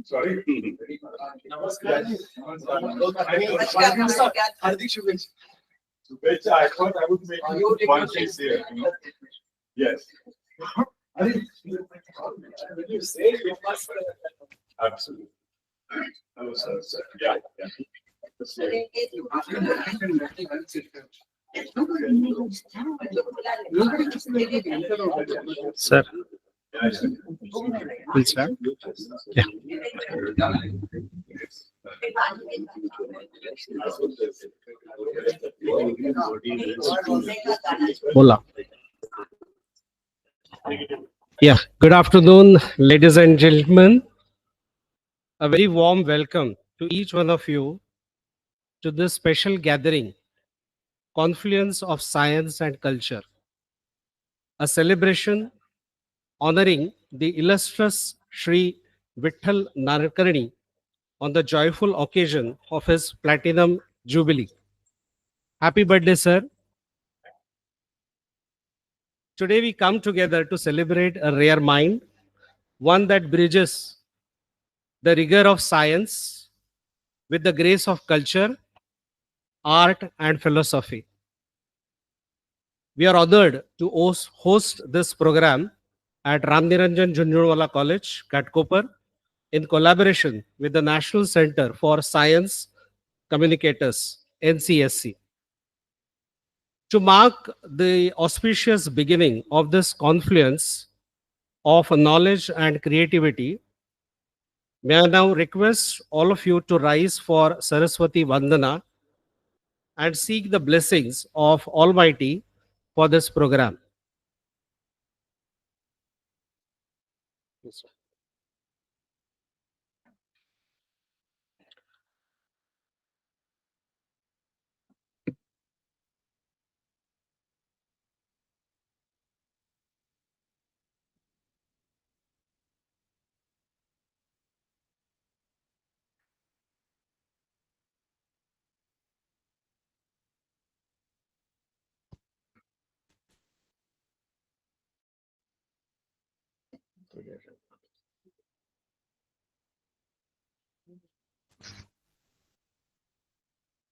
Sorry. Shubhecha, I thought I would make one case here. Yes. Absolutely. Yeah. Sir, please start. Yeah. Hola. Yeah. Good afternoon, ladies and gentlemen. A very warm welcome to each one of you to this special gathering, Confluence of Science and Culture, a celebration honoring the illustrious Sri Vitthal Narkarni on the joyful occasion of his Platinum Jubilee. Happy birthday, sir. Today we come together to celebrate a rare mind, one that bridges the rigor of science with the grace of culture, art, and philosophy. We are honored to host this program at Ramniranjan Jhunjhunwala College, Ghatkopar, in collaboration with the National Center for Science Communicators, NCSC. To mark the auspicious beginning of this confluence of knowledge and creativity, may I now request all of you to rise for Saraswati Vandana and seek the blessings of Almighty for this program.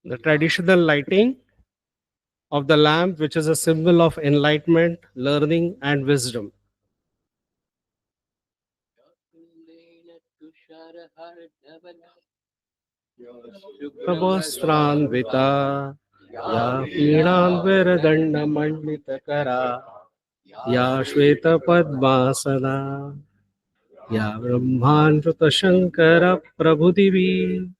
The traditional lighting of the lamp, which is a symbol of enlightenment, learning, and wisdom. Prabhastranvita, ya Peenanvaradanda Manditakara, ya Shweta Padmasana, ya Brahmanvrita Shankara Prabhudivi,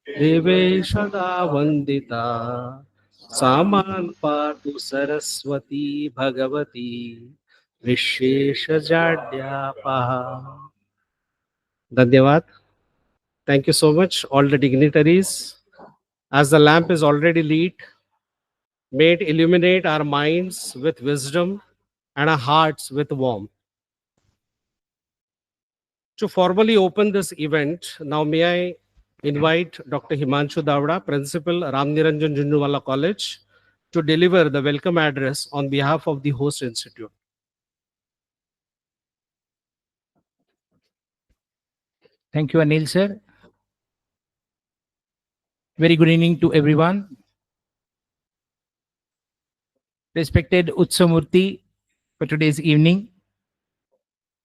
Deve Sada Vandita, Saman Patu Saraswati Bhagavati, Vishesha Jadyapaha. Dhanyavad. Thank you so much, all the dignitaries. As the lamp is already lit, may it illuminate our minds with wisdom and our hearts with warmth. To formally open this event, now may I invite Dr. Himanshu Davda, Principal, Ramniranjan Jhunjhunwala College, to deliver the welcome address on behalf of the host institute. Thank you, Anil sir. Very good evening to everyone. Respected Utsamurti for today's evening,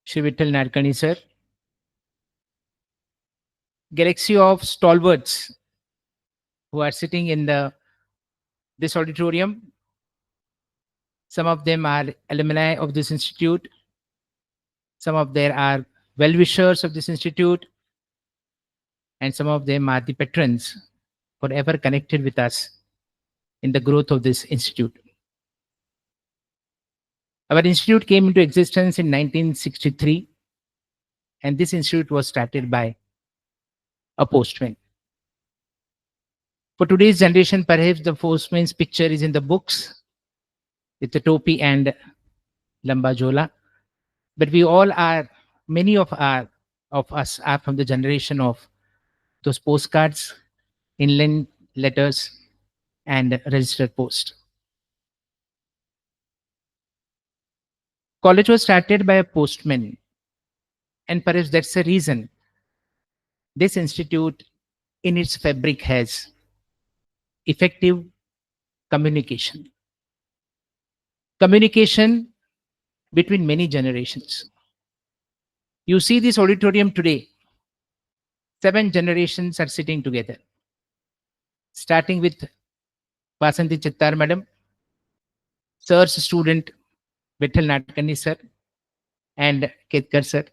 Shri Vitthal Narkarni sir. Galaxy of stalwarts who are sitting in this auditorium. Some of them are alumni of this institute. Some of them are well-wishers of this institute. And some of them are the patrons forever connected with us in the growth of this institute. Our institute came into existence in 1963, and this institute was started by a postman. For today's generation, perhaps the postman's picture is in the books with the topi and lamba jola, but we all are, many of us are from the generation of those postcards, inland letters, and registered post. College was started by a postman And perhaps that's the reason this institute in its fabric has effective communication. Communication between many generations. You see this auditorium today, 7 generations are sitting together, starting with Vasanti Chittar Madam, Sir's student Vittal Nadkarni Sir, and Ketkar Sir.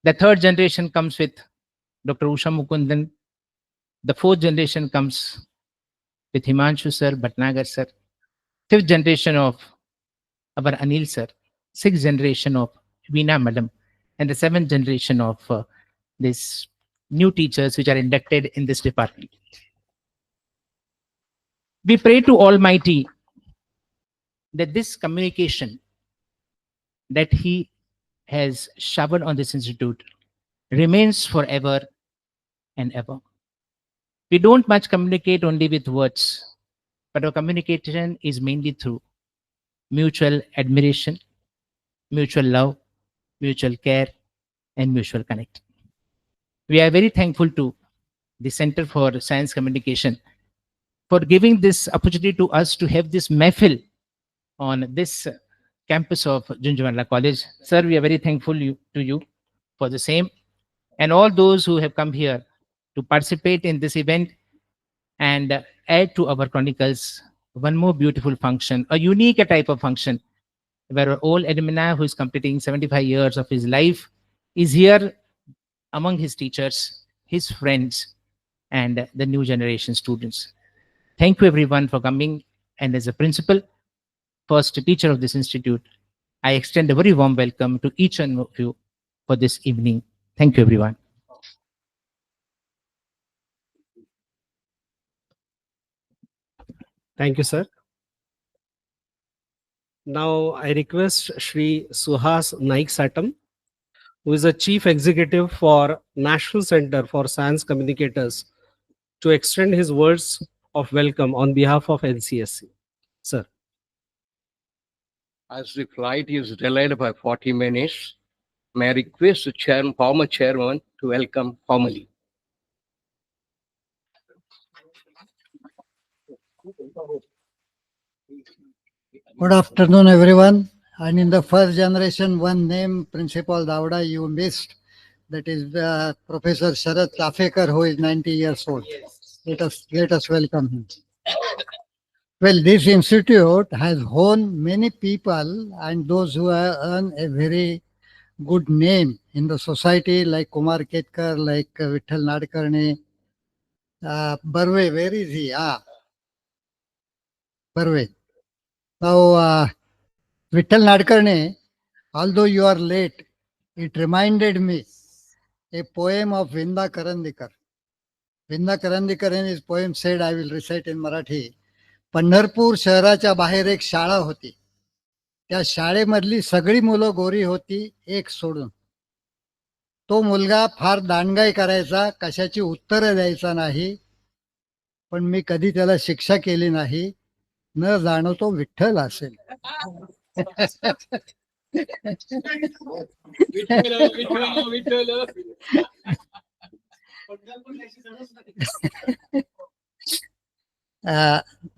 The third generation comes with Dr. Usha Mukundan. The fourth generation comes with Himanshu Sir, Bhatnagar Sir. Fifth generation of our Anil Sir. Sixth generation of Veena Madam. And the seventh generation of these new teachers which are inducted in this department. We pray to Almighty that this communication that He has showered on this institute remains forever and ever. We don't much communicate only with words, but our communication is mainly through mutual admiration, mutual love, mutual care, and mutual connect. We are very thankful to the Center for Science Communication for giving this opportunity to us to have this mehfil on this campus of Junjunwala College. Sir, we are very thankful to you for the same, and all those who have come here to participate in this event and add to our chronicles one more beautiful function, a unique type of function, where our old alumni who is completing 75 years of his life is here among his teachers, his friends, and the new generation students. Thank you everyone for coming. And as a principal, first teacher of this institute, I extend a very warm welcome to each one of you for this evening. Thank you everyone. Thank you, sir. Now I request Shri Suhas Naik Satam, who is a Chief Executive for National Center for Science Communicators, to extend his words of welcome on behalf of NCSC. Sir. As the flight is delayed by 40 minutes, may I request the former chairman to welcome formally. Good afternoon, everyone. And in the first generation, one name, Principal Davda, you missed. That is Professor Sharat Chafekar, who is 90 years old. Let us welcome him. Well, this institute has honed many people and those who have earned a very good name in the society, like Kumar Ketkar, like Vittal Nadkarni. Barve, where is he? Barve. Now, Vittal Nadkarni, although you are late, it reminded me a poem of Vinda Karandikar. Vinda Karandikar in his poem said, I will recite in Marathi, Pandharpur शहराच्या बाहेर एक शाळा होती. त्या शाळेमधली सगळी मुलं गोरी होती, एक सोडून. तो मुलगा फार दांडगाई करायचा, कशाची उत्तरं द्यायचा नाही, पण मी कधी त्याला शिक्षा केली नाही. न जाणो तो विठ्ठल असेल.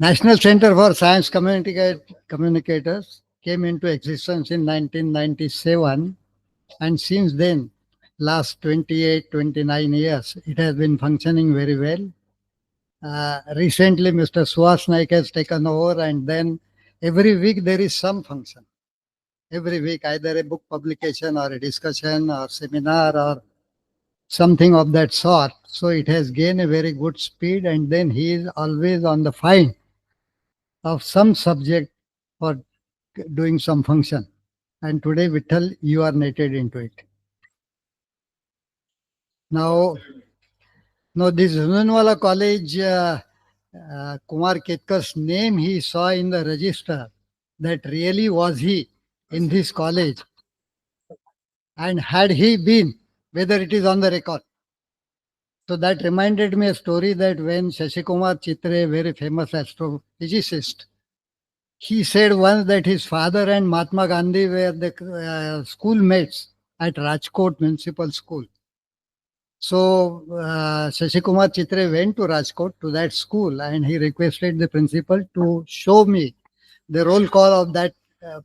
National Center for Science Communicators came into existence in 1997, and since then, last 28, 29 years, it has been functioning very well. Recently, Mr. Suhas Naik has taken over, and then every week there is some function. Every week, either a book publication or a discussion or seminar or something of that sort. So it has gained a very good speed, and then he is always on the find of some subject for doing some function. And today, Vittal, you are netted into it. Now, this Junjunwala College, Kumar Ketkar's name he saw in the register, that really was he in this college. And had he been, whether it is on the record. So that reminded me a story that when Shashikumar Chitre, very famous astrophysicist, he said once that his father and Mahatma Gandhi were the schoolmates at Rajkot Municipal School. So Shashi Kumar Chitre went to Rajkot to that school and he requested the principal to show me the roll call of that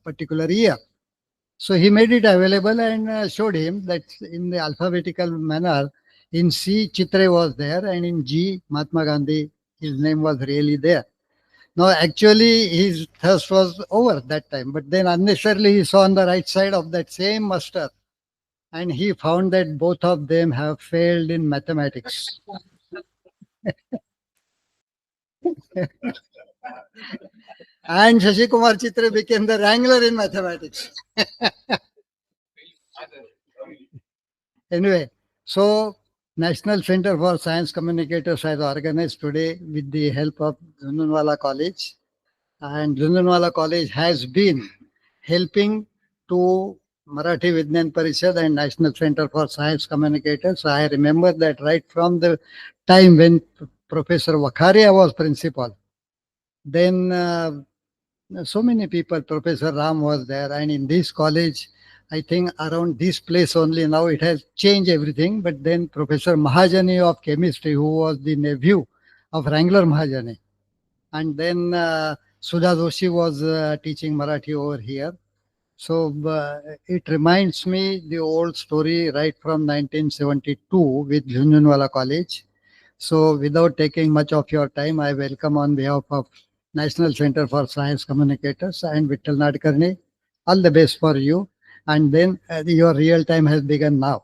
particular year. So he made it available and showed him that in the alphabetical manner, in C, Chitre was there, and in G, Mahatma Gandhi, his name was really there. Now, actually, his thirst was over that time, but then unnecessarily he saw on the right side of that same master, and he found that both of them have failed in mathematics. And Shashi Kumar Chitre became the wrangler in mathematics. Anyway, so National Center for Science Communicators has organized today with the help of Zununwala College. And Zununwala College has been helping to Marathi Vignan Parishad and National Center for Science Communicators. So I remember that right from the time when Professor Vakharia was principal. Then so many people, Professor Ram was there, and in this college, I think around this place only now it has changed everything. But then Professor Mahajani of chemistry, who was the nephew of Wrangler Mahajani, and then Sudha Doshi was teaching Marathi over here. So it reminds me the old story right from 1972 with Jhunjhunwala College. So without taking much of your time, I welcome on behalf of National Center for Science Communicators and Vittal Nadkarni. All the best for you. And then your real time has begun now.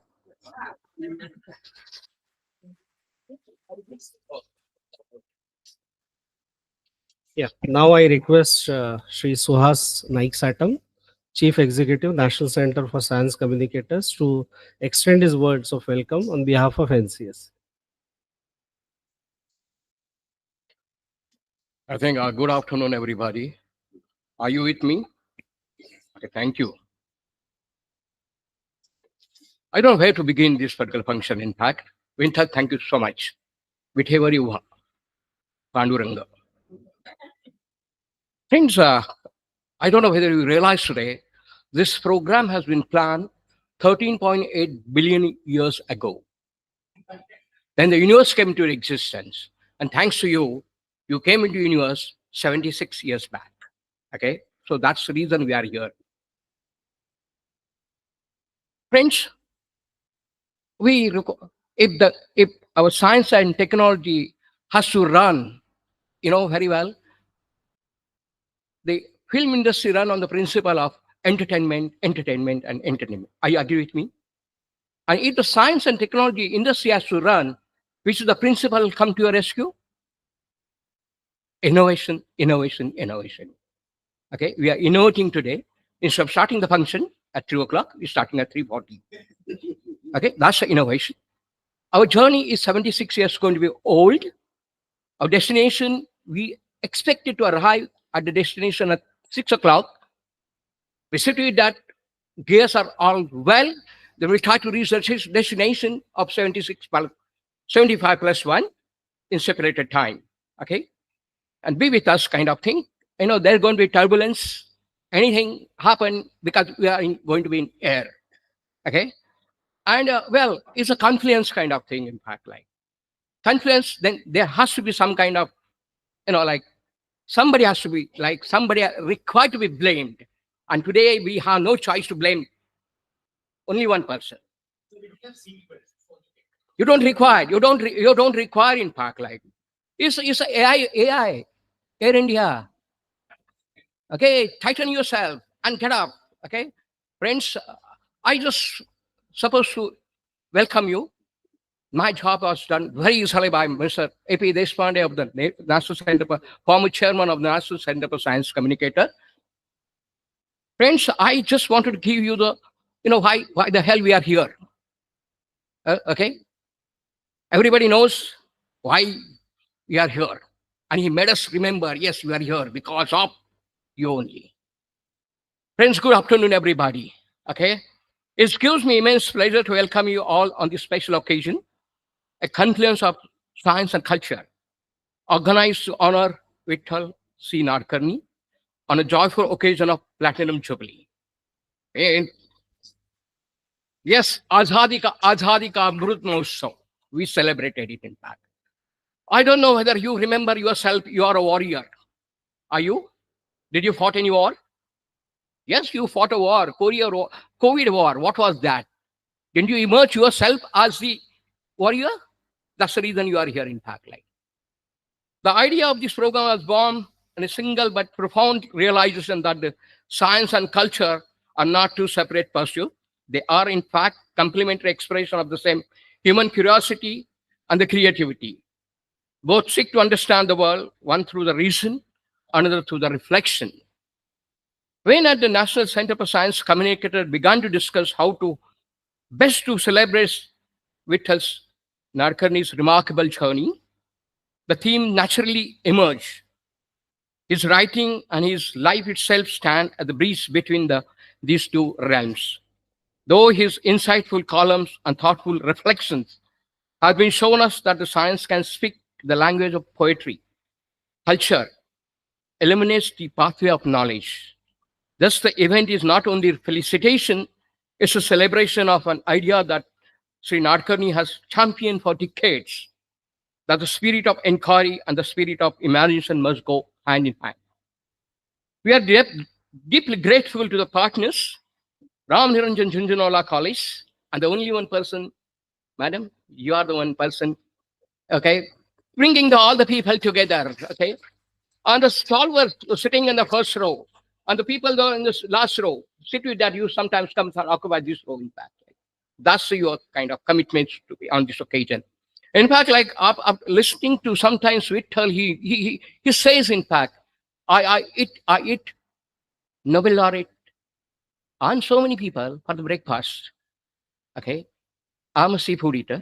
Yeah. Now I request Sri Suhas Naik Satam, Chief Executive, National Center for Science Communicators, to extend his words of welcome on behalf of NCS. I think good afternoon, everybody. Are you with me? Okay, thank you. I don't know where to begin this particular function. In fact, Winter, thank you so much. Whichever you are, Panduranga. Friends, I don't know whether you realize today, this program has been planned 13.8 billion years ago. Then the universe came into existence. And thanks to you, you came into the universe 76 years back. Okay? So that's the reason we are here. Friends, if our science and technology has to run, very well, the film industry run on the principle of entertainment, entertainment, and entertainment. Are you agree with me? And if the science and technology industry has to run, which is the principle come to your rescue? Innovation, innovation, innovation. Okay, we are innovating today. Instead of starting the function at 3 o'clock, we're starting at 3:40. Okay, that's the innovation. Our journey is 76 years going to be old. Our destination, we expected to arrive at the destination at 6 o'clock. We see to it that gears are all well. Then we try to reach the destination of 75 plus 1 in separated time. Okay, and be with us kind of thing. There's going to be turbulence. Anything happen because we are going to be in air. Okay, and well, it's a confluence kind of thing. In fact, like confluence, then there has to be some kind of, like somebody has to be like somebody required to be blamed. And today we have no choice to blame only one person. You don't require. You don't require in fact like it's AI Air India. Okay, tighten yourself and get up. Okay, friends, I just supposed to welcome you. My job was done very easily by Mr. A.P. Deshpande of the National Center for, former chairman of the National Center for Science Communicator. Friends, I just wanted to give you the, why the hell we are here. Okay, everybody knows why we are here, and he made us remember. Yes, we are here because of you only. Friends, good afternoon, everybody. Okay, it gives me immense pleasure to welcome you all on this special occasion, a confluence of science and culture, organized to honor Vittal C. Nadkarni on a joyful occasion of Platinum Jubilee. And Yes, Azhadi ka Amrut Mahotsav. We celebrated it in fact. I don't know whether you remember yourself, you are a warrior. Are you? Did you fought any war? Yes, you fought a war, Korea war, COVID war. What was that? Didn't you emerge yourself as the warrior? That's the reason you are here in fact. Like the idea of this program was born in a single but profound realization that the science and culture are not two separate pursuits. They are, in fact, complementary expression of the same human curiosity and the creativity. Both seek to understand the world, one through the reason, another through the reflection. When at the National Center for Science, communicators began to discuss how to best to celebrate Vithal's Narkarni's remarkable journey, the theme naturally emerged. His writing and his life itself stand at the bridge between these two realms. Though his insightful columns and thoughtful reflections have been shown us that the science can speak the language of poetry, culture illuminates the pathway of knowledge. Thus, the event is not only felicitation, it's a celebration of an idea that Sri Nadkarni has championed for decades, that the spirit of inquiry and the spirit of imagination must go hand in hand. We are deeply grateful to the partners, Ram Niranjan Junjunola College, and the only one person, madam, you are the one person, okay, bringing all the people together, okay, and the stalwart sitting in the first row, and the people there in the last row, sit with that you sometimes come and occupy this row, in fact. That's your kind of commitment to be on this occasion. In fact, like listening to sometimes Vittal, he says, in fact, I eat Nobel laureate and so many people for the breakfast. Okay, I'm a seafood eater.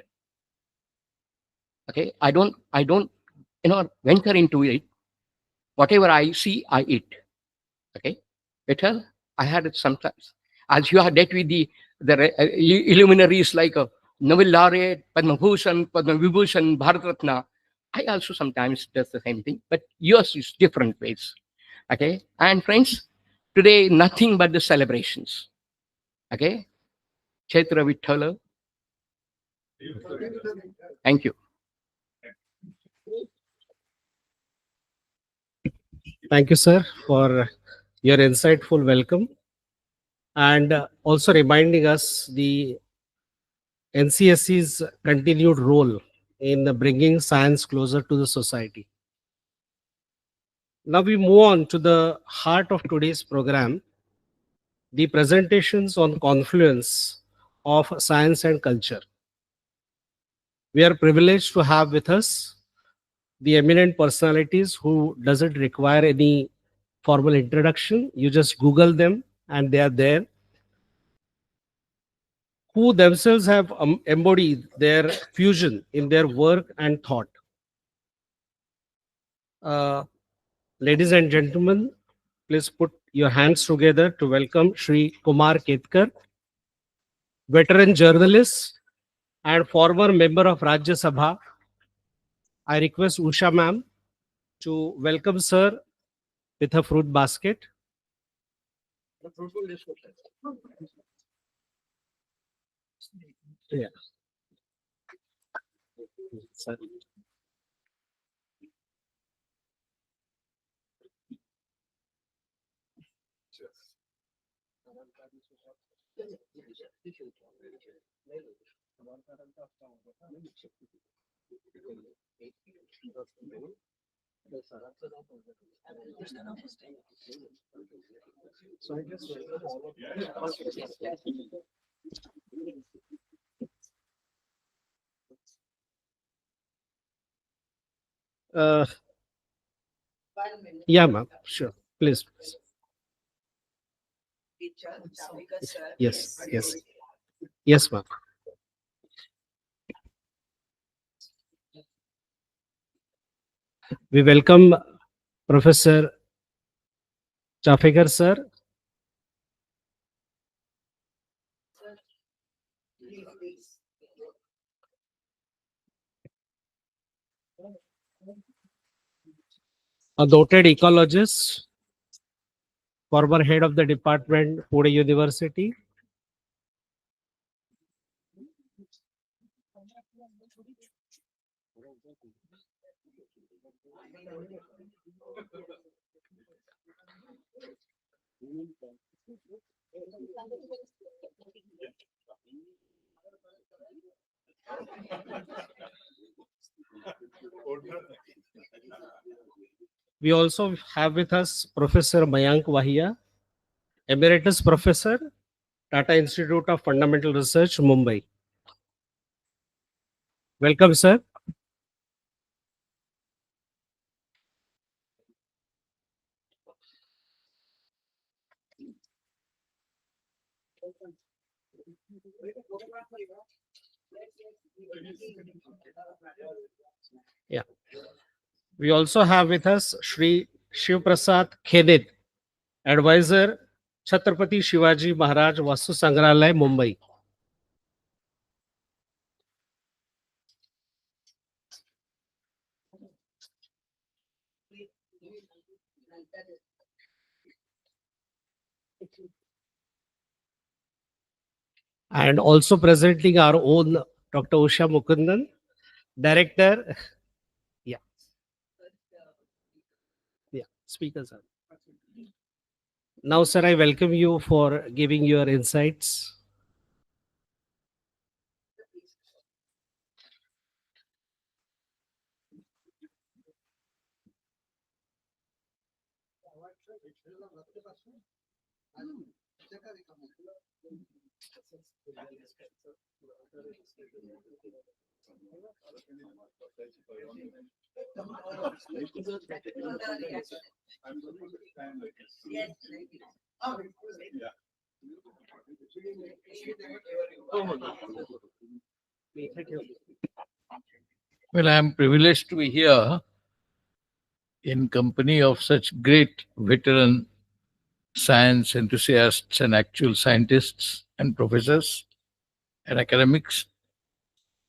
Okay, I don't venture into it. Whatever I see, I eat. Okay, better. I had it sometimes. As you are dealt with the illuminaries like Nobel laureate, Padma Bhushan, Padma Vibhushan, Bharat Ratna. I also sometimes does the same thing, but yours is different ways. Okay, and friends, today nothing but the celebrations. Okay, Chaitra Vithala. Thank you. Thank you, sir, for your insightful welcome and also reminding us the NCSC's continued role in bringing science closer to the society. Now we move on to the heart of today's program, the presentations on confluence of science and culture. We are privileged to have with us the eminent personalities who doesn't require any formal introduction. You just Google them and they are there, who themselves have embodied their fusion in their work and thought. Uh, Ladies and gentlemen, please put your hands together to welcome Shri Kumar Ketkar, veteran journalist and former member of Rajya Sabha. I request Usha ma'am to welcome sir with a fruit basket. Yeah. Sir. Uh, yeah, ma'am. Sure. Please. Yes. Yes. Yes, ma'am. We welcome Professor Chafekar sir. A noted ecologist, former head of the department, Pune University. We also have with us Professor Mayank Wahiya, Emeritus Professor, Tata Institute of Fundamental Research, Mumbai. Welcome, sir. Yeah. We also have with us Shri Shiv Prasad Khenit, Advisor, Chhatrapati Shivaji Maharaj Vastu Sangrahalaya, Mumbai. And also presenting our own Dr. Usha Mukundan, Director. Yeah, yeah, speaker, sir. Now, sir, I welcome you for giving your insights. Well, I am privileged to be here in company of such great veteran science enthusiasts and actual scientists and professors and academics.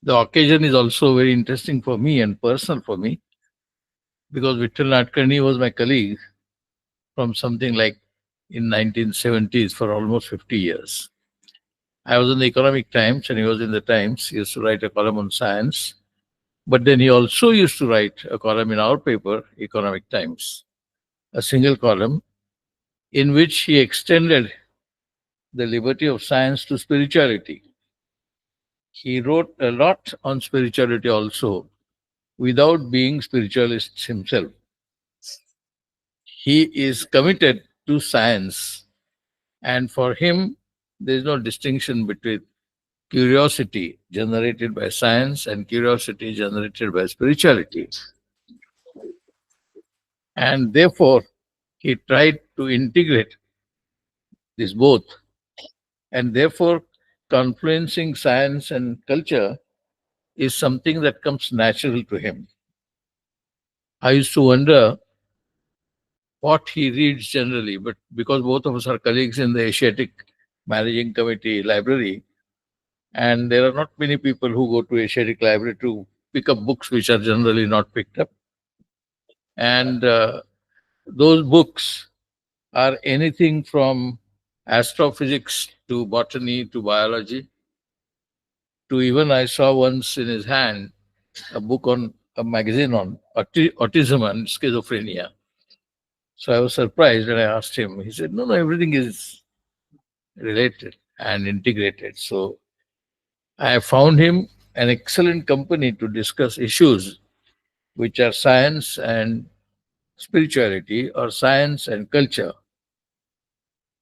The occasion is also very interesting for me and personal for me because Vittal Nadkarni was my colleague from something like in 1970s for almost 50 years. I was in the Economic Times and he was in the Times. He used to write a column on science. But then he also used to write a column in our paper, Economic Times, a single column in which he extended the liberty of science to spirituality. He wrote a lot on spirituality also without being spiritualist himself. He is committed to science, and for him, there is no distinction between curiosity generated by science and curiosity generated by spirituality. And therefore, he tried to integrate this both, and therefore, confluencing science and culture is something that comes natural to him. I used to wonder what he reads generally, but because both of us are colleagues in the Asiatic Managing Committee Library, and there are not many people who go to Asiatic Library to pick up books which are generally not picked up. And those books are anything from astrophysics to botany to biology to even I saw once in his hand a book on a magazine on autism and schizophrenia. So I was surprised and I asked him. He said, no, everything is related and integrated. So I found him an excellent company to discuss issues which are science and spirituality or science and culture.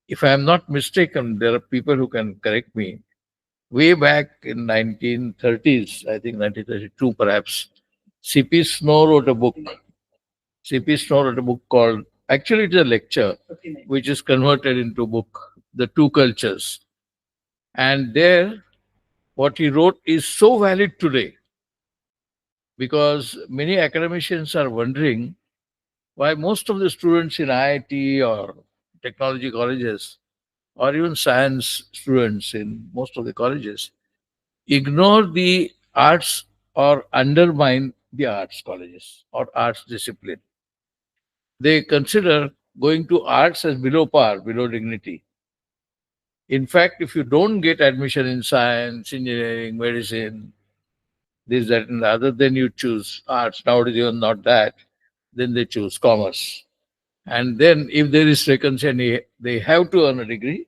If I am not mistaken, there are people who can correct me. Way back in 1930s, I think 1932 perhaps, C.P. Snow wrote a book. C.P. Snow wrote a book called, actually it's a lecture, which is converted into a book, The Two Cultures. And there, what he wrote is so valid today because many academicians are wondering why most of the students in IIT or technology colleges or even science students in most of the colleges ignore the arts or undermine the arts colleges or arts discipline. They consider going to arts as below par, below dignity. In fact, if you don't get admission in science, engineering, medicine, this, that, and the other, then you choose arts. Nowadays, even not that, then they choose commerce. And then, if there is vacancy and they have to earn a degree,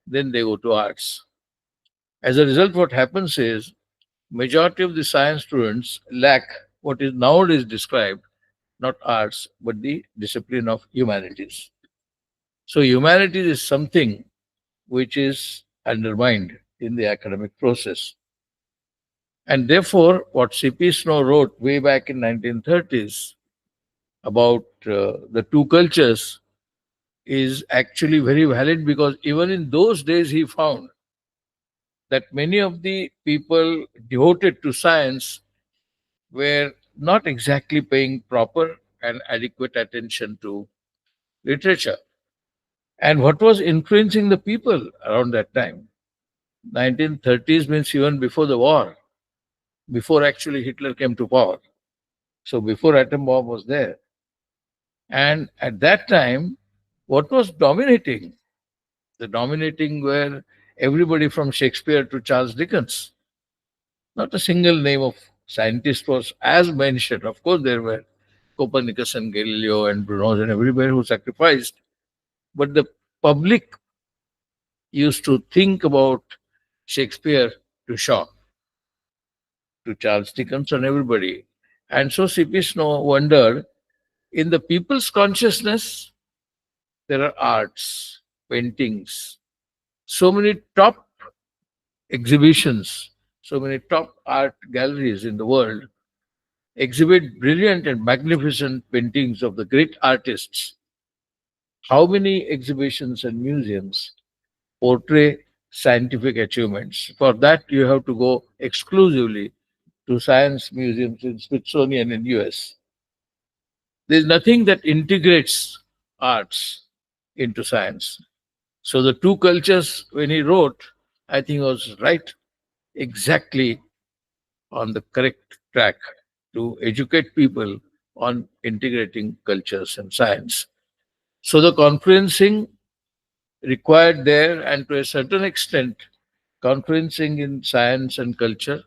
then they go to arts. As a result, what happens is majority of the science students lack what is nowadays described not arts but the discipline of humanities. So humanities is something which is undermined in the academic process. And therefore, what C.P. Snow wrote way back in 1930s about the two cultures is actually very valid, because even in those days he found that many of the people devoted to science were not exactly paying proper and adequate attention to literature. And what was influencing the people around that time? 1930s means even before the war, before actually Hitler came to power. So before atom bomb was there. And at that time, what was dominating? The dominating were everybody from Shakespeare to Charles Dickens. Not a single name of scientist was as mentioned. Of course, there were Copernicus and Galileo and Bruno and everybody who sacrificed. But the public used to think about Shakespeare to Shaw, to Charles Dickens and everybody. And so C.P. Snow wondered, in the people's consciousness, there are arts, paintings, so many top exhibitions, so many top art galleries in the world exhibit brilliant and magnificent paintings of the great artists. How many exhibitions and museums portray scientific achievements? For that, you have to go exclusively to science museums in Smithsonian in US. There's nothing that integrates arts into science. So the two cultures, when he wrote, I think was right exactly on the correct track to educate people on integrating cultures and science. So the conferencing required there, and to a certain extent, conferencing in science and culture,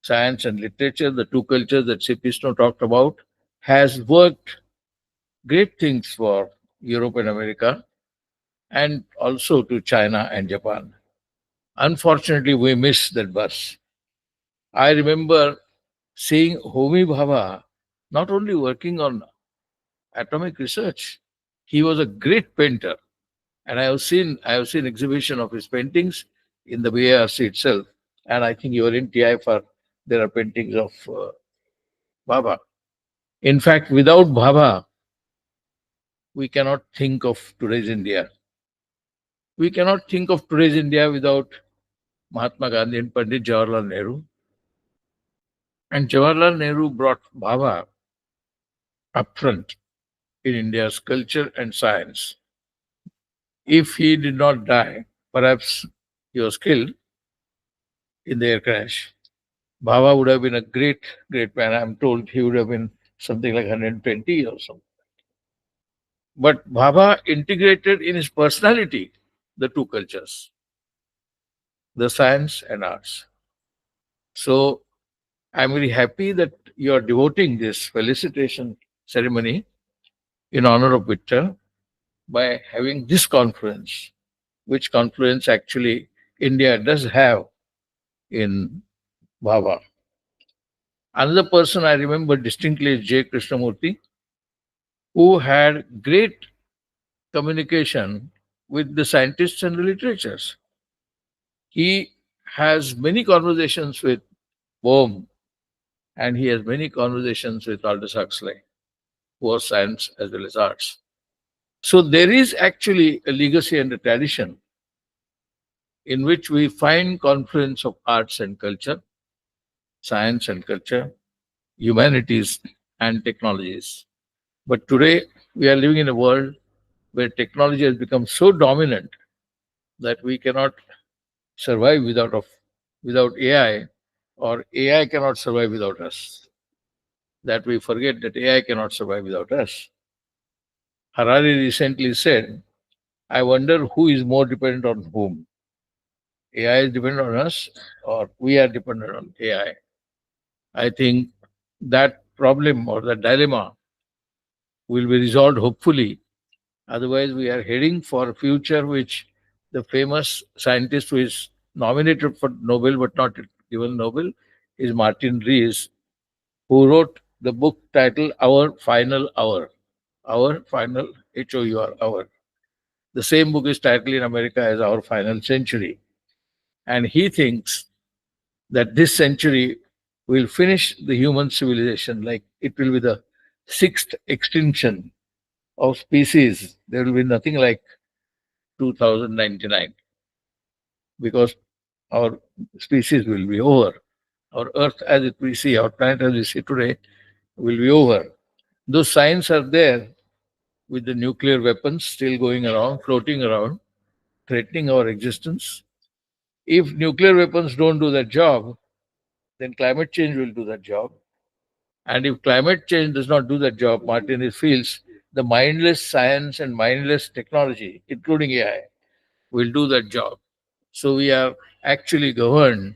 science and literature, the two cultures that C.P. Snow talked about, has worked great things for Europe and America, and also to China and Japan. Unfortunately, we missed that bus. I remember seeing Homi Bhabha not only working on atomic research, he was a great painter. And I have seen exhibition of his paintings in the BARC itself. And I think you are in TIFR, there are paintings of Bhabha. In fact, without Bhabha, we cannot think of today's India. We cannot think of today's India without Mahatma Gandhi and Pandit Jawaharlal Nehru. And Jawaharlal Nehru brought Bhabha up front in India's culture and science. If he did not die, perhaps he was killed in the air crash. Bhabha would have been a great, great man. I'm told he would have been something like 120 or something. But Bhabha integrated in his personality the two cultures, the science and arts. So I'm very happy that you are devoting this felicitation ceremony in honor of Victor by having this conference, which confluence actually India does have in Bhabha. Another person I remember distinctly is J. Krishnamurti, who had great communication with the scientists and the literatures. He has many conversations with Bohm, and he has many conversations with Aldous Huxley, who was science as well as arts. So there is actually a legacy and a tradition in which we find confluence of arts and culture, science and culture, humanities and technologies. But today we are living in a world where technology has become so dominant that we cannot survive without AI, or AI cannot survive without us. That we forget that AI cannot survive without us. Harari recently said I wonder who is more dependent on whom. AI is dependent on us, or we are dependent on AI. I think that problem or that dilemma will be resolved hopefully. Otherwise, we are heading for a future which the famous scientist who is nominated for Nobel but not given Nobel is Martin Rees, who wrote the book titled Our Final Hour. Our Final HOUR Hour. The same book is titled in America as Our Final Century. And he thinks that this century will finish the human civilization, like it will be the sixth extinction of species. There will be nothing like 2099 because our species will be over. Our Earth, as it we see, our planet as we see today, will be over. Those signs are there with the nuclear weapons still going around, floating around, threatening our existence. If nuclear weapons don't do that job, then climate change will do that job. And if climate change does not do that job, Martin feels the mindless science and mindless technology, including AI, will do that job. So we are actually governed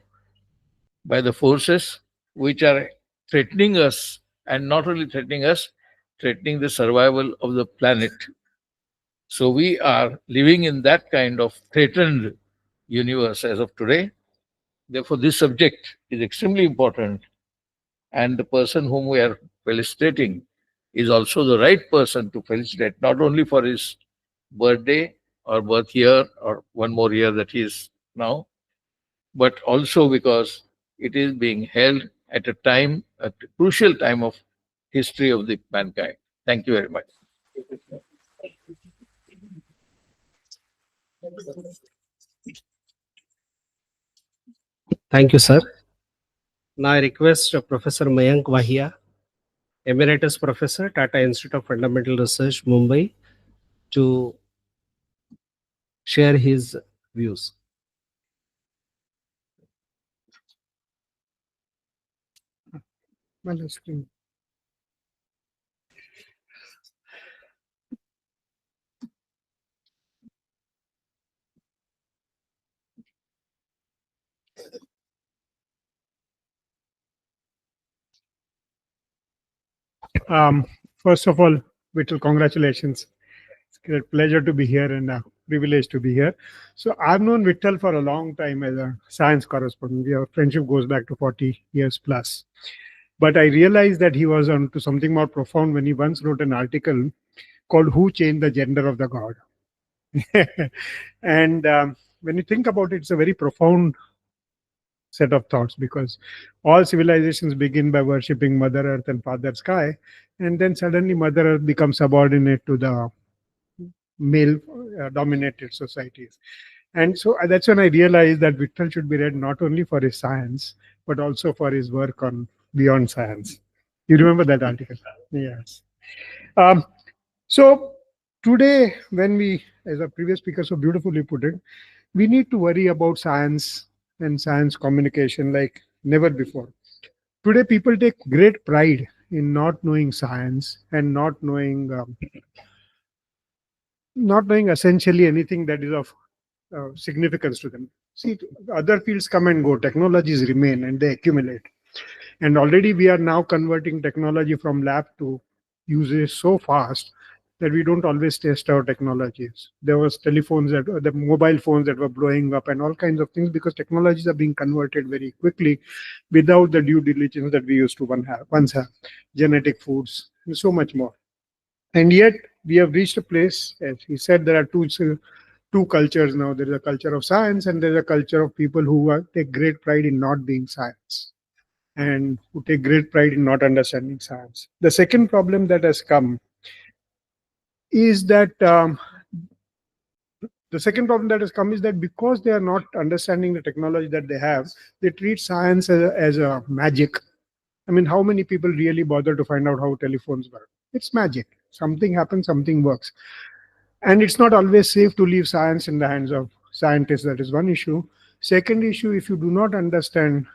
by the forces which are threatening us, and not only threatening us, threatening the survival of the planet. So we are living in that kind of threatened universe as of today. Therefore, this subject is extremely important, and the person whom we are felicitating is also the right person to felicitate, not only for his birthday or birth year or one more year that he is now, but also because it is being held at a time, at a crucial time of history of the mankind. Thank you very much. Thank you, sir. Now I request Professor Mayank Vahia, Emeritus Professor, Tata Institute of Fundamental Research, Mumbai, to share his views. Well, screen. First of all, Vittal, congratulations. It's a great pleasure to be here and a privilege to be here. So I've known Vittal for a long time as a science correspondent. Our friendship goes back to 40 years plus. But I realized that he was on to something more profound when he once wrote an article called "Who Changed the Gender of the God?" And when you think about it, it's a very profound set of thoughts, because all civilizations begin by worshipping Mother Earth and Father Sky, and then suddenly Mother Earth becomes subordinate to the male dominated societies. And so that's when I realized that Vittal should be read not only for his science, but also for his work on beyond science. You remember that article? Yes. So today, when we, as a previous speaker so beautifully put it, we need to worry about science and science communication like never before. Today, people take great pride in not knowing science and not knowing essentially anything that is of significance to them. See, other fields come and go, technologies remain and they accumulate. And already we are now converting technology from lab to usage so fast that we don't always test our technologies. There was the mobile phones that were blowing up and all kinds of things because technologies are being converted very quickly without the due diligence that we used to once have. Genetic foods and so much more. And yet we have reached a place, as he said, there are two cultures now. There is a culture of science and there is a culture of people who take great pride in not being science and who take great pride in not understanding science. The second problem that has come is that because they are not understanding the technology that they have, they treat science as a magic. I mean, how many people really bother to find out how telephones work? It's magic. Something happens, something works. And it's not always safe to leave science in the hands of scientists. That is one issue. Second issue, if you do not understand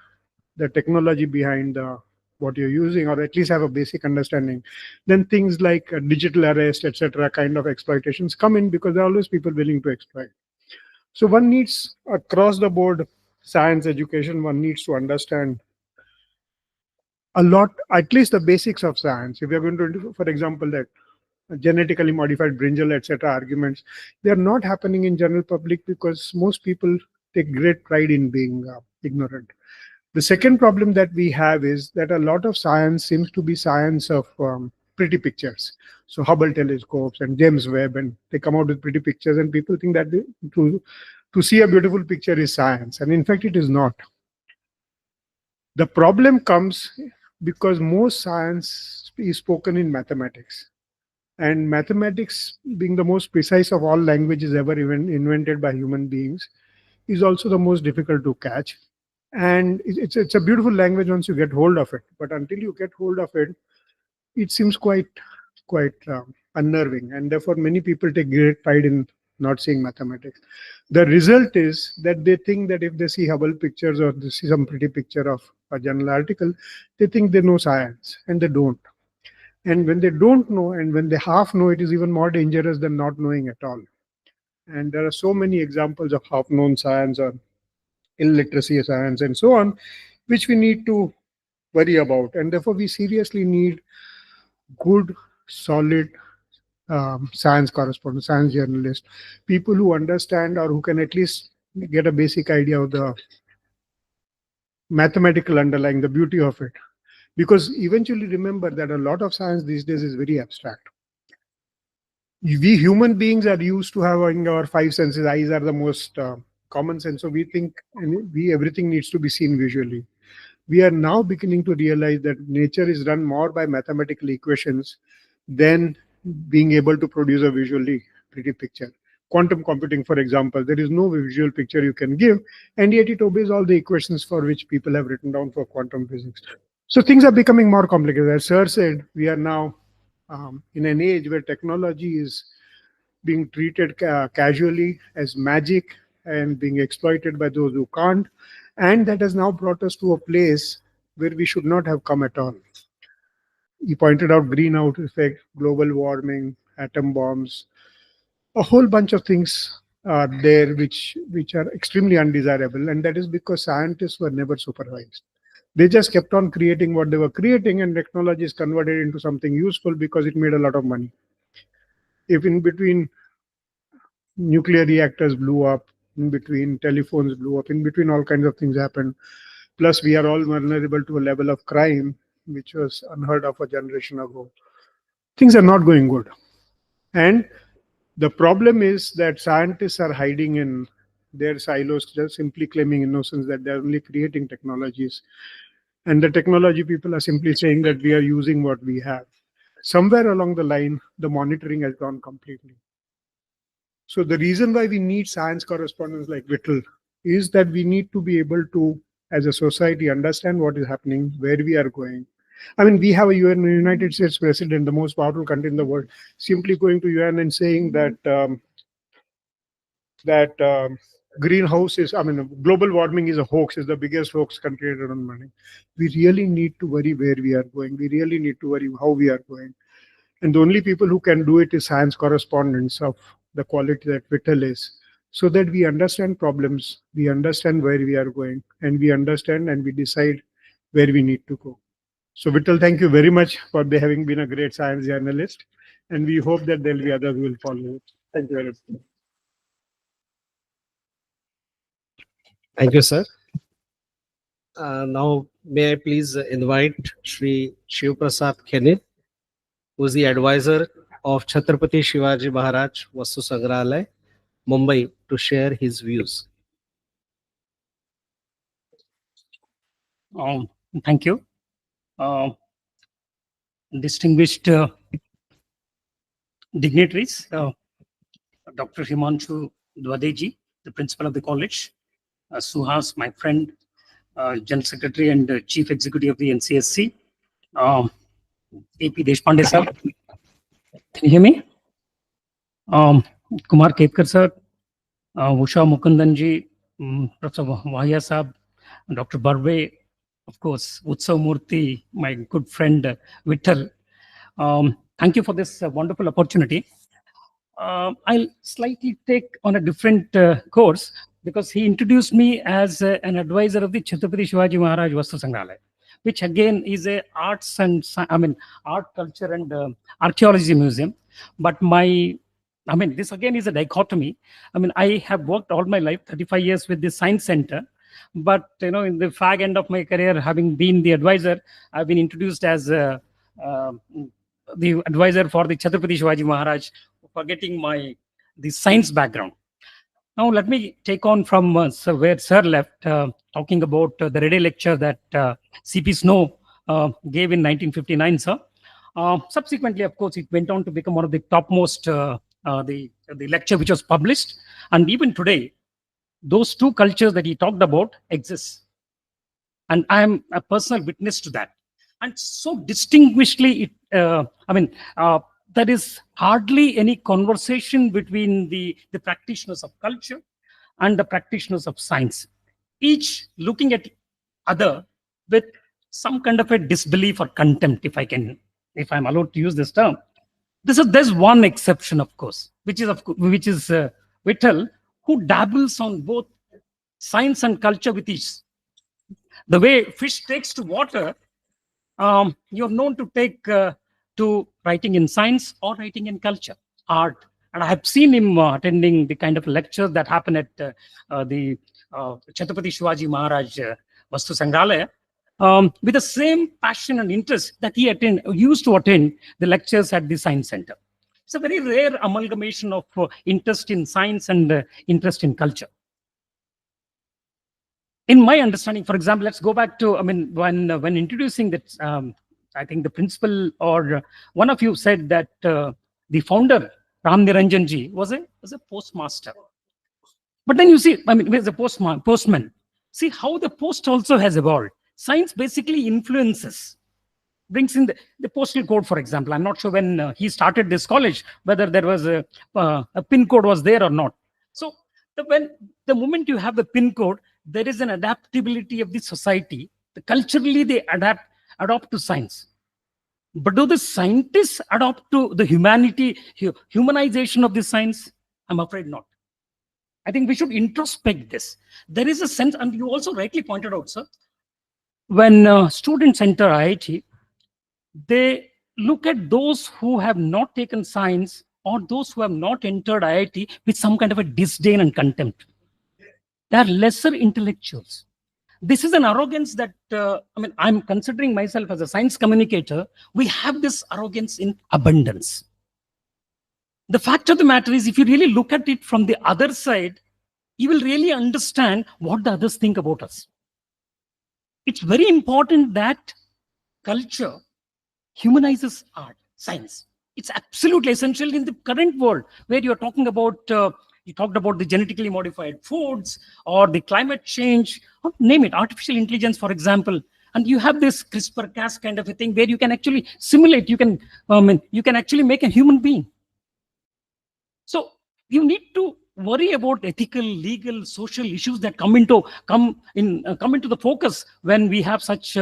the technology behind the what you're using, or at least have a basic understanding, then things like digital arrest, etc., kind of exploitations come in, because there are always people willing to exploit. So one needs across the board science education. One needs to understand a lot, at least the basics of science. If you're going to do, for example, that genetically modified brinjal, etc., arguments, they are not happening in general public because most people take great pride in being ignorant. The second problem that we have is that a lot of science seems to be science of pretty pictures. So Hubble telescopes and James Webb, and they come out with pretty pictures, and people think that to see a beautiful picture is science, and in fact, it is not. The problem comes because most science is spoken in mathematics, and mathematics, being the most precise of all languages ever even invented by human beings, is also the most difficult to catch. And it's a beautiful language once you get hold of it, but until you get hold of it, it seems quite unnerving, and therefore many people take great pride in not seeing mathematics. The result is that they think that if they see Hubble pictures or they see some pretty picture of a journal article, they think they know science, and they don't. And when they don't know, and when they half know, it is even more dangerous than not knowing at all. And there are so many examples of half-known science or illiteracy science and so on, which we need to worry about. And therefore, we seriously need good, solid science correspondents, science journalists, people who understand or who can at least get a basic idea of the mathematical underlying, the beauty of it. Because eventually remember that a lot of science these days is very abstract. We human beings are used to having our five senses. Eyes are the most common sense. So we think everything needs to be seen visually. We are now beginning to realize that nature is run more by mathematical equations than being able to produce a visually pretty picture. Quantum computing, for example, there is no visual picture you can give, and yet it obeys all the equations for which people have written down for quantum physics. So things are becoming more complicated. As Sir said, we are now in an age where technology is being treated casually as magic and being exploited by those who can't. And that has now brought us to a place where we should not have come at all. He pointed out greenhouse effect, global warming, atom bombs, a whole bunch of things are there which are extremely undesirable. And that is because scientists were never supervised. They just kept on creating what they were creating, and technology is converted into something useful because it made a lot of money. If in between nuclear reactors blew up, in between telephones blew up, in between all kinds of things happened, plus we are all vulnerable to a level of crime which was unheard of a generation ago, things are not going good. And the problem is that scientists are hiding in their silos, just simply claiming innocence, that they're only creating technologies. And the technology people are simply saying that we are using what we have. Somewhere along the line, the monitoring has gone completely. So the reason why we need science correspondents like Vittal is that we need to be able to, as a society, understand what is happening, where we are going. I mean, we have a United States president, the most powerful country in the world, simply going to UN and saying that greenhouse is, I mean, global warming is a hoax, is the biggest hoax created on money. We really need to worry where we are going. We really need to worry how we are going. And the only people who can do it is science correspondents of the quality that Vittal is, so that we understand problems, we understand where we are going, and we understand and we decide where we need to go. So Vittal, thank you very much for having been a great science journalist, and we hope that there will be others who will follow it. Thank you very much. Thank you, sir. Now, may I please invite Shri Shiv Prasad Khenit, who is the advisor of Chhatrapati Shivaji Maharaj Vastu Sangrahalaya, Mumbai, to share his views. Thank you. Distinguished dignitaries, Dr. Himanshu Dwadeji, the principal of the college, Suhas, my friend, General Secretary and Chief Executive of the NCSC, AP Deshpande sir. Can you hear me? Kumar Ketkar sir, Usha Mukundanji, Professor Wahia Saab, Dr. Barve, of course, Utsav Murthy, my good friend Vittal. Thank you for this wonderful opportunity. I'll slightly take on a different course because he introduced me as an advisor of the Chhatrapati Shivaji Maharaj Vastu Sangrahalaya, which again is a arts and art, culture, and archaeology museum. But this again is a dichotomy. I have worked all my life, 35 years with the science center. But in the fag end of my career, having been the advisor, I've been introduced as uh, the advisor for the Chhatrapati Shivaji Maharaj, forgetting the science background. Now let me take on from where Sir left, talking about the Red Day lecture that C.P. Snow gave in 1959, sir. Subsequently, of course, it went on to become one of the topmost, the lecture which was published. And even today, those two cultures that he talked about exist. And I am a personal witness to that. And so distinguishedly, there is hardly any conversation between the practitioners of culture and the practitioners of science, each looking at other with some kind of a disbelief or contempt, if I'm allowed to use this term. There's one exception, of course, which is Vittal, who dabbles on both science and culture with each. The way fish takes to water, you're known to take to writing in science or writing in culture, art. And I have seen him attending the kind of lectures that happen at the Chhatrapati Shivaji Maharaj Vastu Sangrahalaya, with the same passion and interest that he used to attend the lectures at the Science Center. It's a very rare amalgamation of interest in science and interest in culture. In my understanding, for example, let's go back to, when introducing that, I think the principal or one of you said that the founder, Ram Niranjanji, was a postmaster. But then you see, he's a postman. See how the post also has evolved. Science basically influences, brings in the postal code, for example. I'm not sure when he started this college, whether there was a pin code was there or not. So the moment you have the pin code, there is an adaptability of the society. Culturally, they adopt to science. But do the scientists adopt to the humanization of the science? I'm afraid not. I think we should introspect this. There is a sense, and you also rightly pointed out, sir, when students enter IIT, they look at those who have not taken science or those who have not entered IIT with some kind of a disdain and contempt. They are lesser intellectuals. This is an arrogance that, I'm considering myself as a science communicator. We have this arrogance in abundance. The fact of the matter is, if you really look at it from the other side, you will really understand what the others think about us. It's very important that culture humanizes art, science. It's absolutely essential in the current world where you're talking about, you talked about the genetically modified foods or the climate change, or name it, artificial intelligence, for example. And you have this CRISPR-Cas kind of a thing where you can actually simulate, you can actually make a human being. So you need to worry about ethical, legal, social issues that come into the focus when we have such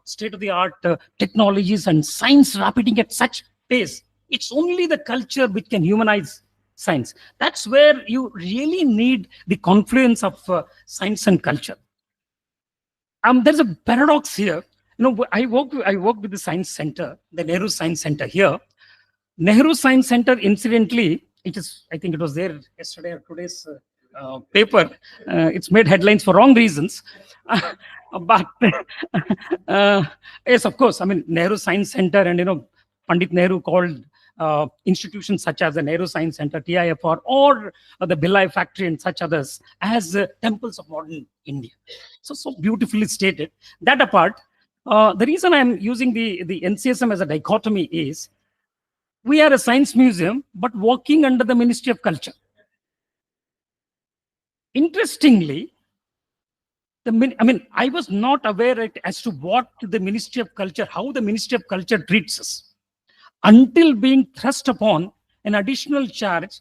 state-of-the-art technologies and science rapiding at such pace. It's only the culture which can humanize science. That's where you really need the confluence of science and culture. There's a paradox here. I work with the Science Center, the Nehru Science Center here. Nehru Science Center, incidentally, I think it was there yesterday or today's paper. It's made headlines for wrong reasons. But yes, of course, Nehru Science Center and, Pandit Nehru called institutions such as the Nehru Science Center, TIFR, or the Billai factory and such others as temples of modern India. So beautifully stated. That apart, the reason I'm using the NCSM as a dichotomy is, we are a science museum, but working under the Ministry of Culture. Interestingly, I was not aware as to what the Ministry of Culture, how the Ministry of Culture treats us, until being thrust upon an additional charge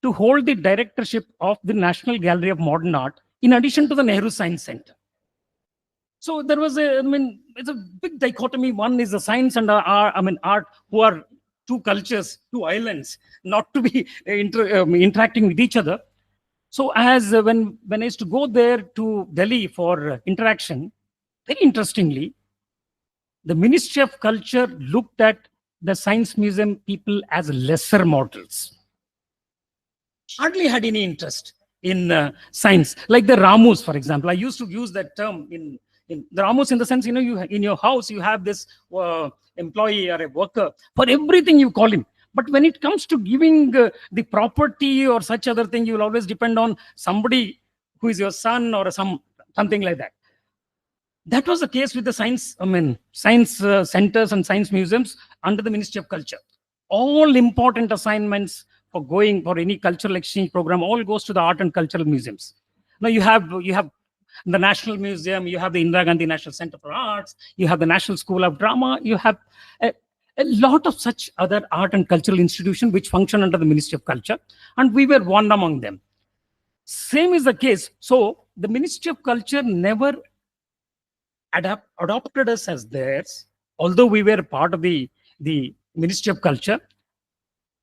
to hold the directorship of the National Gallery of Modern Art, in addition to the Nehru Science Center. So there was it's a big dichotomy. One is the science and art, who are two cultures, two islands, not to be interacting with each other. So as when I used to go there to Delhi for interaction, very interestingly, the Ministry of Culture looked at the Science Museum people as lesser mortals. Hardly had any interest in science. Like the Ramus, for example. I used to use that term in the Ramus, in the sense, you in your house, you have this employee or a worker. For everything you call him. But when it comes to giving the property or such other thing, you will always depend on somebody who is your son or something like that. That was the case with the science centers and science museums under the Ministry of Culture. All important assignments for going for any cultural exchange program all goes to the art and cultural museums. Now you have the National Museum, you have the Indira Gandhi National Center for Arts, you have the National School of Drama, you have a lot of such other art and cultural institutions which function under the Ministry of Culture, and we were one among them. Same is the case. So the Ministry of Culture never adopted us as theirs, although we were part of the Ministry of Culture.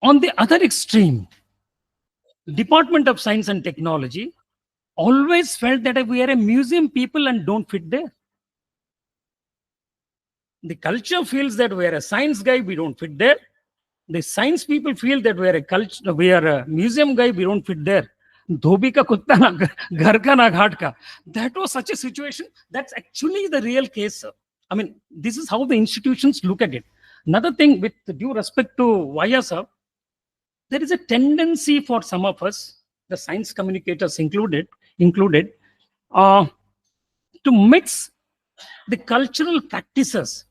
On the other extreme, Department of Science and Technology always felt that we are a museum people and don't fit there. The culture feels that we are a science guy, we don't fit there. The science people feel that we are a museum guy, we don't fit there. Dhobi ka kutta na ghar ka na ghat ka. That was such a situation. That's actually the real case, sir. I mean, this is how the institutions look at it. Another thing, with due respect to Vaya, sir, there is a tendency for some of us, the science communicators included, to mix the cultural practices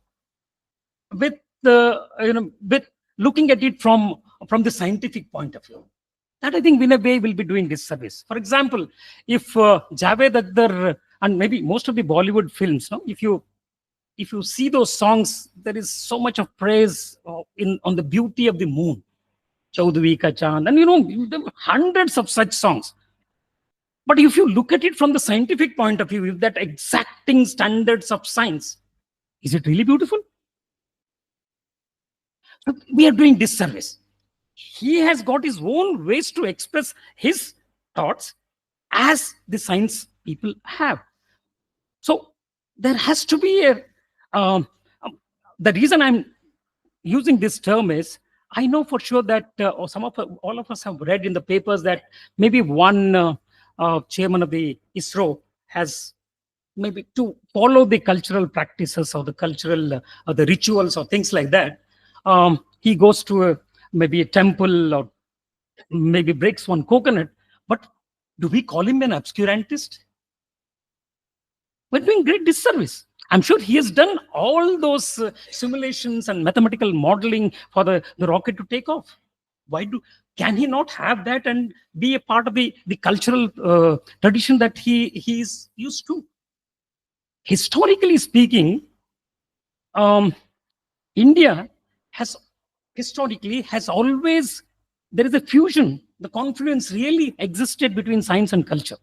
with with looking at it from the scientific point of view. That, I think, in a way will be doing disservice. For example, if Javed Akhtar and maybe most of the Bollywood films, no, if you see those songs, there is so much of praise on the beauty of the moon, Chaudhvi Ka Chand, and there are hundreds of such songs. But if you look at it from the scientific point of view, with that exacting standards of science, is it really beautiful? So we are doing disservice. He has got his own ways to express his thoughts as the science people have. So there has to be the reason I'm using this term is, I know for sure that all of us have read in the papers that maybe one chairman of the ISRO has maybe to follow the cultural practices or the cultural the rituals or things like that. He goes to maybe a temple or maybe breaks one coconut. But do we call him an obscurantist? We're doing great disservice. I'm sure he has done all those simulations and mathematical modeling for the rocket to take off. Can he not have that and be a part of the cultural tradition that he is used to? Historically speaking, India has always, there is a fusion. The confluence really existed between science and culture.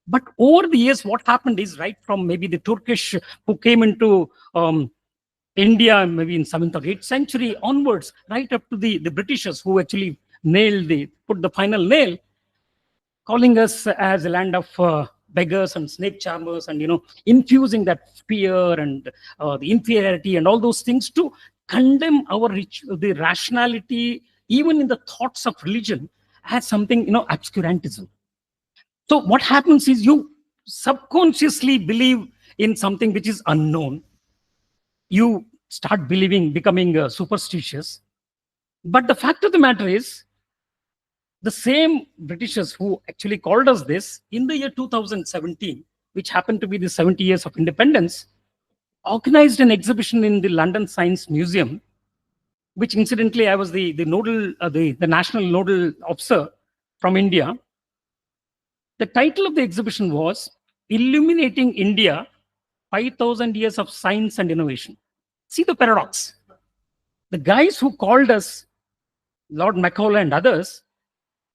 But over the years, what happened is, right from maybe the Turkish who came into India maybe in 7th or 8th century onwards, right up to the Britishers who actually put the final nail, calling us as a land of beggars and snake charmers, and infusing that fear and the inferiority and all those things to condemn the rationality, even in the thoughts of religion, as something obscurantism. So what happens is you subconsciously believe in something which is unknown. You start becoming superstitious. But the fact of the matter is, the same Britishers who actually called us this in the year 2017, which happened to be the 70 years of independence, organized an exhibition in the London Science Museum, which incidentally I was the national nodal officer from India. The title of the exhibition was Illuminating India, 5,000 Years of Science and Innovation. See the paradox. The guys who called us, Lord Macaulay and others,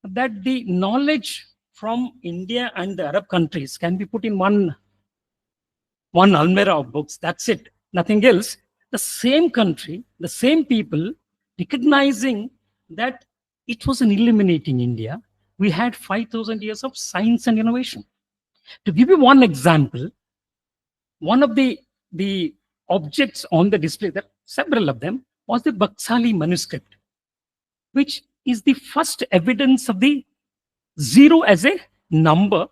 that the knowledge from India and the Arab countries can be put in one one almirah of books. That's it. Nothing else. The same country, the same people, recognizing that it was an illuminating India. We had 5,000 years of science and innovation. To give you one example, one of the objects on the display, there are several of them, was the Baksali manuscript, which is the first evidence of the zero as a number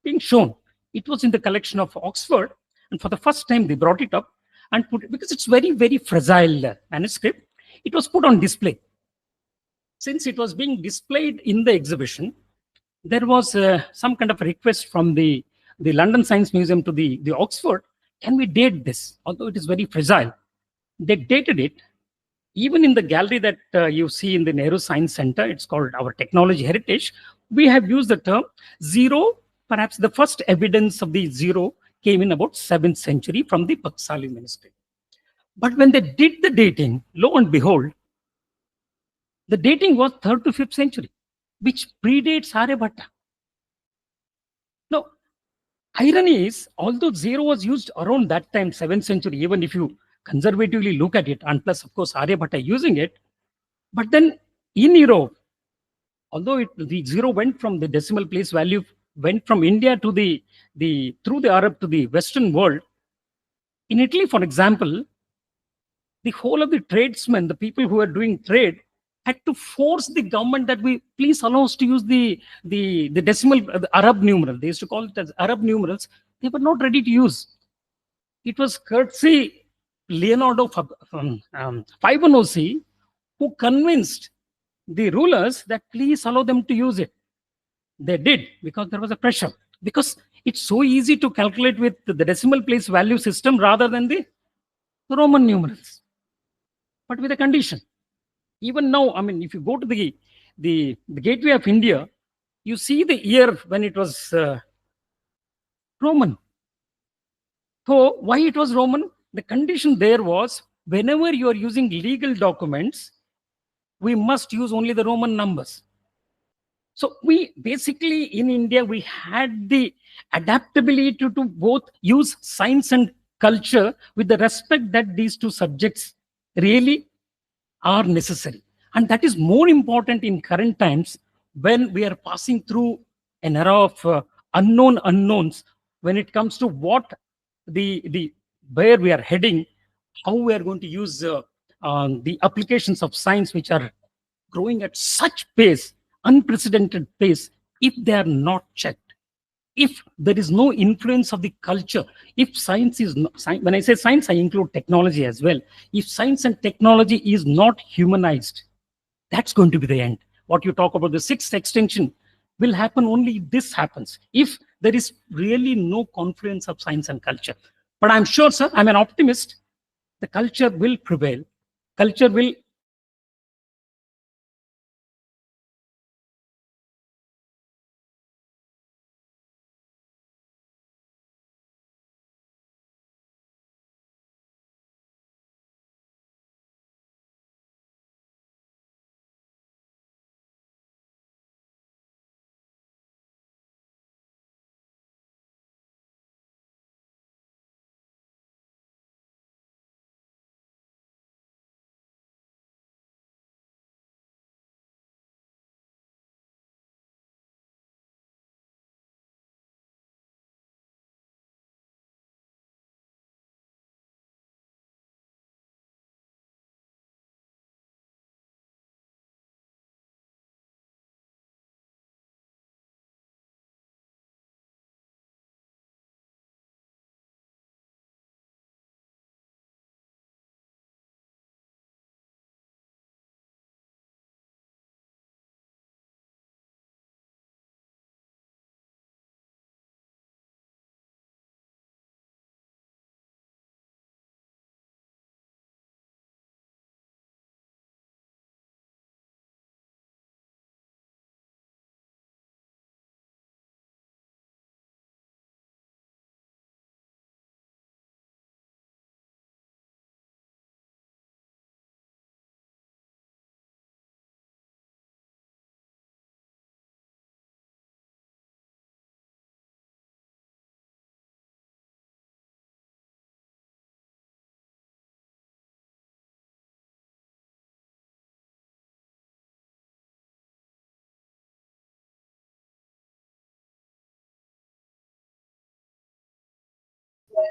being shown. It was in the collection of Oxford, and for the first time they brought it up and put it, because it's very, very fragile manuscript, it was put on display. Since it was being displayed in the exhibition, there was some kind of request from the London Science Museum to the Oxford, can we date this? Although it is very fragile. They dated it. Even in the gallery that you see in the Nehru Science Center, it's called our technology heritage, we have used the term zero. Perhaps the first evidence of the zero came in about 7th century from the Baksali manuscript. But when they did the dating, lo and behold, the dating was 3rd to 5th century, which predates Aryabhatta. Now, irony is, although zero was used around that time, 7th century, even if you conservatively look at it, and plus, of course, Aryabhatta using it, but then in Europe, although the zero went from the decimal place value, went from India to through the Arab to the Western world. In Italy, for example, the whole of the tradesmen, the people who are doing trade, had to force the government that we please allow us to use the decimal, the Arab numeral. They used to call it as Arab numerals. They were not ready to use. It was courtesy Leonardo Fibonacci who convinced the rulers that please allow them to use it. They did, because there was a pressure. Because it's so easy to calculate with the decimal place value system rather than the Roman numerals. But with a condition. Even now, I mean, if you go to the gateway of India, you see the year when it was Roman. So why it was Roman? The condition there was, whenever you are using legal documents, we must use only the Roman numbers. So we basically in India, we had the adaptability to both use science and culture with the respect that these two subjects really are necessary. And that is more important in current times when we are passing through an era of unknown unknowns when it comes to what the where we are heading, how we are going to use the applications of science, which are growing at such pace, unprecedented pace, if they are not checked, if there is no influence of the culture, if science is not, when I say science, I include technology as well. If science and technology is not humanized, that's going to be the end. What you talk about, the sixth extinction, will happen only if this happens, if there is really no confluence of science and culture. But I'm sure, sir, I'm an optimist. The culture will prevail. Culture will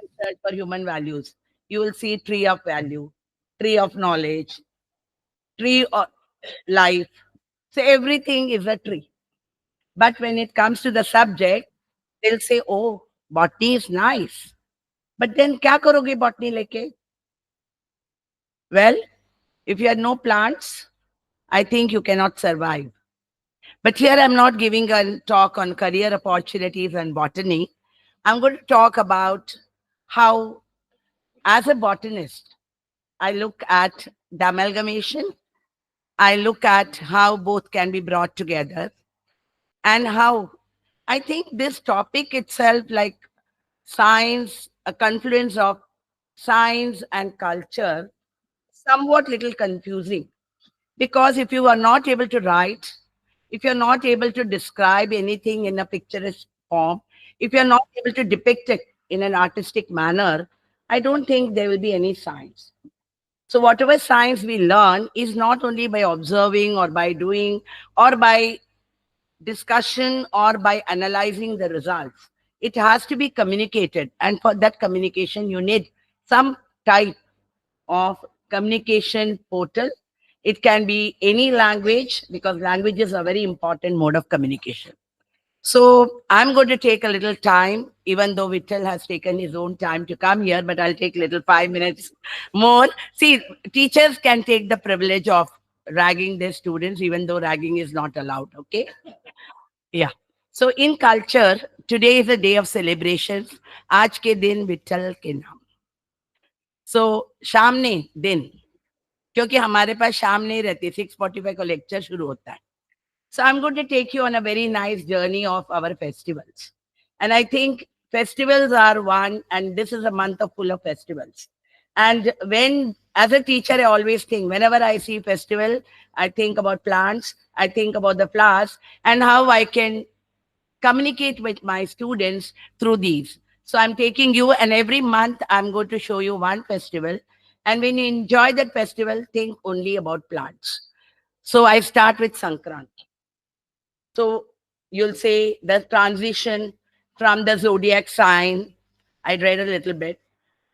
and search for human values, you will see tree of value, tree of knowledge, tree of life. So everything is a tree. But when it comes to the subject, they'll say, oh, botany is nice. But then kya karoge botany leke? Well, if you have no plants, I think you cannot survive. But here I'm not giving a talk on career opportunities and botany. I'm going to talk about how, as a botanist, I look at the amalgamation. I look at how both can be brought together and how I think this topic itself, like science, a confluence of science and culture, somewhat little confusing. Because if you are not able to write, if you're not able to describe anything in a picturesque form, if you're not able to depict it in an artistic manner, I don't think there will be any science. So, whatever science we learn is not only by observing or by doing or by discussion or by analyzing the results. It has to be communicated. And for that communication, you need some type of communication portal. It can be any language because language is a very important mode of communication. So I'm going to take a little time, even though Vittal has taken his own time to come here, but I'll take little 5 minutes more. See, teachers can take the privilege of ragging their students, even though ragging is not allowed. Okay. Yeah. So in culture, today is a day of celebrations. आज के दिन विठल के नाम. So शाम ने दिन, क्योंकि हमारे पास शाम नहीं रहती, 6:45 को लेक्चर शुरू होता है. So I'm going to take you on a very nice journey of our festivals. And I think festivals are one, and this is a month of full of festivals. And when, as a teacher, I always think, whenever I see festival, I think about plants, I think about the flowers, and how I can communicate with my students through these. So I'm taking you, and every month I'm going to show you one festival. And when you enjoy that festival, think only about plants. So I start with Sankranti. So you'll say the transition from the zodiac sign. I read a little bit.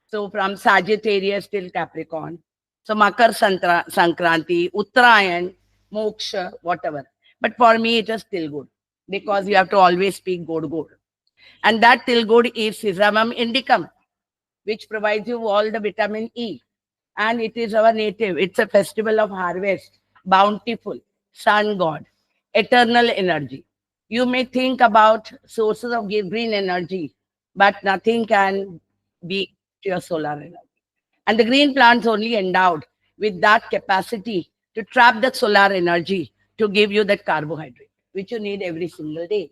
So from Sagittarius till Capricorn. So Sankranti, Uttarayan, Moksha, whatever. But for me, it is still good because you have to always speak good. And that till good is Sesamum indicum, which provides you all the vitamin E. And it is our native. It's a festival of harvest, bountiful, sun god, eternal energy. You may think about sources of green energy, but nothing can be your solar energy. And the green plants only endowed with that capacity to trap that solar energy to give you that carbohydrate, which you need every single day.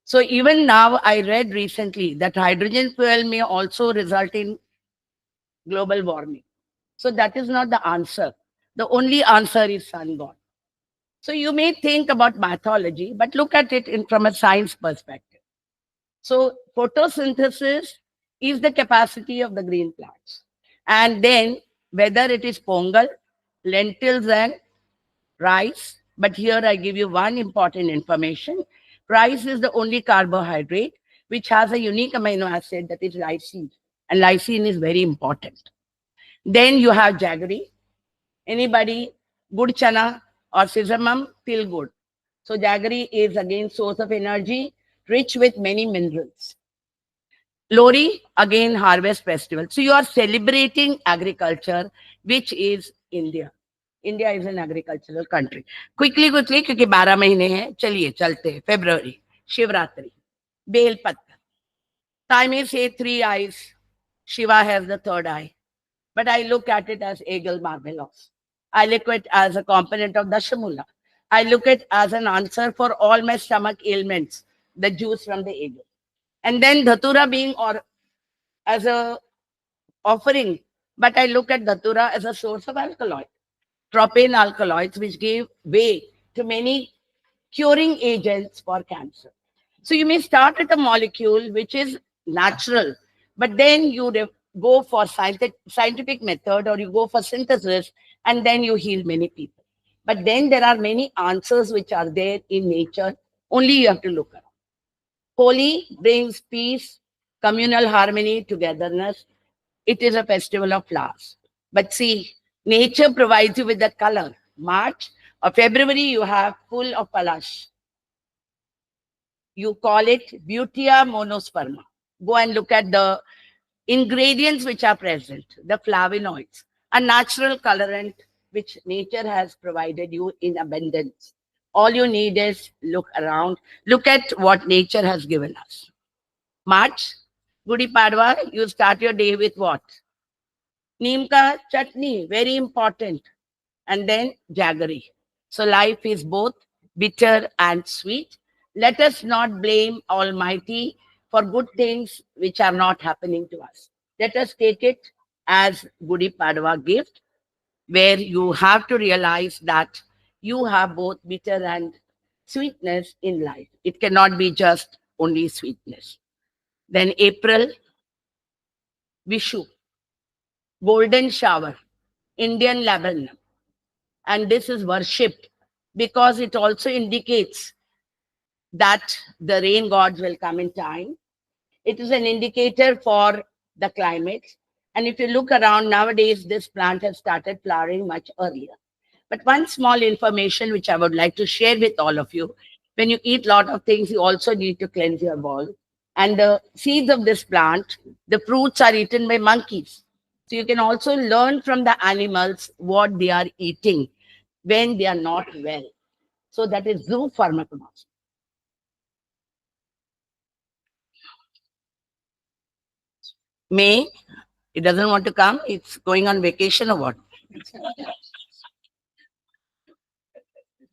So even now, I read recently that hydrogen fuel may also result in global warming. So that is not the answer. The only answer is sun god. So you may think about mythology, but look at it from a science perspective. So photosynthesis is the capacity of the green plants. And then whether it is pongal, lentils and rice, but here I give you one important information. Rice is the only carbohydrate which has a unique amino acid that is lysine. And lysine is very important. Then you have jaggery. Anybody? Good chana or sesamum, feel good. So jaggery is again source of energy, rich with many minerals. Lori, again harvest festival. So you are celebrating agriculture, which is India. India is an agricultural country. Quickly, क्योंकि 12 महीने हैं, चलिए चलते हैं. February, Shivratri, बेलपत्र. I may say 3 eyes. Shiva has the third eye. But I look at it as eagle marvelous. I look at it as a component of Dashamula. I look at it as an answer for all my stomach ailments, the juice from the eagle. And then Dhatura being or as a offering, but I look at Dhatura as a source of alkaloid, tropane alkaloids, which give way to many curing agents for cancer. So you may start with a molecule which is natural, but then you go for scientific method or you go for synthesis and then you heal many people. But then there are many answers which are there in nature. Only you have to look around. Holi brings peace, communal harmony, togetherness. It is a festival of flowers. But see, nature provides you with the color. March or February, you have full of palash. You call it Butia monosperma. Go and look at the ingredients which are present, the flavonoids, a natural colorant which nature has provided you in abundance. All you need is look around, look at what nature has given us. March, Gudi Padwa, you start your day with what? Neem ka chutney, very important. And then jaggery. So life is both bitter and sweet. Let us not blame Almighty for good things which are not happening to us. Let us take it as Gudi Padwa gift, where you have to realize that you have both bitter and sweetness in life. It cannot be just only sweetness. Then April, Vishu, golden shower, Indian laburnum. And this is worshipped because it also indicates that the rain gods will come in time. It is an indicator for the climate. And if you look around nowadays, this plant has started flowering much earlier. But one small information which I would like to share with all of you, when you eat a lot of things, you also need to cleanse your bowl. And the seeds of this plant, the fruits are eaten by monkeys. So you can also learn from the animals what they are eating when they are not well. So that is zoo pharmacology. May, it doesn't want to come. It's going on vacation or what?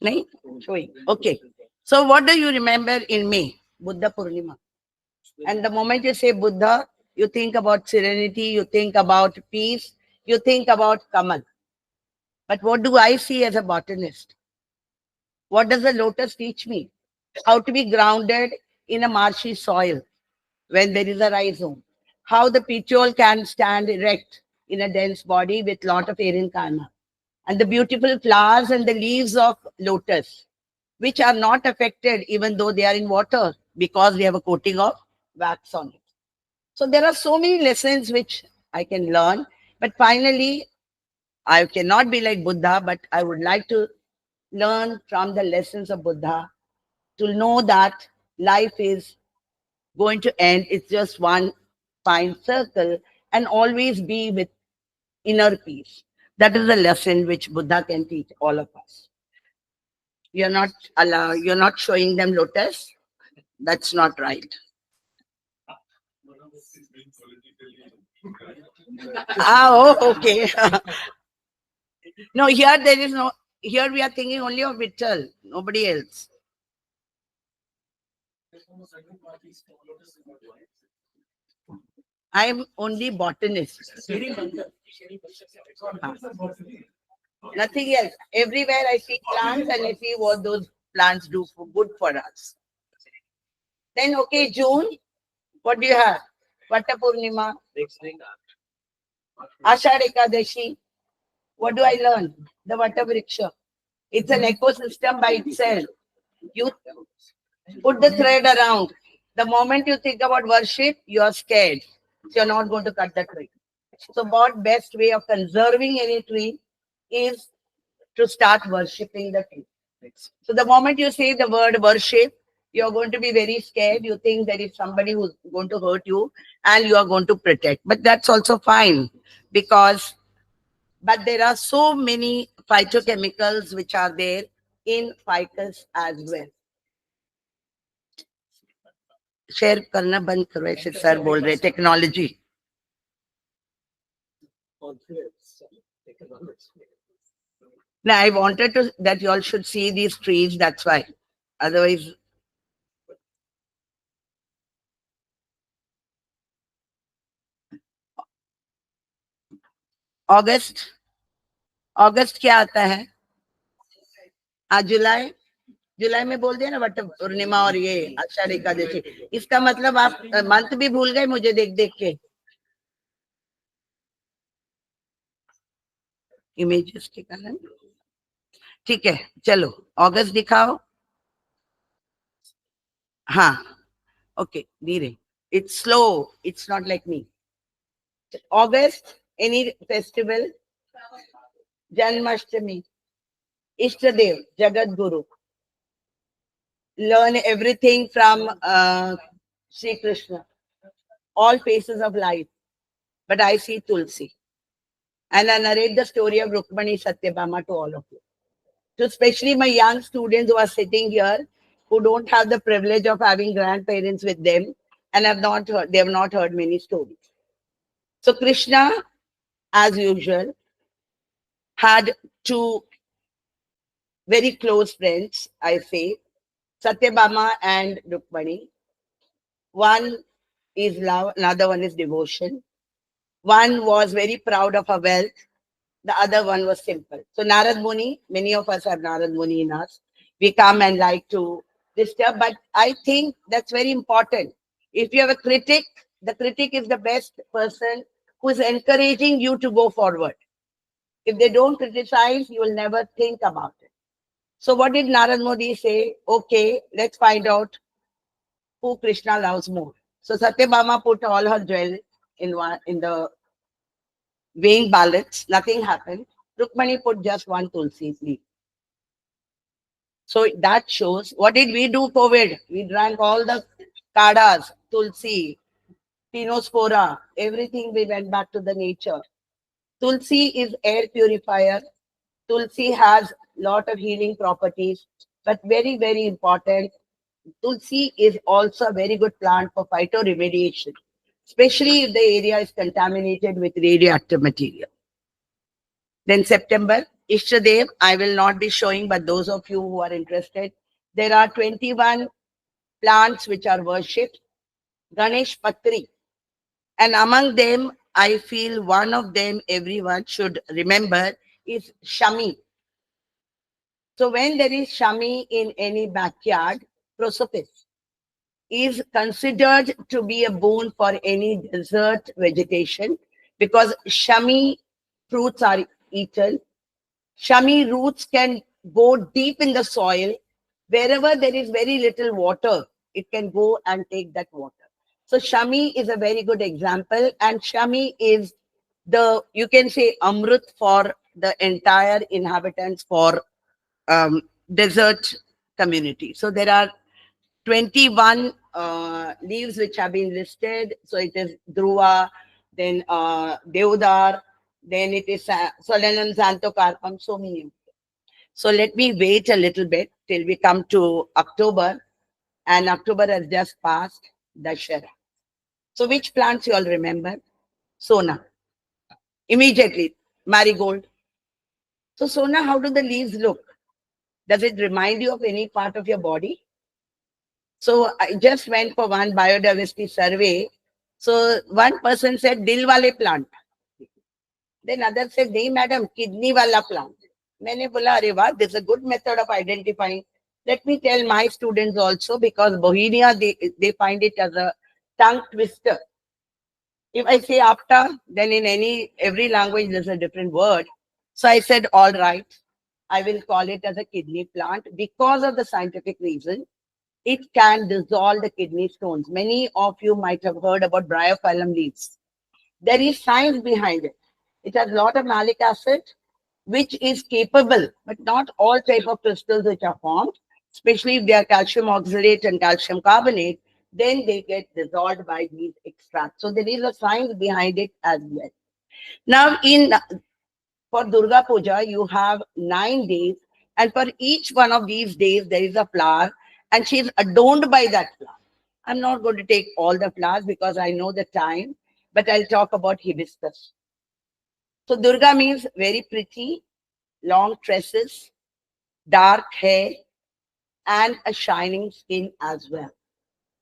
Nahin? Showing. Okay. So what do you remember in May? Buddha Purnima. And the moment you say Buddha, you think about serenity, you think about peace, you think about Kamal. But what do I see as a botanist? What does the lotus teach me? How to be grounded in a marshy soil when there is a rhizome. How the petiole can stand erect in a dense body with lot of air in karma. And the beautiful flowers and the leaves of lotus, which are not affected even though they are in water because they have a coating of wax on it. So there are so many lessons which I can learn. But finally, I cannot be like Buddha, but I would like to learn from the lessons of Buddha to know that life is going to end. It's just one fine circle, and always be with inner peace. That is the lesson which Buddha can teach all of us. You're not showing them lotus. That's not right. Oh, okay. No, here there is no, here we are thinking only of Vittal, nobody else. I am only botanist. Nothing else. Everywhere I see plants and I see what those plants do for good for us. Then, okay, June, what do you have? Vata Purnima, Ashad Ekadashi. What do I learn? The Vata Vriksha. It's an ecosystem by itself. You put the thread around. The moment you think about worship, you are scared. So you're not going to cut the tree. So what best way of conserving any tree is to start worshipping the tree. So the moment you say the word worship, you're going to be very scared. You think there is somebody who's going to hurt you and you are going to protect. But that's also fine but there are so many phytochemicals which are there in ficus as well. Share करना बंद करो ऐसे sir बोल रहे technology. No, I wanted to that you all should see these trees. That's why. Otherwise, अगस्त क्या आता है? जुलाई. जुलाई में बोल दिया ना वट पूर्णिमा और ये आषाढ़ एकादशी. इसका मतलब आप मंथ भी भूल गए मुझे देख देख के. इमेजेस के कारण. ठीक है, चलो अगस्त दिखाओ. हाँ, ओके, धीरे. It's slow. It's not like me. August, any festival? Janmashtami, Ishtadev, Jagat Guru. Learn everything from Sri Krishna. All phases of life. But I see Tulsi. And I narrate the story of Rukmani Satyabhama to all of you. To especially my young students who are sitting here, who don't have the privilege of having grandparents with them and they have not heard many stories. So Krishna, as usual, had two very close friends, I say, Satyabhama and Rukmani. One is love, another one is devotion. One was very proud of her wealth, the other one was simple. So Narad Muni, many of us have Narad Muni in us. We come and like to disturb, but I think that's very important. If you have a critic, the critic is the best person who is encouraging you to go forward. If they don't criticize, you will never think about it. So what did Narad Modi say? Okay, let's find out who Krishna loves more. So Satyabhama put all her jewel in the weighing balance. Nothing happened. Rukmani put just one tulsi leaf. So that shows, what did we do COVID? We drank all the kadas, tulsi, tinospora, everything. We went back to the nature. Tulsi is air purifier. Tulsi has lot of healing properties, but very, very important. Tulsi is also a very good plant for phytoremediation, especially if the area is contaminated with radioactive material. Then September, Ishtadev, I will not be showing, but those of you who are interested, there are 21 plants which are worshipped. Ganesh Patri. And among them, I feel one of them everyone should remember is Shami. So when there is Shami in any backyard, prosopis is considered to be a boon for any desert vegetation because Shami fruits are eaten. Shami roots can go deep in the soil. Wherever there is very little water, it can go and take that water. So Shami is a very good example, and Shami is you can say Amrut for the entire inhabitants for desert community. So there are 21 leaves which have been listed. So it is Dhruva, then Deodar, then it is Solanum xanthocarpum, so many. So let me wait a little bit till we come to October, and October has just passed, Dashera. So which plants you all remember? Sona. Immediately, marigold. So Sona, how do the leaves look? Does it remind you of any part of your body? So I just went for one biodiversity survey. So one person said, Dil wale plant. Then others said, nahi madam, kidney wala plant. मैंने बोला अरे वाह, this is a good method of identifying. Let me tell my students also, because Bohemia, they find it as a tongue twister. If I say apta, then in every language there's a different word. So I said, all right, I will call it as a kidney plant because of the scientific reason. It can dissolve the kidney stones. Many of you might have heard about bryophyllum leaves. There is science behind it. It has a lot of malic acid, which is capable, but not all type of crystals which are formed, especially if they are calcium oxalate and calcium carbonate, then they get dissolved by these extracts. So there is a science behind it as well. Now, for Durga Puja, you have 9 days, and for each one of these days, there is a flower, and she is adorned by that flower. I'm not going to take all the flowers because I know the time, but I'll talk about hibiscus. So Durga means very pretty, long tresses, dark hair, and a shining skin as well.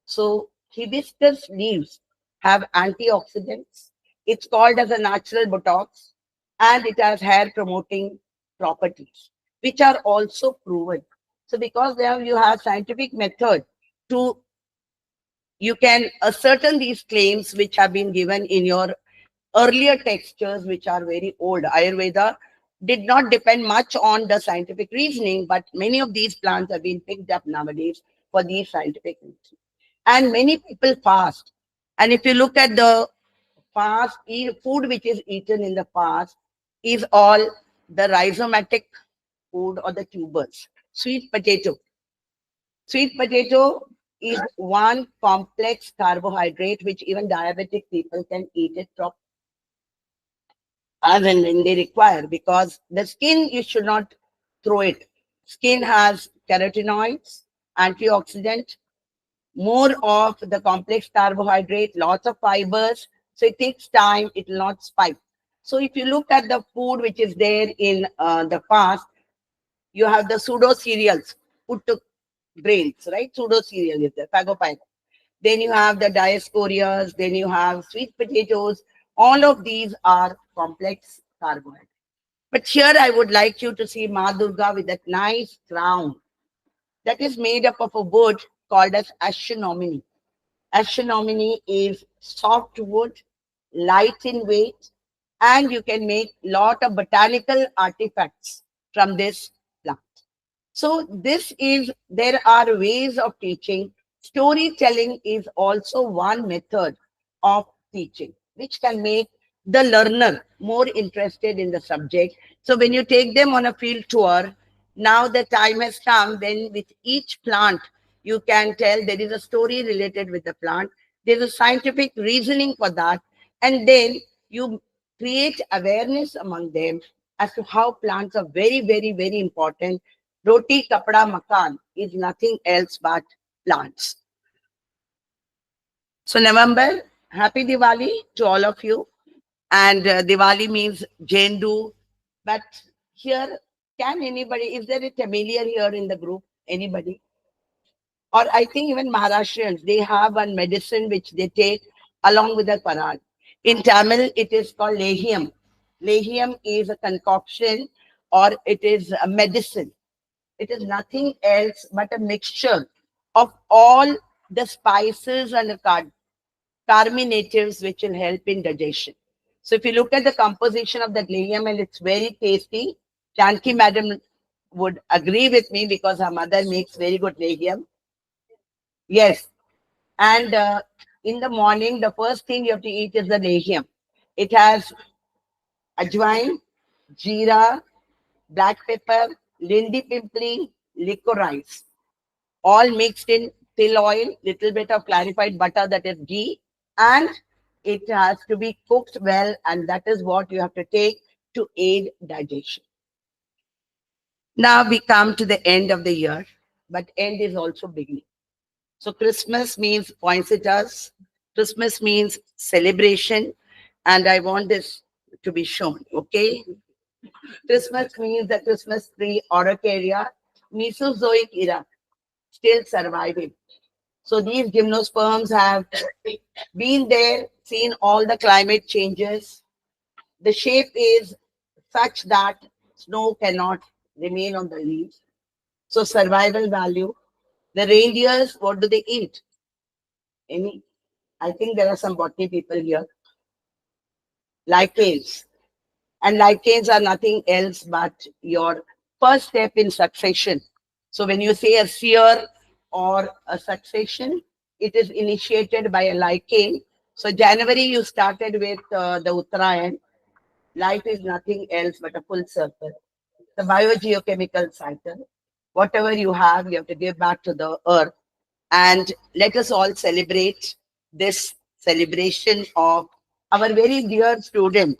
So hibiscus leaves have antioxidants. It's called as a natural Botox, and it has hair promoting properties, which are also proven. So because you have scientific method to, you can ascertain these claims which have been given in your earlier textures, which are very old. Ayurveda did not depend much on the scientific reasoning, but many of these plants have been picked up nowadays for these scientific reasons. And many people fast. And if you look at the past, food which is eaten in the past is all the rhizomatic food or the tubers. Sweet potato. Sweet potato is one complex carbohydrate which even diabetic people can eat it properly as and when they require, because the skin, you should not throw it. Skin has carotenoids, antioxidant, more of the complex carbohydrate, lots of fibers. So it takes time, it will not spike. So if you look at the food which is there in the past, you have the pseudo cereals, put to grains, right? Pseudo cereal is there, phagopipe. Then you have the diascorias, then you have sweet potatoes. All of these are complex carbohydrates. But here I would like you to see Ma Durga with that nice crown that is made up of a wood called as ashonomini. Ashonomini is soft wood, light in weight, and you can make lot of botanical artifacts from this plant. So there are ways of teaching. Storytelling is also one method of teaching, which can make the learner more interested in the subject. So when you take them on a field tour, now the time has come, then with each plant, you can tell there is a story related with the plant. There's a scientific reasoning for that. And then you create awareness among them as to how plants are very, very, very important. Roti, kapda, makan is nothing else but plants. So November, happy Diwali to all of you. And Diwali means Jendu. But here, can anybody, is there a Tamilian here in the group? Anybody? Or I think even Maharashtrians, they have one medicine which they take along with the Quran. In Tamil, it is called lehiam. Lehiam is a concoction or it is a medicine. It is nothing else but a mixture of all the spices and the carminatives which will help in digestion. So if you look at the composition of that lehiam, and it's very tasty, Janki madam would agree with me because her mother makes very good lehiam. Yes. And in the morning, the first thing you have to eat is the lehiam. It has ajwain, jeera, black pepper, lindi pimpli, licorice, all mixed in till oil, little bit of clarified butter, that is ghee, and it has to be cooked well, and that is what you have to take to aid digestion. Now we come to the end of the year, but end is also beginning. So Christmas means poinsettias, Christmas means celebration, and I want this to be shown, okay? Christmas means the Christmas tree, Araucaria, Mesozoic era, still surviving. So these gymnosperms have been there, seen all the climate changes. The shape is such that snow cannot remain on the leaves. So survival value. The reindeers, what do they eat? Any? I think there are some botany people here. Lichens. And lichens are nothing else but your first step in succession. So when you say a seer or a succession, it is initiated by a lichen. So January you started with the Uttarayan. Life is nothing else but a full circle. The biogeochemical cycle. Whatever you have to give back to the earth. And let us all celebrate this celebration of our very dear student,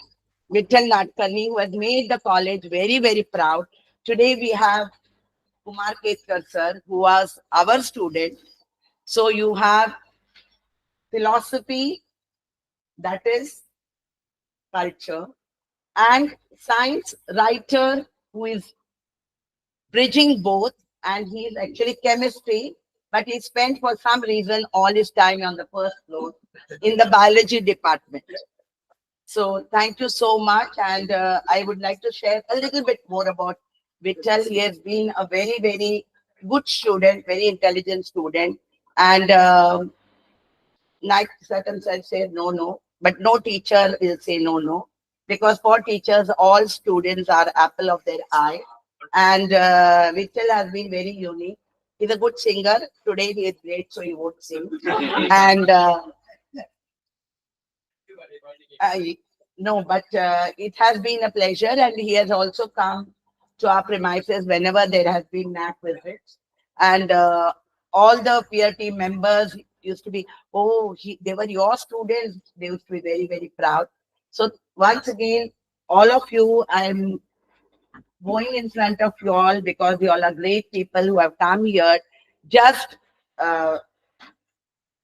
Vittal Nadkarni, who has made the college very, very proud. Today we have Kumar Ketkar sir, who was our student. So you have philosophy, that is culture, and science writer who is bridging both, and he is actually chemistry, but he spent for some reason all his time on the first floor in the biology department. So thank you so much, and I would like to share a little bit more about Vittal. He has been a very, very good student, very intelligent student, and like certain said no, but no teacher will say no, because for teachers, all students are apple of their eye. And Vittal has been very unique. He's a good singer. Today he is great, so he won't sing. And No, but it has been a pleasure, and he has also come to our premises whenever there has been NAC visits. And all the peer team members used to be, oh, they were your students. They used to be very, very proud. So once again, all of you, I'm going in front of you all because you all are great people who have come here just uh,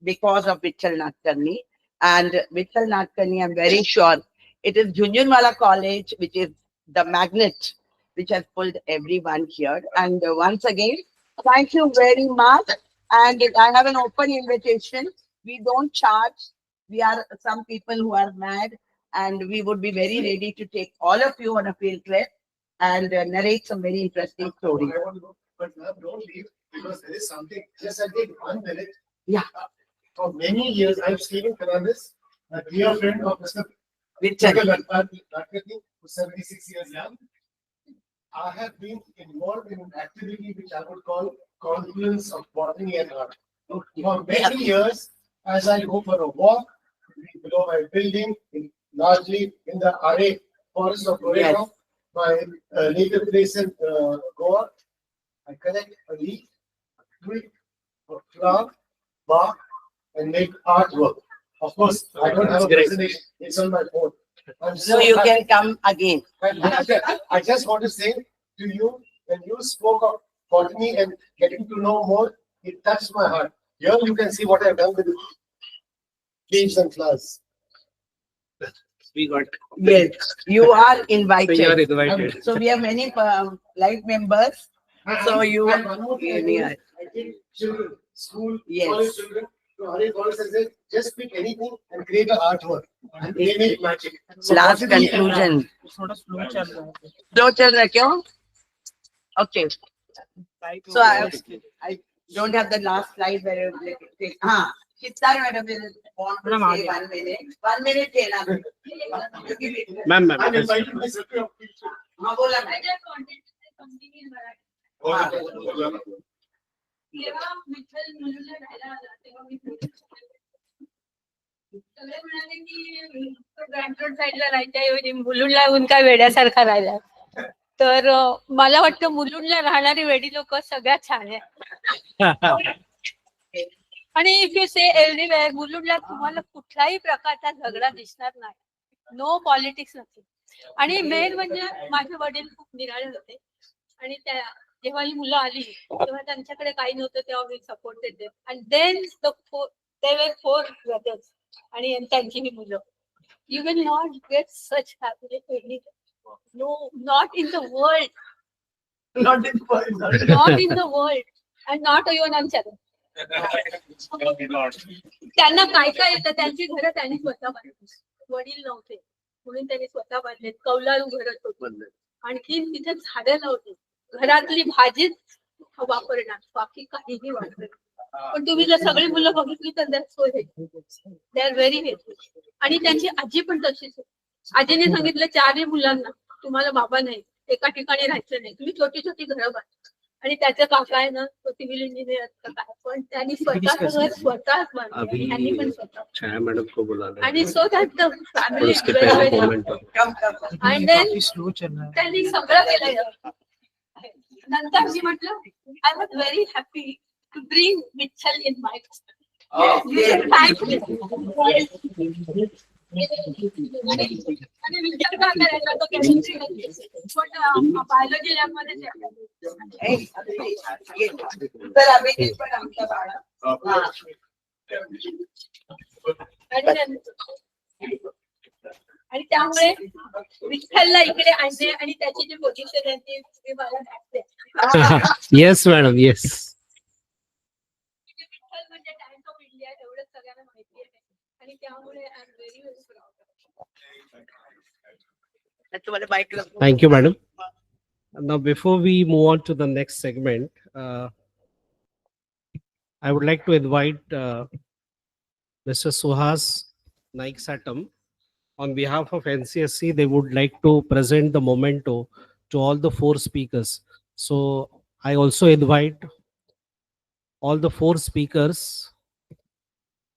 because of Vitchal Nadkarni. And Vitchal Nadkarni, I'm very sure it is Junjunwala College, which is the magnet which has pulled everyone here. And once again, thank you very much. And I have an open invitation. We don't charge. We are some people who are mad, and we would be very ready to take all of you on a field trip and narrate some very interesting stories. But don't leave because there is something. Just I think 1 minute. Yeah. For many years, I'm Stephen Fernandez, a dear friend of Mr. Vitchal. Nadkarni, who's 76 years young. I have been involved in an activity which I would call Confluence of Botany and Art. For many years, as I go for a walk below my building, largely in the RA forest of Goregaon, my native place in Goa, I collect a leaf, a twig, a flower, bark, and make artwork. Of course, I don't have a presentation. It's on my phone. So you can come again. I just want to say to you, when you spoke of botany and getting to know more, it touched my heart. Here you can see what I've done with leaves and flowers. We got. Yes, you are invited. So you are invited. So we have many live members. So you And one more thing, Yeah. I think children, school, Yes. college children, to Hari College says, just pick anything and create an artwork. And they make magic. So last possibly- conclusion. थोड़ा slow चल रहा है. Slow चल रहा है क्यों? Okay. So I don't have the last slide where you take. Chitta madam will want to Madam, say आगे. 1 minute. 1 minute देना. Ma'am, I'm invited by Secretary of Teachers. हाँ बोला मैं. जेव्हा विठ्ठल मुलुंडला राहायला आला तेव्हा मी सगळे म्हणाले की ग्रँड रोड साईडला राहायच्या ऐवजी मुलुंडला येऊन काय वेड्यासारखा राहिला. तर मला वाटतं मुलुंडला राहणारी वेडी लोक सगळ्यात छान आहे. आणि इफ यू से एव्हरीवेअर मुलुंडला तुम्हाला कुठलाही प्रकारचा झगडा दिसणार नाही. नो पॉलिटिक्स नसते. आणि मेन म्हणजे माझे वडील खूप निराळे होते आणि त्या जेव्हा ही मुलं आली तेव्हा त्यांच्याकडे काही नव्हतं तेव्हा मी सपोर्ट देते. आणि देन दे वर 4 ब्रदर्स आणि त्यांची ही मुलं. You will not get such happiness. No, not in the world. Not in words. Not in the world and not even आमच्या. त्यांना काय काय येतं. त्यांची घरं त्यांनी स्वतः बांधली. वडील नव्हते म्हणून त्यांनी स्वतः बांधलेत. कौलारू घरच होती. आणखी तिथे झाडं नव्हती. घरातली भाजीच वापरणार, बाकी काहीही वापरणार. पण तुम्ही जर सगळी मुलं बघितली तर दे आर व्हेरी हेल्पफुल. आणि त्यांची आजी पण तशीच आहे. आजीने सांगितलं 4 मुलांना तुम्हाला बाबा नाही, एका ठिकाणी राहायचं नाही, तुम्ही छोटी छोटी घरं बांधा. आणि त्याचं काका आहे ना, तो सिव्हिल इंजिनियर काय, पण त्यांनी स्वतः स्वतःच बांधलं. त्यांनी पण स्वतः. छाया मैडम को बुलाना. आणि सो दॅट द फॅमिली उसके पहले मोमेंट. आणि देन त्यांनी सगळं केलं. नंतर मी म्हटलं I was very happy to bring Vitthal in my आणि विचार का करायचा तो केमिस्ट्री पण बायोलॉजी लॅब मध्ये तर अभिजित पण आमचा बाळा. आणि त्यामुळे विठ्ठलला इकडे आणणे आणि त्याची जी पोझिशन आहे ती मला वाटते. Yes, madam. Yes. विठ्ठल म्हणजे टाइम्स ऑफ इंडिया एवढंच सगळ्यांना माहिती आहे. आणि त्यामुळे I am very very proud. तुम्हाला bike. Thank you, madam. Now, before we move on to the next segment, I would like to invite Mr. Suhas Naik Satam. On behalf of NCSC, they would like to present the memento to all the 4 speakers. So, I also invite all the 4 speakers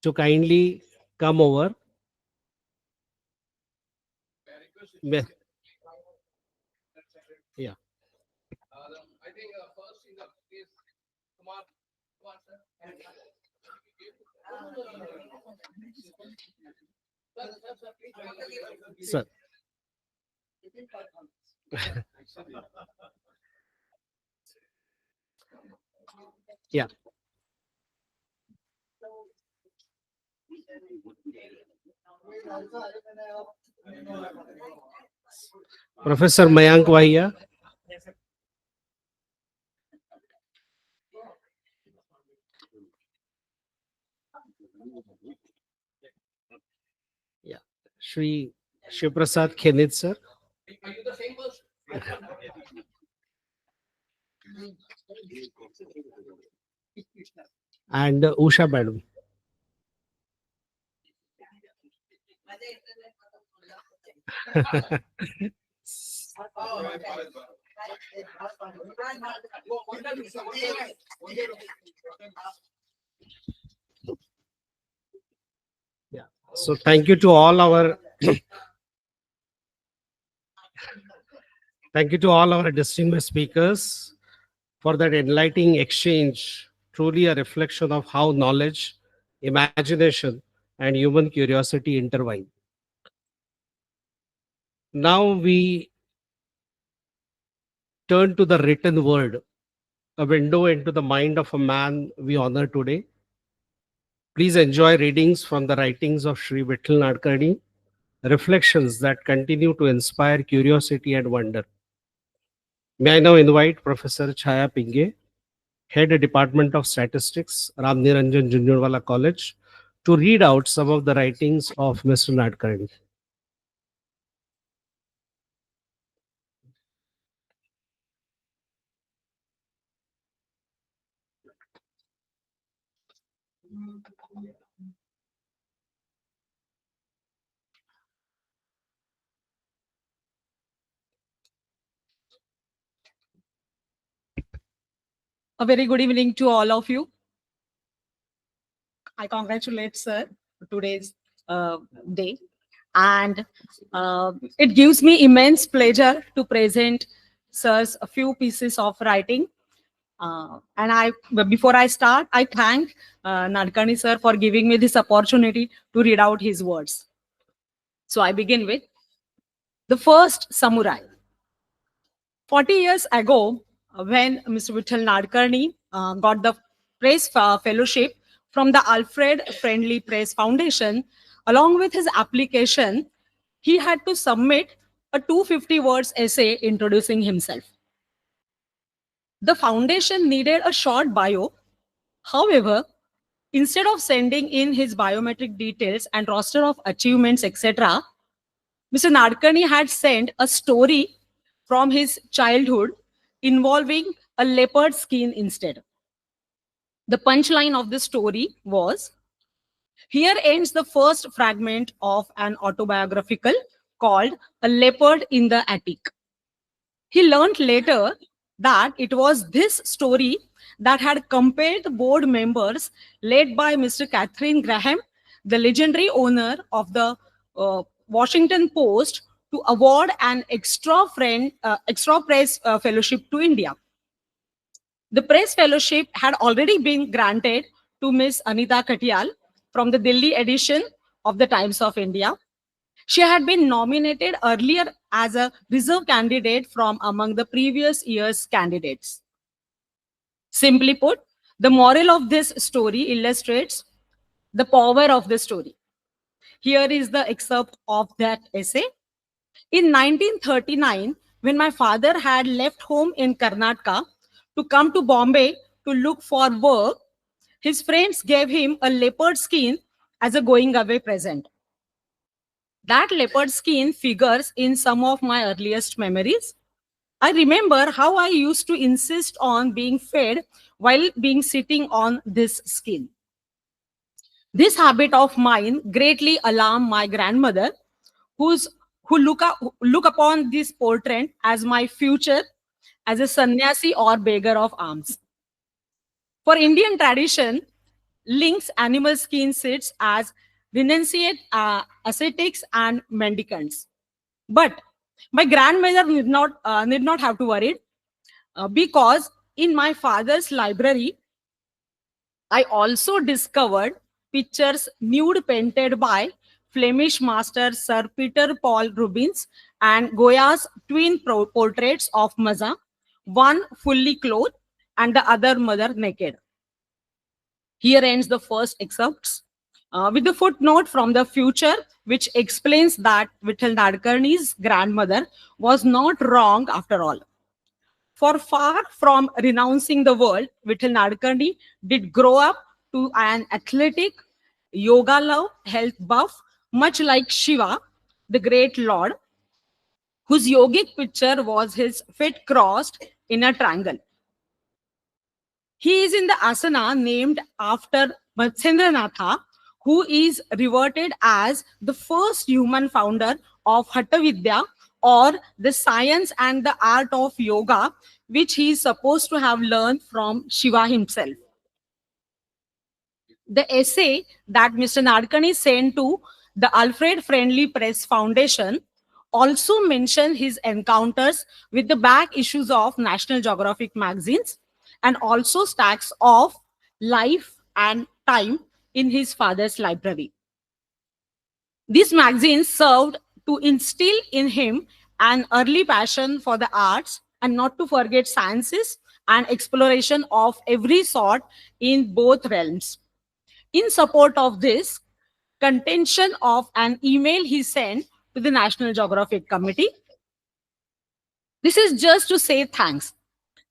to kindly come over Me- Yeah. I think first in the case, Kumar, Sir. Yeah. Professor Mayank Vahia. Yeah. Shri Shiprasad Khenit, sir. Are you the same person? And Usha Madam. Yeah. So thank you to all our thank you to all our distinguished speakers for that enlightening exchange. Truly a reflection of how knowledge, imagination, and human curiosity intertwine. Now we turn to the written word, a window into the mind of a man we honor today. Please enjoy readings from the writings of Sri Vittal Nadkarni, reflections that continue to inspire curiosity and wonder. May I now invite Professor Chaya Pinge, Head Department of Statistics, Ram Niranjan Junjunwala College, to read out some of the writings of Mr. Nadkarni. A very good evening to all of you. I congratulate sir for today's day, and it gives me immense pleasure to present sir's a few pieces of writing. But before I start, I thank Nadkarni sir for giving me this opportunity to read out his words. So I begin with the first samurai. 40 years ago, when Mr. Vittal Nadkarni got the Press Fellowship from the Alfred Friendly Press Foundation, along with his application, he had to submit a 250 words essay introducing himself. The foundation needed a short bio. However, instead of sending in his biometric details and roster of achievements, etc., Mr. Nadkarni had sent a story from his childhood involving a leopard skin instead. The punchline of the story was, here ends the first fragment of an autobiographical called A Leopard in the Attic. He learned later that it was this story that had compelled the board members led by Mr. Catherine Graham, the legendary owner of the Washington Post, to award an extra press fellowship to India. The press fellowship had already been granted to Miss Anita Katyal from the Delhi edition of the Times of India. She had been nominated earlier as a reserve candidate from among the previous year's candidates. Simply put, the moral of this story illustrates the power of the story. Here is the excerpt of that essay. In 1939, when my father had left home in Karnataka to come to Bombay to look for work, his friends gave him a leopard skin as a going away present. That leopard skin figures in some of my earliest memories. I remember how I used to insist on being fed while being sitting on this skin. This habit of mine greatly alarmed my grandmother, who look upon this portrait as my future as a sannyasi or beggar of alms. For Indian tradition, links animal skin sits as renunciate ascetics and mendicants. But my grandmother need not have to worry, because in my father's library, I also discovered pictures nude painted by Flemish master Sir Peter Paul Rubens and Goya's twin portraits of Maza, one fully clothed and the other mother naked. Here ends the first excerpts, with the footnote from the future, which explains that Vittal Nadkarni's grandmother was not wrong after all. For far from renouncing the world, Vittal Nadkarni did grow up to an athletic, yoga love, health buff, much like Shiva, the great lord, whose yogic picture was his feet crossed in a triangle. He is in the asana named after Matsendranath, who is reverted as the first human founder of Hatha Vidya, or the science and the art of yoga, which he is supposed to have learned from Shiva himself. The essay that Mr. Nadkarni sent to the Alfred Friendly Press Foundation also mentioned his encounters with the back issues of National Geographic magazines, and also stacks of Life and Time in his father's library. These magazines served to instill in him an early passion for the arts, and not to forget sciences and exploration of every sort in both realms. In support of this, contention of an email he sent to the National Geographic Committee. This is just to say thanks.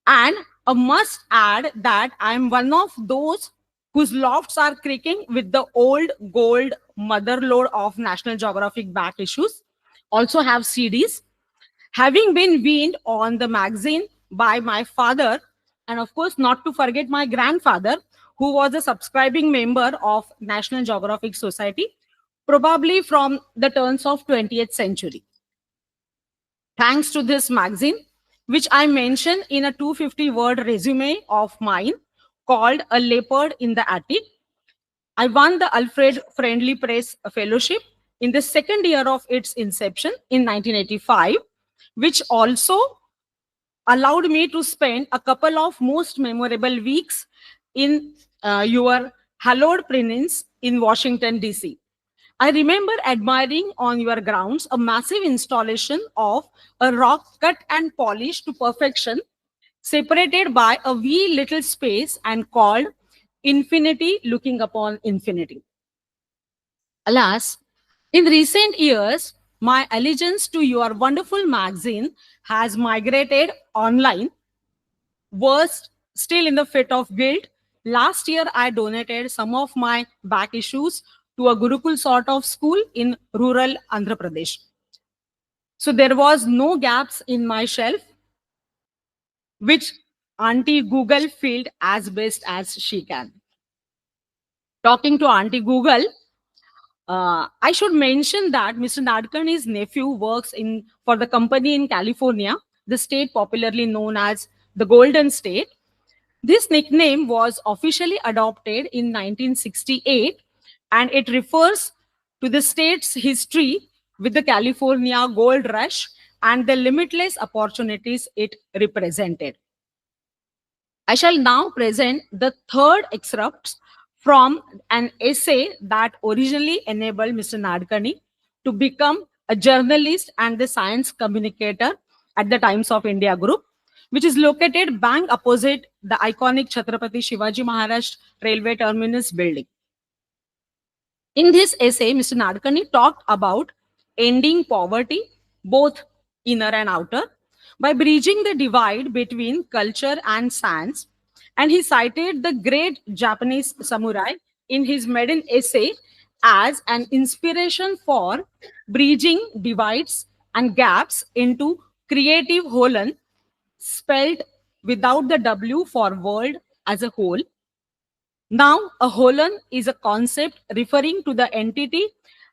And I must add that I am one of those whose lofts are creaking with the old gold motherlode of National Geographic back issues. Also have CDs. Having been weaned on the magazine by my father, and of course not to forget my grandfather, who was a subscribing member of National Geographic Society, probably from the turns of 20th century. Thanks to this magazine, which I mentioned in a 250-word resume of mine called A Leopard in the Attic, I won the Alfred Friendly Press Fellowship in the second year of its inception in 1985, which also allowed me to spend a couple of most memorable weeks in your hallowed presence in Washington, D.C. I remember admiring on your grounds a massive installation of a rock cut and polished to perfection, separated by a wee little space and called Infinity Looking Upon Infinity. Alas, in recent years, my allegiance to your wonderful magazine has migrated online. Worst, still in the fit of guilt, last year I donated some of my back issues to a Gurukul sort of school in rural Andhra Pradesh. So there was no gaps in my shelf, which Auntie Google filled as best as she can. Talking to Auntie Google, I should mention that Mr. Nadkarni's nephew works for the company in California, the state popularly known as the Golden State. This nickname was officially adopted in 1968, and it refers to the state's history with the California gold rush and the limitless opportunities it represented. I shall now present the third excerpt from an essay that originally enabled Mr. Nadkarni to become a journalist and the science communicator at the Times of India Group, which is located bang opposite the iconic Chhatrapati Shivaji Maharaj Railway Terminus building. In this essay, Mr. Nadkarni talked about ending poverty, both inner and outer, by bridging the divide between culture and science. And he cited the great Japanese samurai in his maiden essay as an inspiration for bridging divides and gaps into creative Holland, spelled without the W for world as a whole. Now, a Holland is a concept referring to the entity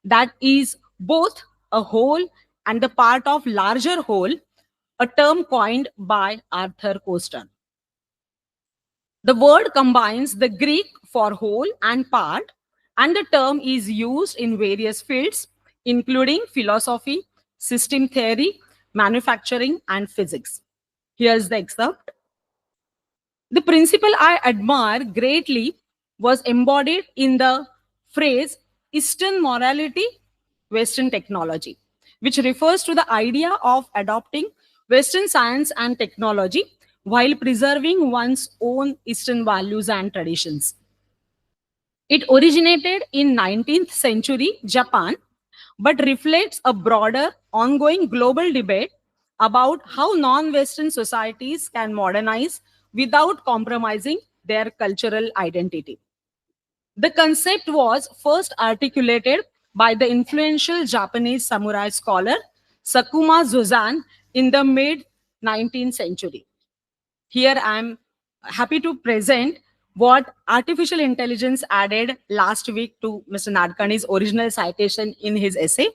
that is both a whole and the part of larger whole, a term coined by Arthur Koester. The word combines the Greek for whole and part, and the term is used in various fields, including philosophy, system theory, manufacturing, and physics. Here's the excerpt. The principle I admire greatly was embodied in the phrase Eastern morality, Western technology, which refers to the idea of adopting Western science and technology while preserving one's own Eastern values and traditions. It originated in 19th century Japan, but reflects a broader ongoing global debate about how non-Western societies can modernize without compromising their cultural identity. The concept was first articulated by the influential Japanese samurai scholar Sakuma Zuzan in the mid 19th century. Here I am happy to present what artificial intelligence added last week to Mr. Nadkarni's original citation in his essay.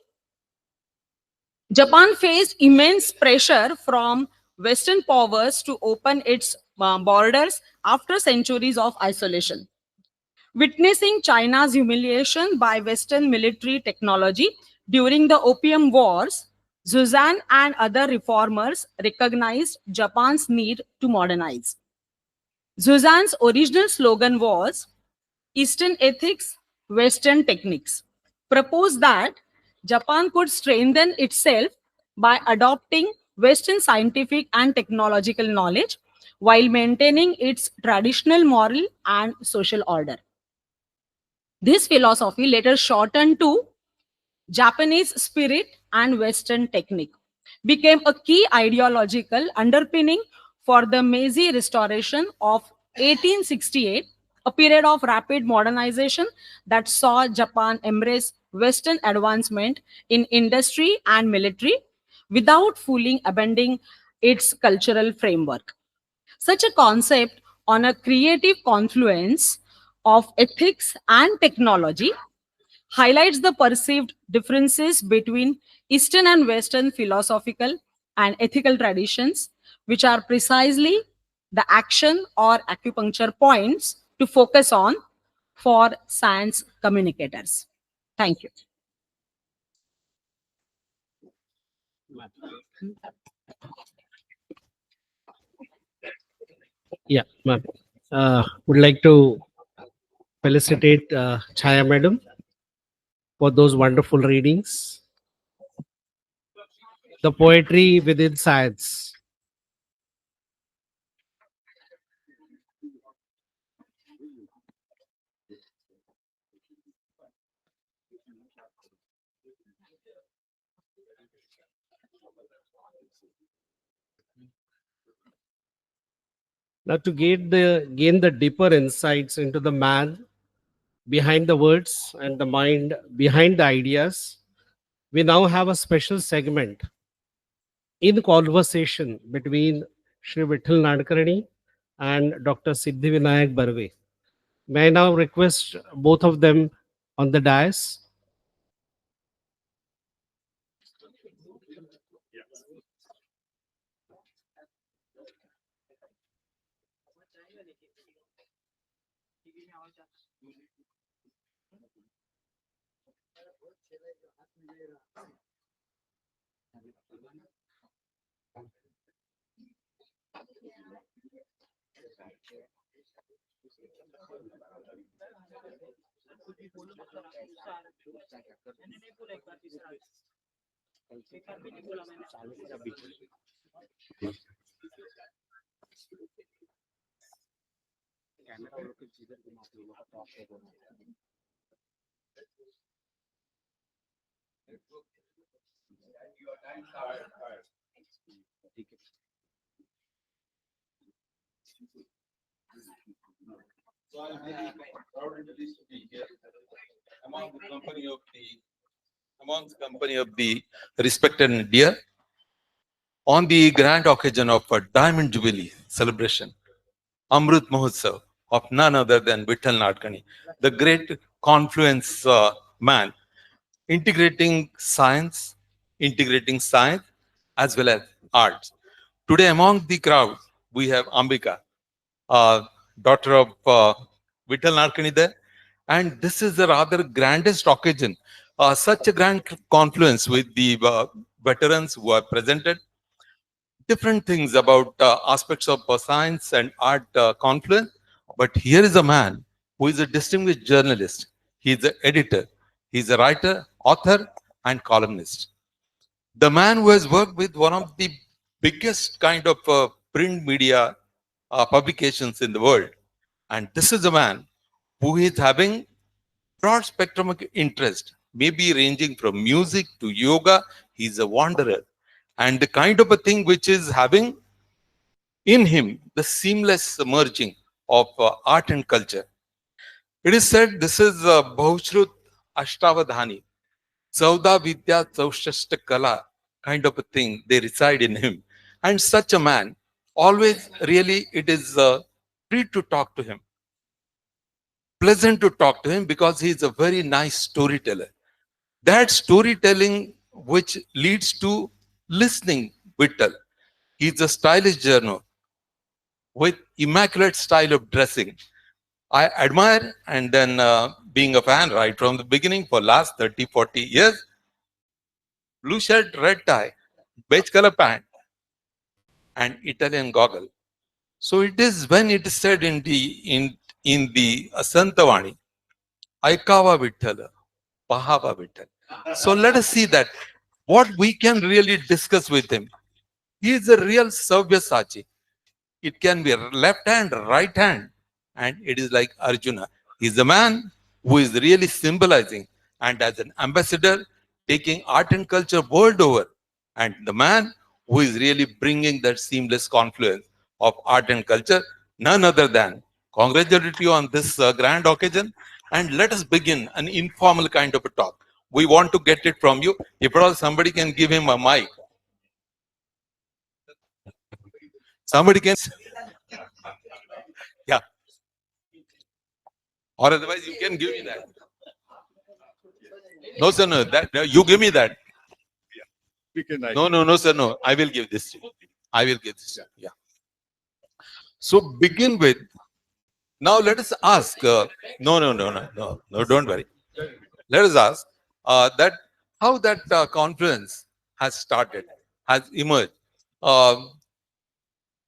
Japan faced immense pressure from Western powers to open its borders after centuries of isolation. Witnessing China's humiliation by Western military technology during the Opium Wars, Suzanne and other reformers recognized Japan's need to modernize. Suzanne's original slogan was Eastern ethics, Western techniques, proposed that Japan could strengthen itself by adopting Western scientific and technological knowledge while maintaining its traditional moral and social order. This philosophy later shortened to Japanese spirit and Western technique, became a key ideological underpinning for the Meiji Restoration of 1868, a period of rapid modernization that saw Japan embrace Western advancement in industry and military without fully abandoning its cultural framework. Such a concept on a creative confluence of ethics and technology highlights the perceived differences between Eastern and Western philosophical and ethical traditions, which are precisely the action or acupuncture points to focus on for science communicators. Thank you. Yeah, ma'am. Would like to felicitate Chaya madam for those wonderful readings. The poetry within science. Now, to gain the deeper insights into the man behind the words and the mind behind the ideas, we now have a special segment in conversation between Shri Vitthal Nadkarni and Dr. Siddhi Vinayak Barve. May I now request both of them on the dais? So I'm very proud and pleased to be here among the company of the respected and dear on the grand occasion of a Diamond Jubilee celebration, Amrut Mahotsav of none other than Vitthal Nadkarni, the great Confluence man, integrating science as well as arts. Today among the crowd, we have Ambika, daughter of Vitthal Nadkarni there. And this is the rather grandest occasion, such a grand confluence with the veterans who have presented different things about aspects of science and art confluence. But here is a man who is a distinguished journalist. He is an editor, he is a writer, author, and columnist. The man who has worked with one of the biggest kind of print media publications in the world. And this is a man who is having broad spectrum of interest, maybe ranging from music to yoga. He's a wanderer. And the kind of a thing which is having in him the seamless merging of art and culture. It is said this is Bahushrut Ashtavadhani, Sauda Vidya Saushashta Kala kind of a thing. They reside in him. And such a man, always really it is free to talk to him, pleasant to talk to him because he is a very nice storyteller. That storytelling which leads to listening Vittal. He's a stylish journal with immaculate style of dressing. I admire and then being a fan right from the beginning for last 30, 40 years. Blue shirt, red tie, beige color pant and Italian goggle. So it is when it is said in the Santavani, Aikava Vittala, Pahava Vittal. So let us see that what we can really discuss with him. He is a real Sabyasachi. It can be left hand, right hand, and it is like Arjuna. He's a man who is really symbolizing and as an ambassador taking art and culture world over, and the man who is really bringing that seamless confluence of art and culture, none other than congratulate you on this grand occasion, and let us begin an informal kind of a talk. We want to get it from you. If at all somebody can give him a mic. Somebody can. Yeah. Or otherwise you can give me that. No, sir, no. No, you give me that. No, sir, no. I will give this to you. I will give this. Yeah. So begin with. Now let us ask. No, don't worry. Let us ask that how that conference has started, has emerged.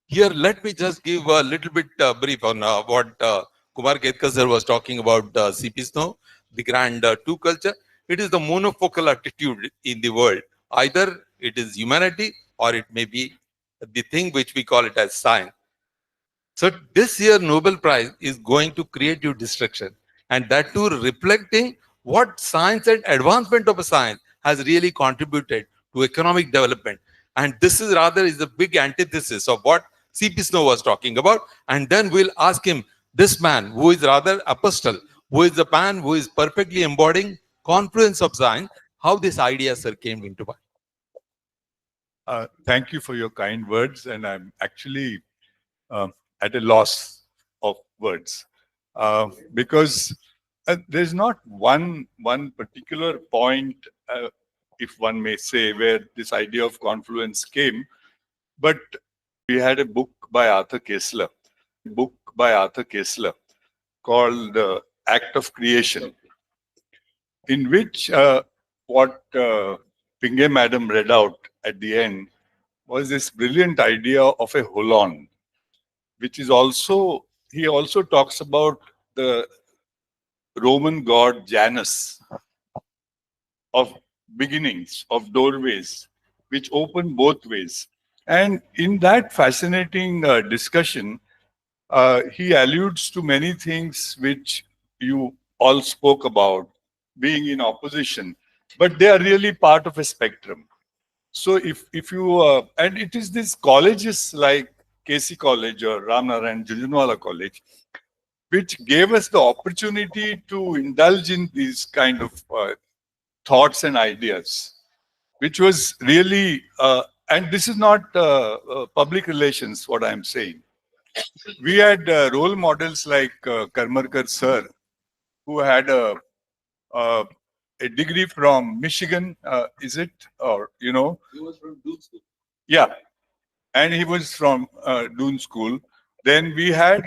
Here, let me just give a little bit brief on what Kumar Ketkar sir was talking about CP Snow, the grand two culture. It is the monofocal attitude in the world. Either it is humanity or it may be the thing which we call it as science. So this year Nobel Prize is going to creative destruction, and that too reflecting what science and advancement of a science has really contributed to economic development. And this is rather is the big antithesis of what C.P. Snow was talking about. And then we'll ask him, this man who is rather apostle, who is the man who is perfectly embodying confluence of science, how this idea, sir, came into mind. Thank you for your kind words, and I'm actually at a loss of words because there's not one particular point, if one may say, where this idea of confluence came. But we had a book by Arthur Koestler, called The Act of Creation, in which what Pinge Madam read out at the end was this brilliant idea of a holon, which is also, he also talks about the Roman god Janus, of beginnings, of doorways, which open both ways. And in that fascinating discussion, he alludes to many things which you all spoke about, being in opposition, but they are really part of a spectrum. So if you, and it is these colleges like KC College or Ramnarayan Junjunwala College, which gave us the opportunity to indulge in these kind of thoughts and ideas, which was really, and this is not public relations, what I'm saying. We had role models like Karmarkar sir, who had a degree from Michigan, is it? Or, you know? He was from Doon School. Yeah. And he was from Doon School. Then we had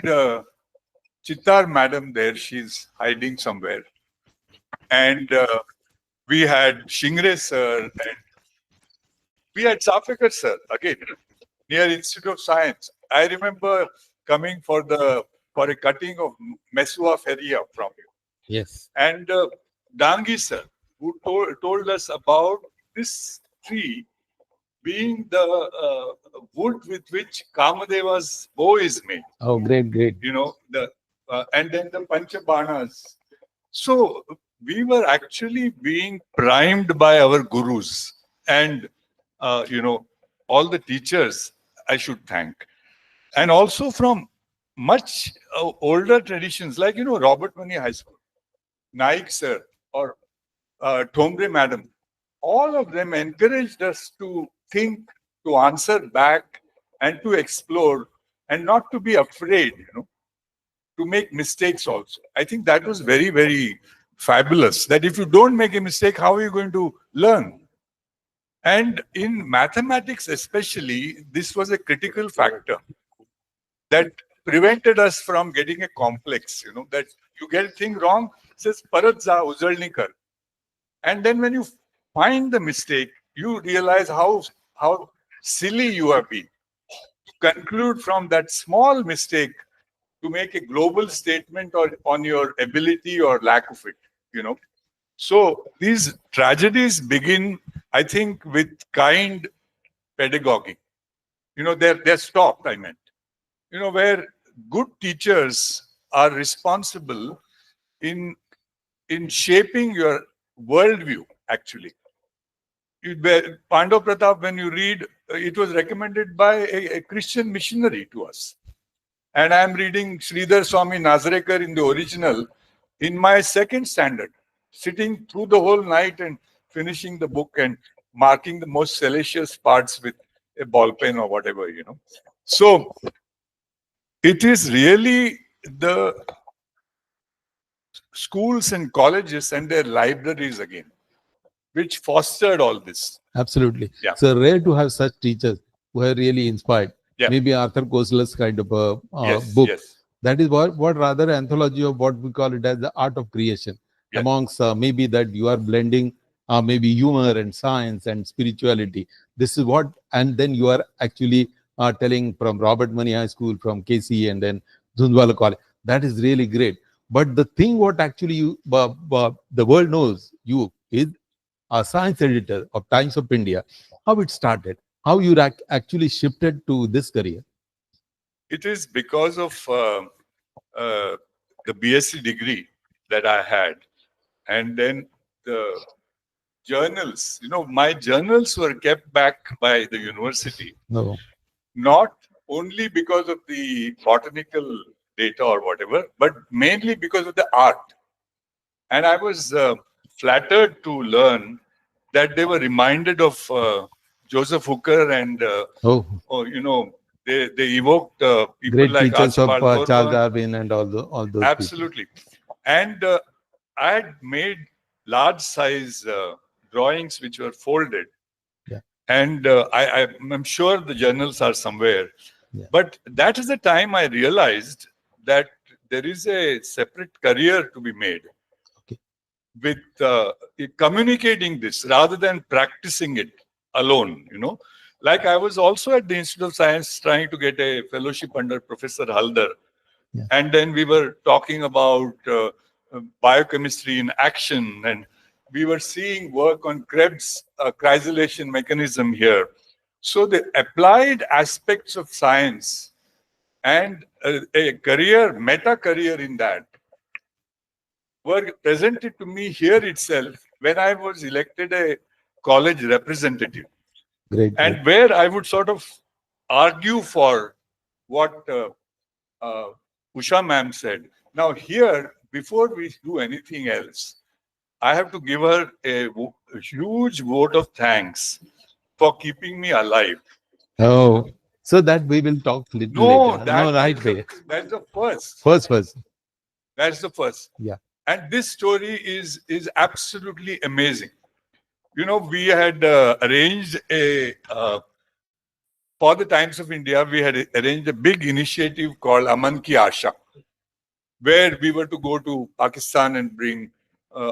Chittar madam there. She's hiding somewhere. And we had Shingre sir and We had Safekar sir, again, near Institute of Science. I remember coming for a cutting of Mesua Feria from you. Yes. And Dangi sir, who told us about this tree being the wood with which Kamadeva's bow is made. Oh, great, great. You know, and then the Panchabanas. So we were actually being primed by our gurus and, all the teachers I should thank. And also from much older traditions, like, Robert Mani High School, Naik sir, or Thombre madam, all of them encouraged us to think, to answer back, and to explore, and not to be afraid, to make mistakes also. I think that was very, very fabulous. That if you don't make a mistake, how are you going to learn? And in mathematics especially, this was a critical factor that prevented us from getting a complex, that you get a thing wrong, says Parat za uzalni kar. And then when you find the mistake, you realize how silly you have been. To conclude from that small mistake to make a global statement on your ability or lack of it. So these tragedies begin, I think, with kind pedagogy. They're stopped, I meant. Where good teachers are responsible in shaping your worldview, actually. Pandav Pratap, when you read, it was recommended by a Christian missionary to us. And I'm reading Sridhar Swami Nazarekar in the original in my second standard, sitting through the whole night and finishing the book and marking the most salacious parts with a ball pen or whatever, So it is really the schools and colleges and their libraries again, which fostered all this. Absolutely. Yeah. So rare to have such teachers who are really inspired. Yeah. Maybe Arthur Koestler's kind of a Yes, book. yes. That is what rather anthology of what we call it as the art of creation. Yeah. Amongst maybe that you are blending maybe humor and science and spirituality. This is what, and then you are actually telling from Robert Mani High School, from KC, and then Dhundwala College. That is really great. But the thing what actually you the world knows you is a science editor of Times of India. How it started, how you actually shifted to this career. It is because of the BSc degree that I had. And then the journals, my journals were kept back by the university, No. not only because of the botanical data or whatever, but mainly because of the art. And I was flattered to learn that they were reminded of Joseph Hooker and, they evoked people Great like teachers of Archibald Charles Corbin. Darwin and all those Absolutely. And I had made large size drawings which were folded. Yeah. And I'm sure the journals are somewhere. Yeah. But that is the time I realized that there is a separate career to be made. Okay. With communicating this rather than practicing it alone, Like I was also at the Institute of Science trying to get a fellowship under Professor Haldar. Yeah. And then we were talking about biochemistry in action, and we were seeing work on Krebs chrysallation mechanism here. So the applied aspects of science and a career, meta career in that, were presented to me here itself when I was elected a college representative. Great. And where I would sort of argue for what Usha ma'am said. Now here, before we do anything else, I have to give her a huge vote of thanks for keeping me alive. Oh, so that we will talk little later. No, right way. That's the first. First. That's the first. Yeah. And this story is absolutely amazing. We had arranged for the Times of India, we had arranged a big initiative called Aman Ki Asha, where we were to go to Pakistan and bring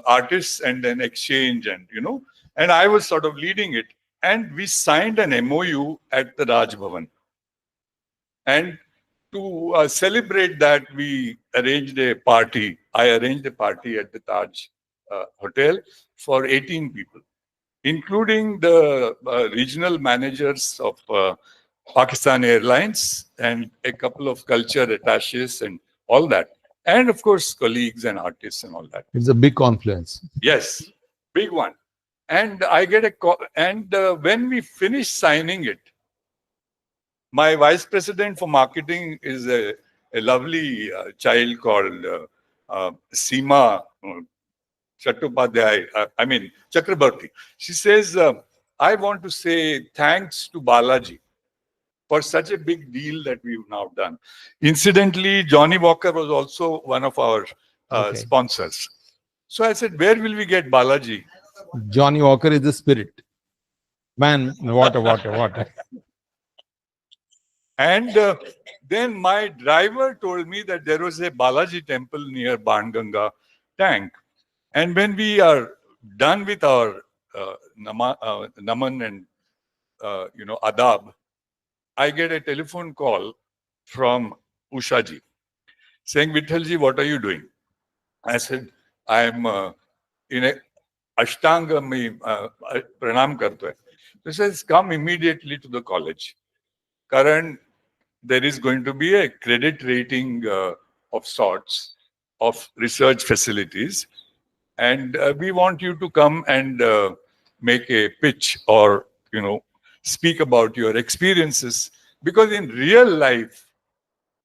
artists and then exchange and I was sort of leading it. and we signed an MOU at the Raj Bhavan. And to celebrate that, we arranged a party. I arranged a party at the Taj Hotel for 18 people, including the regional managers of Pakistan Airlines and a couple of culture attaches and all that. And of course, colleagues and artists and all that. It's a big confluence. Yes, big one. And I get a call. And when we finished signing it, my vice president for marketing is a lovely child called Seema Chattopadhyay, Chakrabarti. She says, I want to say thanks to Balaji for such a big deal that we've now done. Incidentally, Johnny Walker was also one of our sponsors. So I said, where will we get Balaji? Johnny Walker is the spirit. Man, water. And then my driver told me that there was a Balaji temple near Banganga tank. And when we are done with our Naman and Adab, I get a telephone call from Ushaji saying, Vithalji, what are you doing? I said, I am in a Ashtanga pranam karta hai. He says, come immediately to the college. Karan, there is going to be a credit rating of sorts of research facilities. And we want you to come and make a pitch or, speak about your experiences. Because in real life,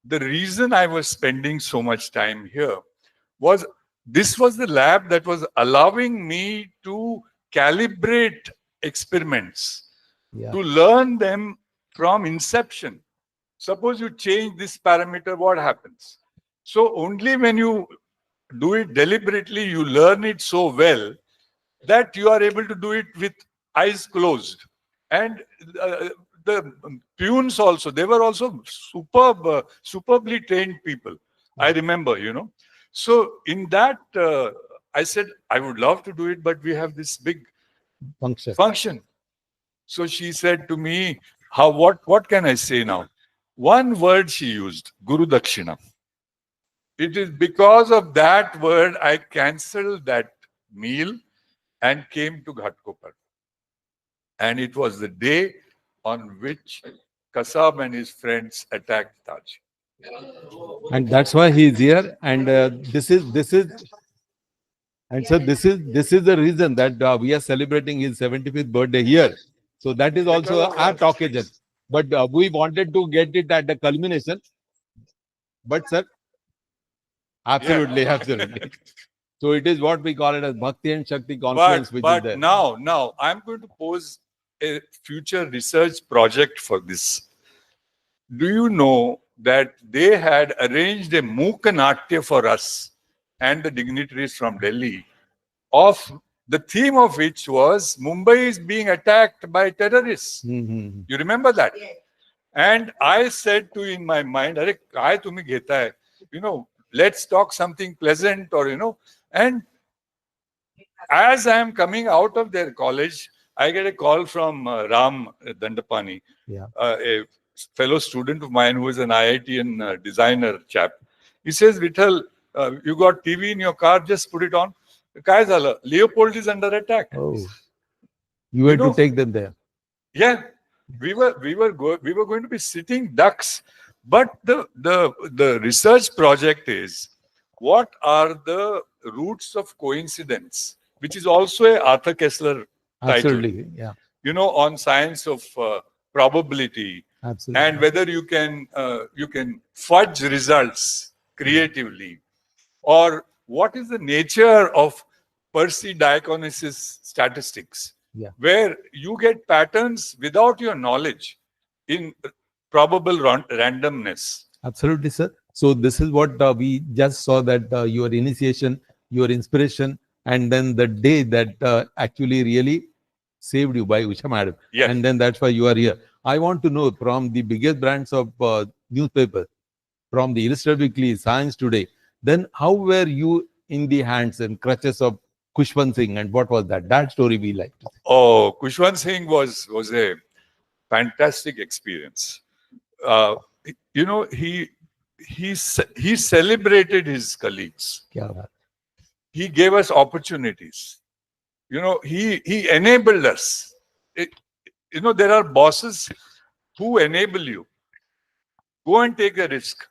the reason I was spending so much time here was this was the lab that was allowing me to calibrate experiments, to learn them from inception. Suppose you change this parameter, what happens? So only when you do it deliberately, you learn it so well that you are able to do it with eyes closed. And the peons also, they were also superbly trained people. I remember, So in that, I said, I would love to do it, but we have this big function. So she said to me, what can I say now? One word she used, Guru Dakshina. It is because of that word I cancelled that meal and came to Ghatkopar. And it was the day on which Kasab and his friends attacked Taj. And that's why he is here. And this is the reason that we are celebrating his 75th birthday here. So that is also our occasion. But we wanted to get it at the culmination. But sir, absolutely. So it is what we call it as Bhakti and Shakti confluence. But now I'm going to pose a future research project for this. Do you know that they had arranged a Mooka Natya for us and the dignitaries from Delhi, of the theme of which was Mumbai is being attacked by terrorists. You remember that? And I said to in my mind, Are kai tumi gheta hai? Let's talk something pleasant or, and as I am coming out of their college, I get a call from Ram Dandapani, a fellow student of mine who is an IITian designer chap. He says, Vithal, you got TV in your car, just put it on. Kai zala? Leopold is under attack. Oh, you had to take them there. Yeah, we were going to be sitting ducks, but the research project is what are the roots of coincidence, which is also a Arthur Kessler title. Absolutely, yeah. On science of probability. Absolutely. And whether you can fudge results creatively, or what is the nature of Percy Diaconis's statistics, where you get patterns without your knowledge in probable randomness. Absolutely, sir. So this is what we just saw, that your initiation, your inspiration, and then the day that actually really saved you by Usha Madam. Yes. And then that's why you are here. I want to know from the biggest brands of newspaper, from the Illustrated Weekly, Science Today, then how were you in the hands and crutches of Kushwant Singh, and what was that? That story we like to say. Oh, Kushwant Singh was a fantastic experience. You know, he celebrated his colleagues. Kya baat. He gave us opportunities. You know, he enabled us. You know, there are bosses who enable you. Go and take a risk.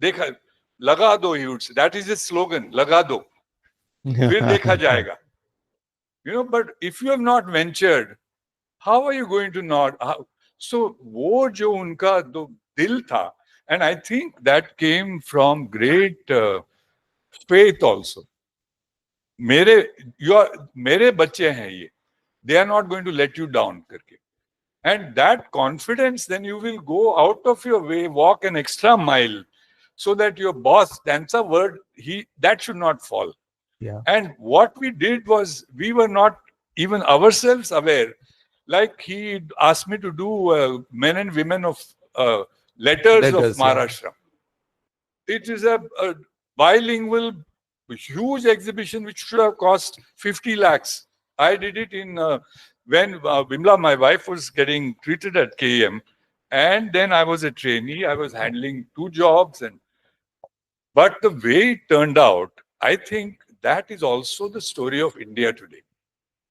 Dekha, laga do, he would say. That is his slogan, laga do. Fir dekha jayega. You know, but if you have not ventured, how are you going to not? So, wo jo unka do dil tha, and I think that came from great faith also. mere bacche hain ye. They are not going to let you down karke. And that confidence, then you will go out of your way, walk an extra mile, so that your boss, that's a word, that should not fall. Yeah. And what we did was, we were not even ourselves aware. Like he asked me to do men and women of letters of Maharashtra. It is a bilingual, huge exhibition which should have cost 50 lakhs. I did it in when Vimla, my wife, was getting treated at KEM, and then I was a trainee. I was handling 2 jobs, but the way it turned out, I think that is also the story of India today.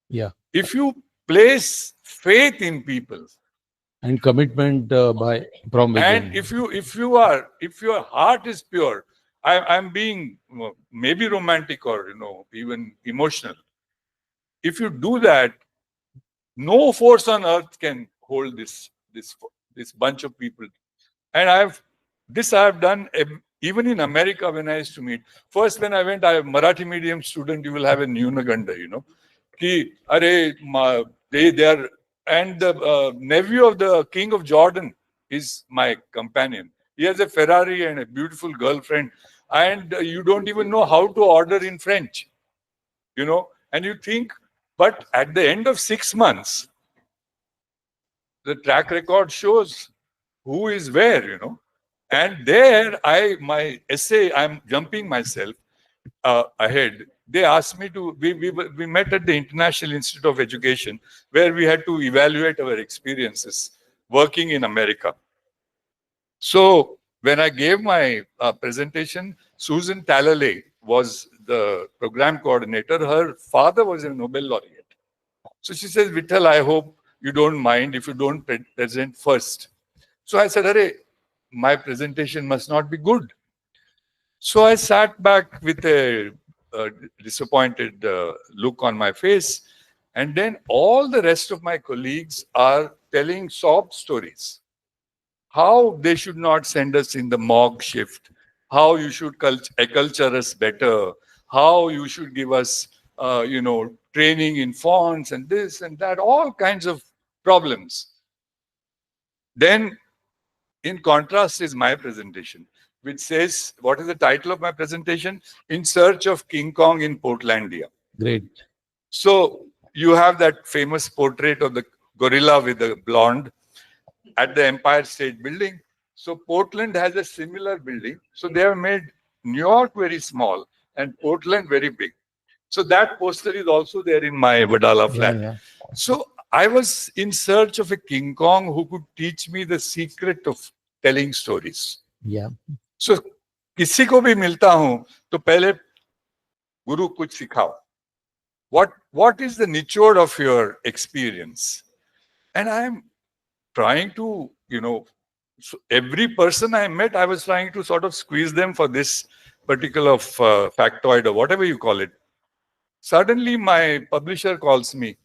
Yeah. If you place faith in people And commitment from within. and if your heart is pure, I'm being maybe romantic or even emotional. If you do that, no force on earth can hold this bunch of people. And I have done even in America when I used to meet. First, when I went, I have Marathi medium student. You will have a Nunaganda, Ki, are, they are, and the nephew of the king of Jordan is my companion. He has a Ferrari and a beautiful girlfriend, and you don't even know how to order in French, and you think, but at the end of 6 months, the track record shows who is where, And there, my essay, I'm jumping myself ahead. They asked me to, we met at the International Institute of Education, where we had to evaluate our experiences working in America. So when I gave my presentation, Susan Talalay was the program coordinator. Her father was a Nobel laureate. So she says, Vittal, I hope you don't mind if you don't present first. So I said, Arey, my presentation must not be good. So I sat back with a disappointed look on my face. And then all the rest of my colleagues are telling sob stories. How they should not send us in the mock shift. How you should culture us better. How you should give us, training in fonts and this and that. All kinds of problems. Then, in contrast is my presentation, which says, what is the title of my presentation? In Search of King Kong in Portlandia. Great. So you have that famous portrait of the gorilla with the blonde at the Empire State Building. So Portland has a similar building. So they have made New York very small and Portland very big. So that poster is also there in my Vadala flat. Yeah. So I was in search of a King Kong who could teach me the secret of telling stories. Yeah. So किसी को भी मिलता हूं तो पहले गुरु कुछ सिखाओ. What is the nichod of your experience? And I'm trying to, so every person I met, I was trying to sort of squeeze them for this particular factoid or whatever you call it. Suddenly my publisher calls me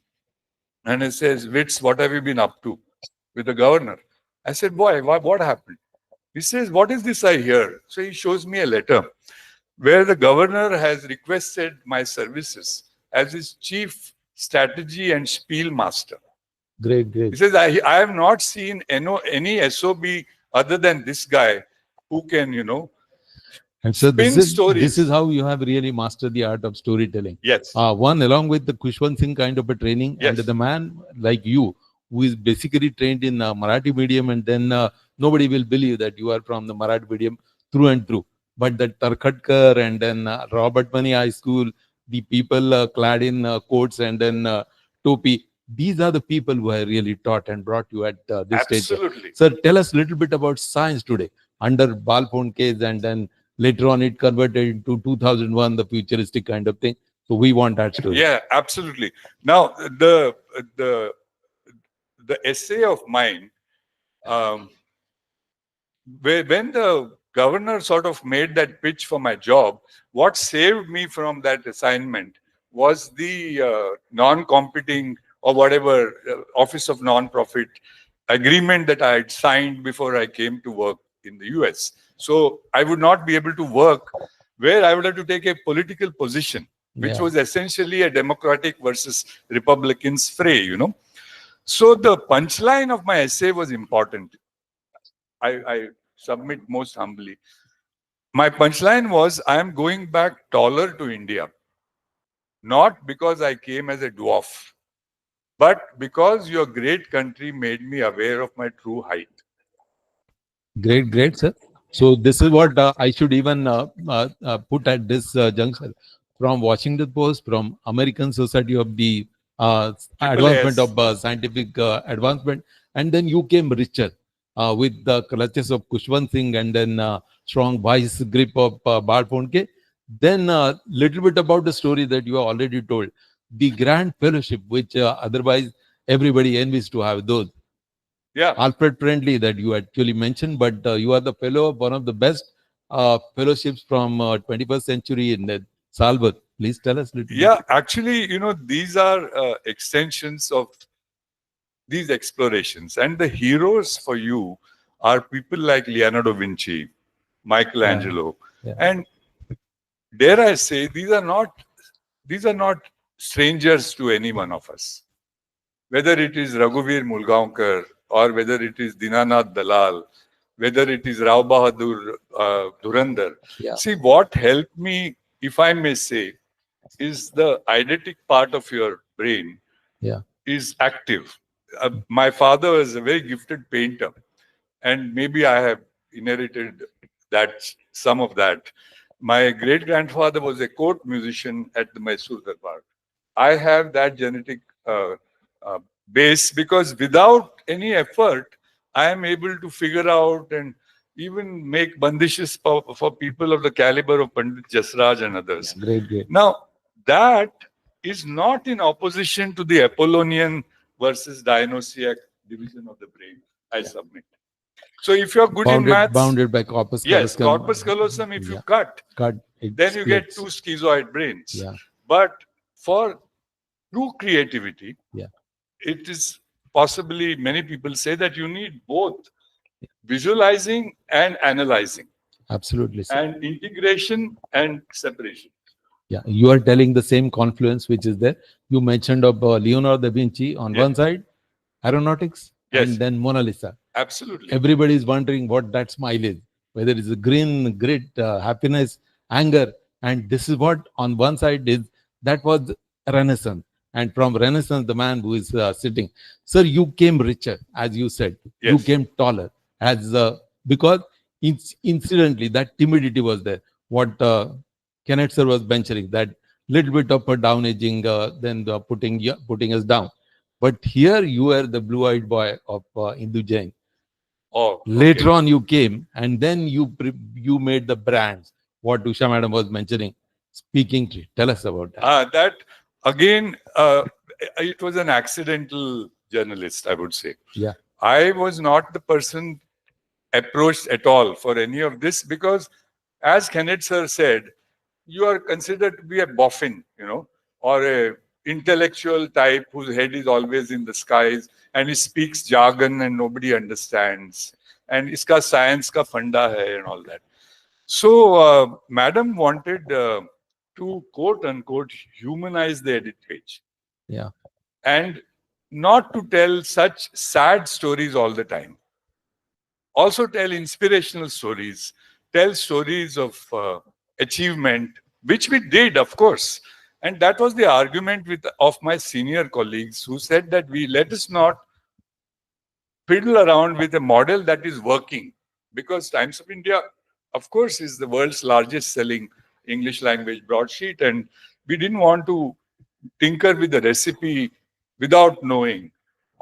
and he says, Wits, what have you been up to with the governor? I said, boy, what happened? He says, what is this I hear? So he shows me a letter where the governor has requested my services as his chief strategy and spiel master. Great. He says, I have not seen any SOB other than this guy who can, And so stories. This is how you have really mastered the art of storytelling. Yes. One, along with the Kushwant Singh kind of a training, Yes. and the man like you, who is basically trained in Marathi medium, and then nobody will believe that you are from the Marathi medium through and through. But the Tarkhatkar and then Robert Mani High School, the people clad in coats and then topi. These are the people who have really taught and brought you at this stage. Absolutely. Sir, tell us a little bit about science today under Balfour case, and then later on it converted into 2001, the futuristic kind of thing. So we want that story. Yeah, absolutely. Now, the essay of mine, when the governor sort of made that pitch for my job, what saved me from that assignment was the non-competing or whatever Office of Non-Profit agreement that I had signed before I came to work in the US. So I would not be able to work where I would have to take a political position, which was essentially a Democratic versus Republicans fray, you know. So the punchline of my essay was important. I submit most humbly. My punchline was, I am going back taller to India, not because I came as a dwarf, but because your great country made me aware of my true height. Great, great, sir. So this is what I should even put at this juncture. From Washington Post, from American Society of the Advancement of Scientific Advancement, and then you came richer with the clutches of Kushwant Singh and then strong vice grip of Bal Phonke. Then little bit about the story that you have already told. The Grand Fellowship, which otherwise everybody envies to have those. Yeah. Alfred Friendly that you actually mentioned, but you are the fellow of one of the best fellowships from 21st century in Salvat. Please tell us a little Yeah, bit. actually, you know, these are extensions of these explorations. And the heroes for you are people like Leonardo da Vinci, Michelangelo. Yeah. And dare I say, these are not strangers to any one of us. Whether it is Raghuveer Mulgaonkar or whether it is Dinanath Dalal, whether it is Rao Bahadur Dhurandhar. Yeah. See, what helped me, if I may say, is the eidetic part of your brain Yeah. is active. My father was a very gifted painter, and maybe I have inherited that, some of that. My great-grandfather was a court musician at the Mysore Darbar. I have that genetic base, because without any effort, I am able to figure out and even make bandishes for people of the caliber of Pandit Jasraj and others. Great, great. Now, that is not in opposition to the Apollonian versus Dionysiac division of the brain, I submit. So if you're good in maths, bounded by corpus yes, callosum. corpus callosum, if you Yeah. cut, it then you get splits. two schizoid brains. Yeah. But for true creativity, Yeah. it is possibly, many people say that you need both visualizing and analyzing, Absolutely, sir. and integration and separation. Yeah, you are telling the same confluence which is there. You mentioned of Leonardo da Vinci on Yeah. one side, aeronautics, Yes. and then Mona Lisa. Absolutely. Everybody is wondering what that smile is, whether it's a grin, grit, happiness, anger. And this is what on one side is, that was Renaissance. And from Renaissance, the man who is sitting. Sir, you came richer, as you said. You Yes. came taller, as because incidentally, that timidity was there. What Kenneth sir was mentioning, that little bit of a down aging, then putting us down. But here you were the blue-eyed boy of Hindu Jain. Oh, okay. Later on you came, and then you made the brands. What Usha madam was mentioning. Speaking to, tell us about that. That again, it was an accidental journalist, I would say. Yeah. I was not the person approached at all for any of this, because as Kenneth sir said, you are considered to be a boffin, you know, or a intellectual type whose head is always in the skies and he speaks jargon and nobody understands. And iska science ka funda hai and all that. So madam wanted to quote unquote humanize the edit page. Yeah. And not to tell such sad stories all the time. Also tell inspirational stories, tell stories of achievement, which we did, of course. And that was the argument of my senior colleagues, who said that let us not fiddle around with a model that is working. Because Times of India, of course, is the world's largest selling English language broadsheet, and we didn't want to tinker with the recipe without knowing.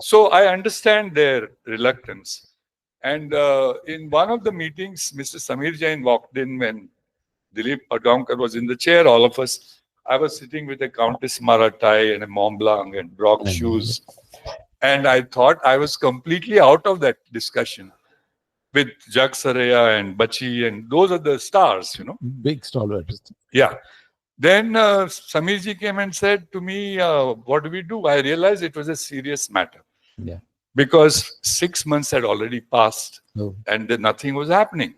So I understand their reluctance. And in one of the meetings, Mr. Samir Jain walked in when Dilip Adamkar was in the chair, all of us. I was sitting with a Countess Marathai and a Mont Blanc and Brock shoes. And I thought I was completely out of that discussion with Jag Saraya and Bachi, and those are the stars, you know. Big stalwarts. Yeah. Then Samirji came and said to me, what do we do? I realized it was a serious matter. Yeah. Because 6 months had already passed Oh. and then nothing was happening.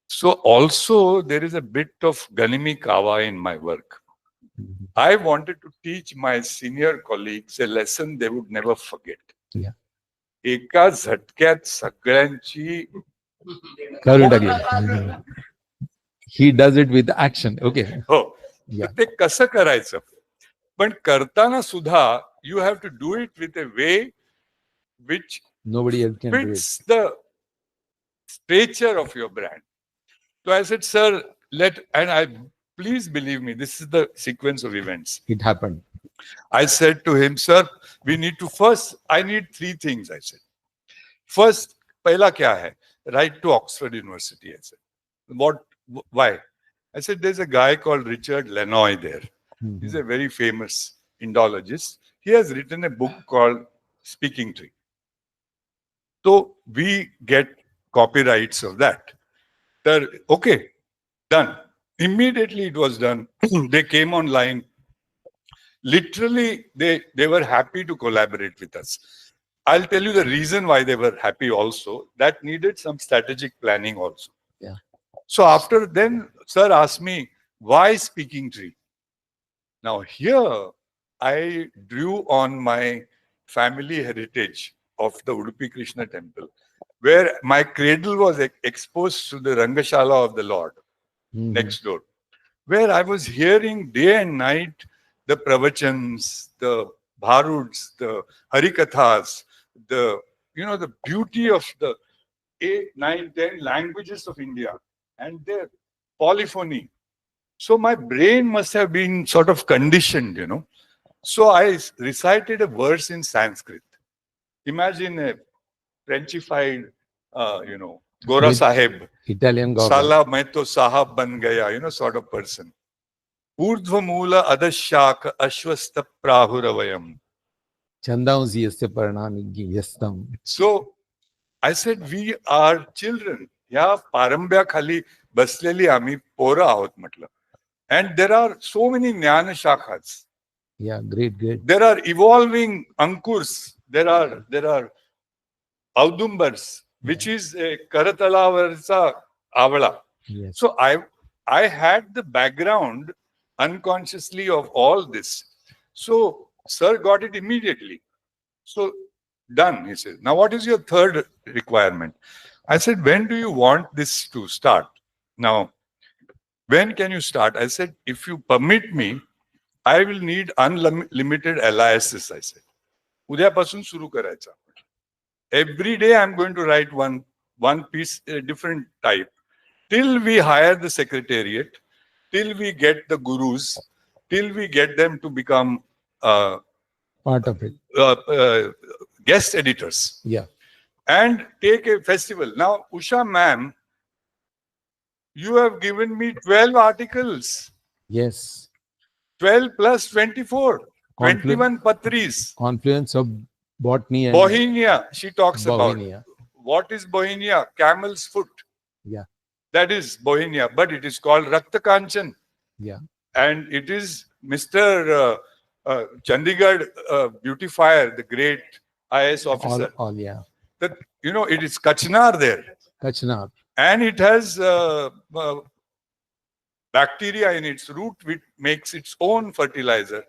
So also there is a bit of Ganimi Kawa in my work. I wanted to teach my senior colleagues a lesson they would never forget. Yeah. एका झटक्यात सगळ्यांची करून टाकली. He does it with action. Okay. हो. Yeah. तर ते कसं करायचं? पण करताना सुद्धा you have to do it with a way which Nobody else can do it. fits the stature of your brand. So I said, sir, please believe me, this is the sequence of events. It happened. I said to him, sir, we need to I need 3 things, I said. First, pehla kya hai? Write to Oxford University, I said. Why? I said, there's a guy called Richard Lenoy there. He's a very famous Indologist. He has written a book called Speaking Tree. So we get copyrights of that. Okay, done. Immediately it was done. They came online. Literally, they were happy to collaborate with us. I'll tell you the reason why they were happy also. That needed some strategic planning also. Yeah. So after then, sir asked me, why Speaking Tree? Now here, I drew on my family heritage of the Udupi Krishna temple, where my cradle was exposed to the Rangashala of the Lord next door, where I was hearing day and night the pravachans, the bharuds, the harikathas, the beauty of the 8, 9, 10 languages of India and their polyphony. So my brain must have been sort of conditioned, So I recited a verse in Sanskrit. Imagine a Frenchified, Gora With Sahib, Italian government. Sala main to sahab ban gaya, sort of person. Urdhva mula adashak ashwasta prahuravayam. Chandaunsi yasya paranami yastam. So I said, we are children. Ya parambya khali basleli ami pora ahot matla. And there are so many jnana shakhas. Yeah, great. There are evolving ankurs. There are audumbars, which is a karatalavarsa avala. Yes. So I had the background unconsciously of all this. So sir got it immediately. So done, he said. Now what is your third requirement? I said, when do you want this to start? Now, when can you start? I said, if you permit me, I will need unlimited aliases, I said. Udyapasun suru karaycha. Every day I'm going to write one piece, a different type, till we hire the secretariat, till we get the gurus, till we get them to become part of it. Guest editors. Yeah. And take a festival. Now, Usha ma'am, you have given me 12 articles. Yes. 12 plus 24. 21 patris. Confluence of botany and Bohemia, she talks Bohemia. about. What is Bohemia? Camel's foot. Yeah. That is Bohemia, but it is called Rakta Kanchan. Yeah. And it is Mr. Chandigarh beautifier, the great IAS officer. All, yeah. That, it is Kachnar there. Kachnar. And it has bacteria in its root which makes its own fertilizer.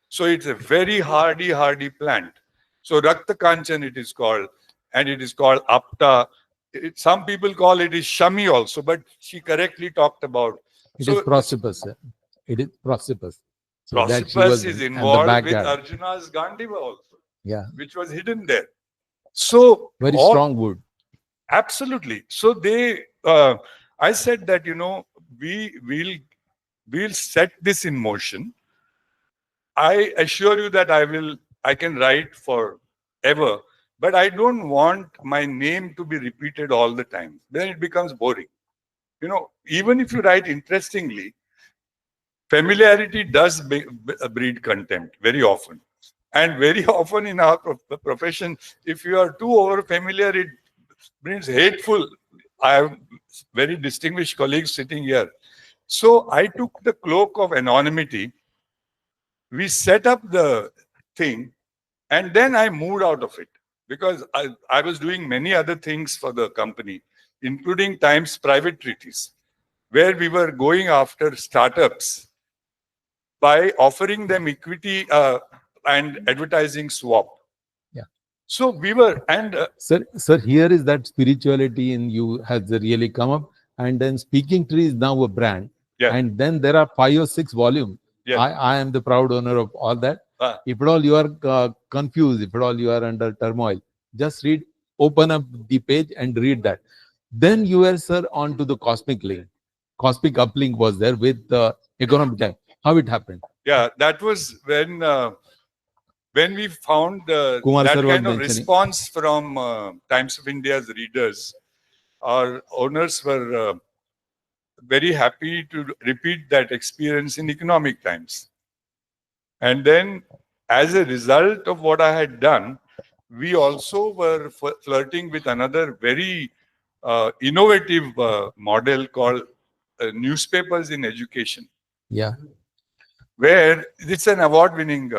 So it's a very hardy plant. So Rakta Kanchan it is called, and it is called Apta. Some people call it is Shami also, but she correctly talked about. It is Prosopis. It is Prosopis. So Prosopis is involved with Arjuna's Gandiva also. Yeah. Which was hidden there. So very strong wood. Absolutely. So I said that, we will we'll set this in motion. I assure you that I can write forever, but I don't want my name to be repeated all the time. Then it becomes boring. You know, even if you write interestingly, familiarity does breed contempt very often. And very often in our profession, if you are too over familiar, it brings hateful. I have very distinguished colleagues sitting here. So I took the cloak of anonymity. We set up the thing, and then I moved out of it because I was doing many other things for the company, including Times private treaties, where we were going after startups by offering them equity and advertising swap. Yeah. So we were, and Sir, here is that spirituality in you has really come up, and then Speaking Tree is now a brand, yeah, and then there are 5 or 6 volumes. yeah. I am the proud owner of all that. Ah. If at all you are confused, if at all you are under turmoil, just read, open up the page and read that. Then you were, sir, on to the cosmic link. Cosmic uplink was there with economic time. How it happened? Yeah, that was when we found Kumar that sir was kind of mentioning. response from Times of India's readers. Our owners were very happy to repeat that experience in Economic Times. And then, as a result of what I had done, we also were flirting with another very innovative model called newspapers in education. Yeah. Where it's an award-winning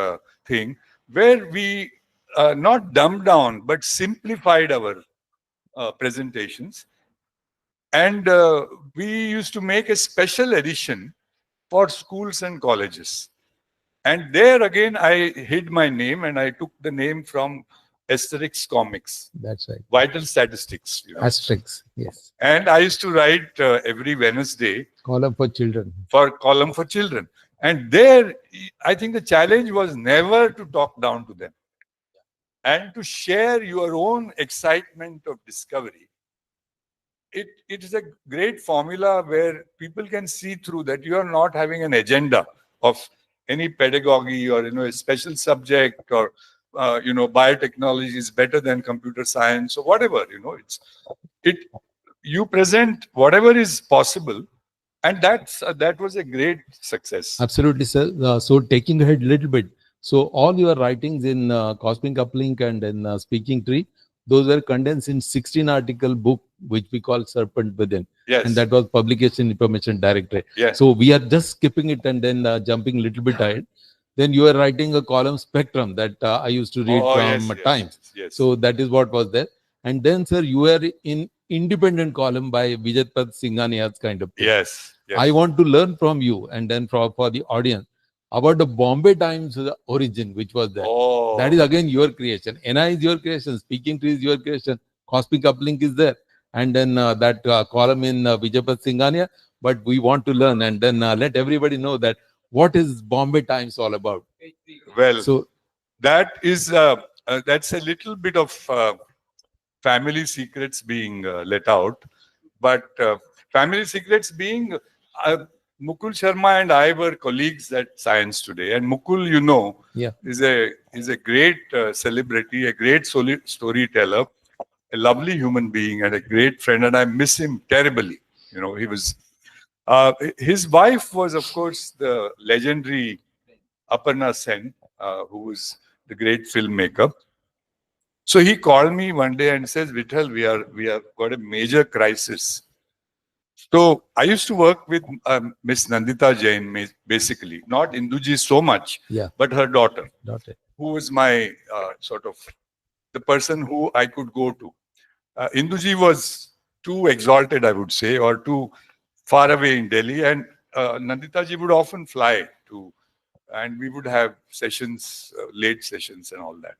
thing, where we not dumbed down but simplified our presentations, and we used to make a special edition for schools and colleges. And there again, I hid my name and I took the name from Asterix Comics. That's right. Vital Statistics. You know. Asterix, yes. And I used to write every Wednesday. Column for children. Column for children. And there, I think the challenge was never to talk down to them and to share your own excitement of discovery. It is a great formula where people can see through that you are not having an agenda of any pedagogy or a special subject or biotechnology is better than computer science or whatever. You present whatever is possible. And that was a great success. Absolutely, sir. So taking ahead a little bit. So all your writings in Cosmic Uplink and in Speaking Tree, those were condensed in 16-article book, which we call Serpent Within. Yes. And that was Publication Information Directorate. Yes. So we are just skipping it and then jumping a little bit ahead. Then you are writing a column Spectrum that I used to read from Times. Yes. So that is what was there. And then, sir, you were in independent column by Vijaypad Singhania's kind of thing. Yes. I want to learn from you and then for the audience about the Bombay Times origin, which was there. Oh. That is again your creation. NI is your creation. Speaking Tree is your creation. Cosmic Uplink is there. And then that column in Vijaypad Singhania. But we want to learn and then let everybody know that what is Bombay Times all about. Well, so that is that's a little bit of family secrets being let out. But family secrets being Mukul Sharma and I were colleagues at Science Today, and Mukul, is a great celebrity, a great storyteller, a lovely human being, and a great friend, and I miss him terribly. He was. His wife was, of course, the legendary Aparna Sen, who was the great filmmaker. So he called me one day and says, "Vithal, we have got a major crisis." So I used to work with Miss Nandita Jain, basically, not Induji so much, but her daughter, who was my sort of the person who I could go to. Induji was too exalted, I would say, or too far away in Delhi, and Nandita ji would often fly to, and we would have sessions, late sessions and all that.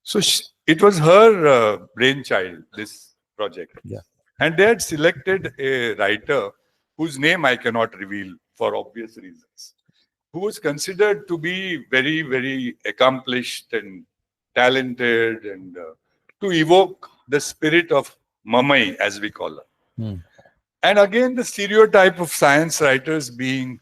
So it was her brainchild, this project. Yeah. And they had selected a writer whose name I cannot reveal for obvious reasons, who was considered to be very, very accomplished and talented and to evoke the spirit of Mamai, as we call her. And again, the stereotype of science writers being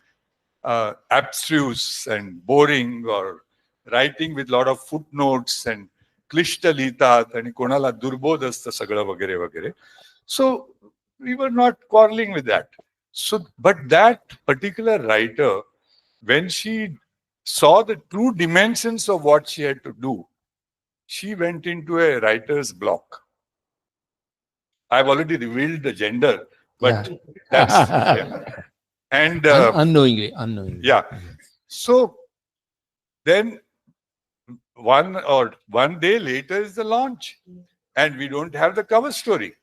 abstruse and boring, or writing with lot of footnotes and क्लिष्ट लिहितात आणि कोणाला दुर्बोध असतं सगळं वगैरे वगैरे. So we were not quarreling with that. So, but that particular writer, when she saw the true dimensions of what she had to do, she went into a writer's block. I've already revealed the gender, but that's yeah. And unknowingly. Yeah. So then one day later is the launch, and we don't have the cover story.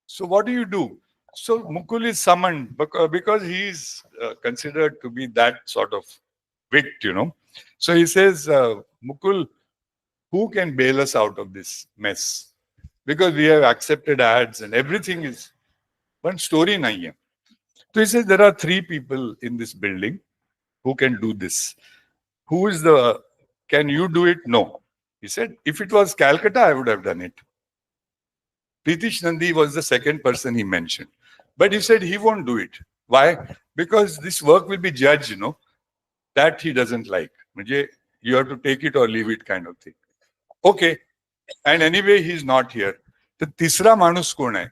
So what do? So Mukul is summoned because he is considered to be that sort of wit, So he says, Mukul, who can bail us out of this mess? Because we have accepted ads and everything is one story nahi hai. So he says, there are 3 people in this building who can do this. Can you do it? No. He said, if it was Calcutta, I would have done it. Pritish Nandi was the second person he mentioned. But he said he won't do it. Why? Because this work will be judged, that he doesn't like. You have to take it or leave it kind of thing. Okay. And anyway, he's not here. The tisra manus kon hai?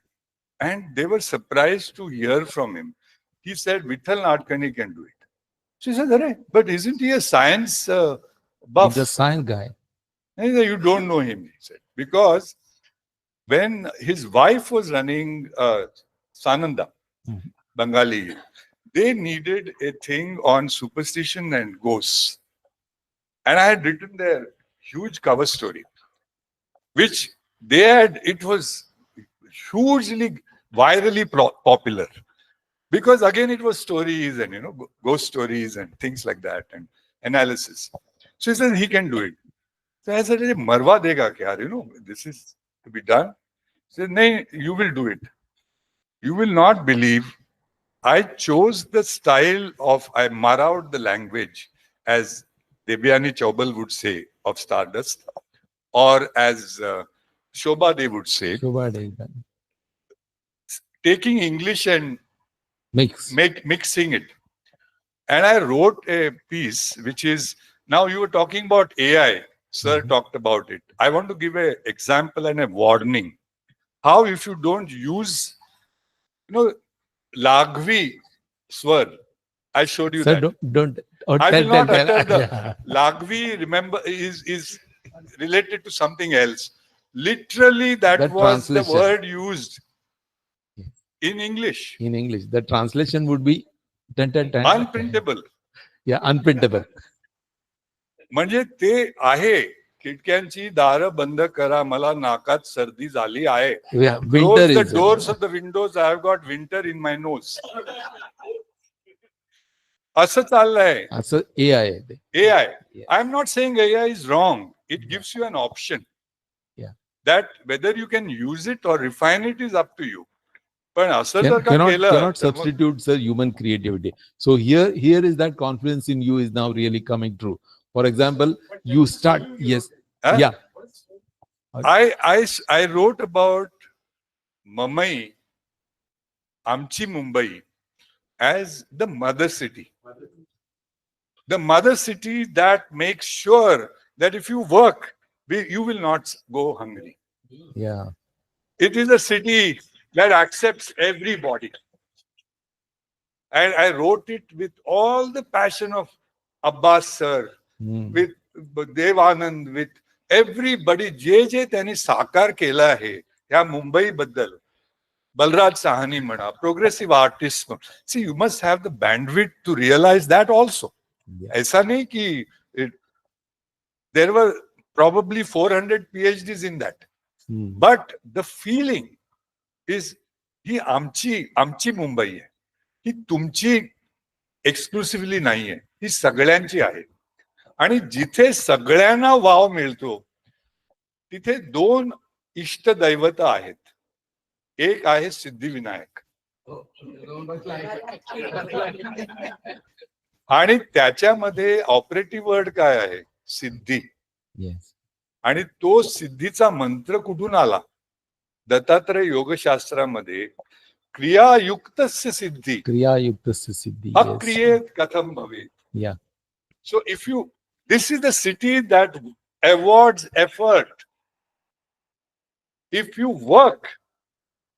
And they were surprised to hear from him. He said, Vitthal Nadkarni can do it. She said, but isn't he a science buff? He's a science guy. And he said, you don't know him, he said. Because when his wife was running Sananda, Bengali, they needed a thing on superstition and ghosts. And I had written their huge cover story, which it was hugely virally popular. Because again, it was stories and, ghost stories and things like that and analysis. So he said, he can do it. So I said, Marwa dega kya, this is to be done. He said, no, you will do it. You will not believe. I chose the style I marred the language, as Devyani Chaubal would say, of Stardust, or as Shobha De would say, taking English and mixing it. And I wrote a piece which is, now you were talking about AI, sir talked about it. I want to give an example and a warning. How if you don't use, Lagvi swar, I showed you Sir, that. don't I will not utter the Yeah. Lagvi, remember, is related to something else. Literally, that was the translation. word used in English. In English, the translation would be Unprintable. Yeah, unprintable. म्हणजे ते आहे, खिडक्यांची दारं बंद करा, मला नाकात सर्दी झाली आहे. Yeah, Close winter the is doors of the windows, I have got winter in my nose. असं चाललंय. असं AI आहे ते. AI. I'm not saying AI is wrong. It gives you an option. Yeah. That whether you can use it or refine it is up to you. पण असं जर का केलं, Cannot substitute the human creativity. So here is that confidence in you is now really coming true. For example, you start, yes, Huh? yeah. I wrote about Mumbai, Amchi Mumbai, as the mother city. The mother city that makes sure that if you work, you will not go hungry. Yeah. It is a city that accepts everybody. And I wrote it with all the passion of Abbas sir, with Devanand, with everybody. जे त्यांनी साकार केलं आहे या मुंबई बद्दल, Balraj Sahani म्हणा, progressive artists. See, you must have the bandwidth to realize that also. ऐसा नहीं कि there were probably 400 PhDs in that. But the feeling is ही आमची मुंबई आहे, ही तुमची एक्सक्लुसिव्हली नाही आहे, ही सगळ्यांची आहे. आणि जिथे सगळ्यांना वाव मिळतो तिथे 2 इष्टदैवत आहेत. एक आहे सिद्धिविनायक आणि त्याच्यामध्ये ऑपरेटिव्ह वर्ड काय आहे? सिद्धी. आणि तो सिद्धीचा मंत्र कुठून आला? Dattatray योगशास्त्रामध्ये Kriya yuktasya siddhi. Kriya yuktasya siddhi. Yes. Akriyet katham bhavet. Yeah. So this is the city that awards effort. If you work,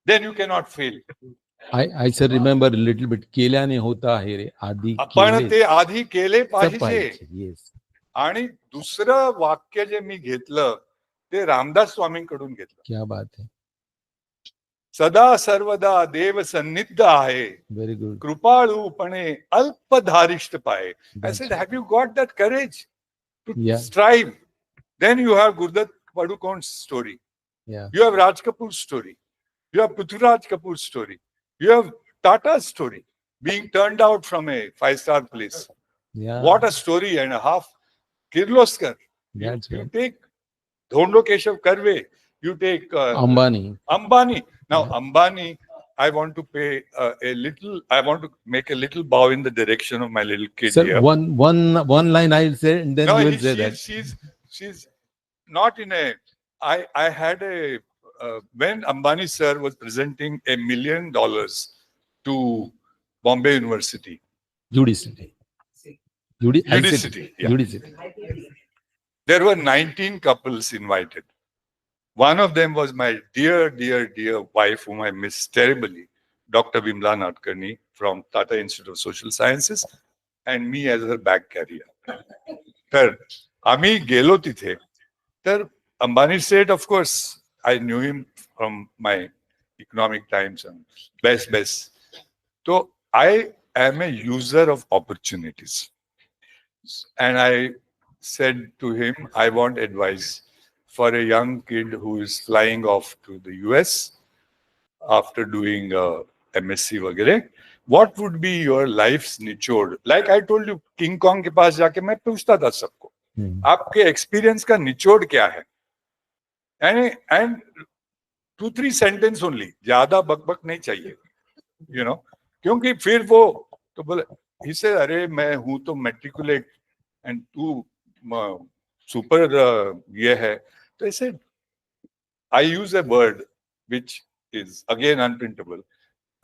then you cannot fail. I sir remember a little bit. केल्याने होता आहे रे आधी पण केले ते आधी केले पाहिजे. पाहिजे. Yes. आणि दुसरं वाक्य जे मी घेतलं ते रामदास स्वामींकडून घेतलं. क्या बात है. सदा सर्वदा देव सन्निध आहे. Very good. कृपाळूपणे अल्पधारिष्ट pi. I said, have you got that courage to strive? Then you have Gurdat Padukone's story. Yeah. You have Raj Kapoor's story. You have Prithviraj Kapoor's story. You have Tata's story. Being turned out from a 5-star place. Yeah. What a story and a half. Kirloskar. That's You right. take Dhondo Keshav Karve. You take Ambani. Now, Ambani, I want to pay I want to make a little bow in the direction of my little kid Sir, here. one line I'll say, and then you will say that. She's not in a. I had a when Ambani sir was presenting $1 million to Bombay University. Judicity. Judicity. There were 19 couples invited. One of them was my dear, dear, dear wife, whom I miss terribly, Dr. Vimla Nadkarni from Tata Institute of Social Sciences, and me as her bag carrier. तर आम्ही गेलो तिथे. तर Ambani said, of course, I knew him from my economic times and best. So I am a user of opportunities. And I said to him, I want advice for a young kid who is flying off to the US after doing MSc वगैरह. What would be your life's nichod? Like I told you, King Kong के पास जाके मैं पूछता था सबको, आपके experience का निचोड़ क्या है? And 2-3 sentence only, ज्यादा बकबक नहीं चाहिए, you know, क्योंकि फिर वो तो बोले, he said, अरे मैं हूँ तो matriculate and तू super ये है. So I said, I use a word which is again unprintable.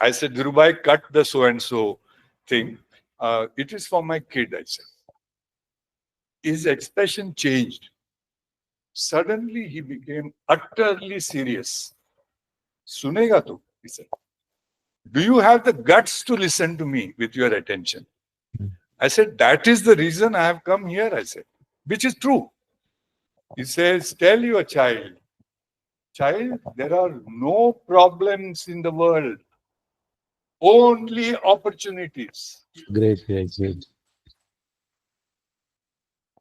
I said, Dhirubhai, cut the so and so thing. It is for my kid, I said. His expression changed. Suddenly he became utterly serious. Sunega tu, he said. Do you have the guts to listen to me with your attention? I said, that is the reason I have come here, I said, which is true. He says, tell your child, there are no problems in the world, only opportunities. Great.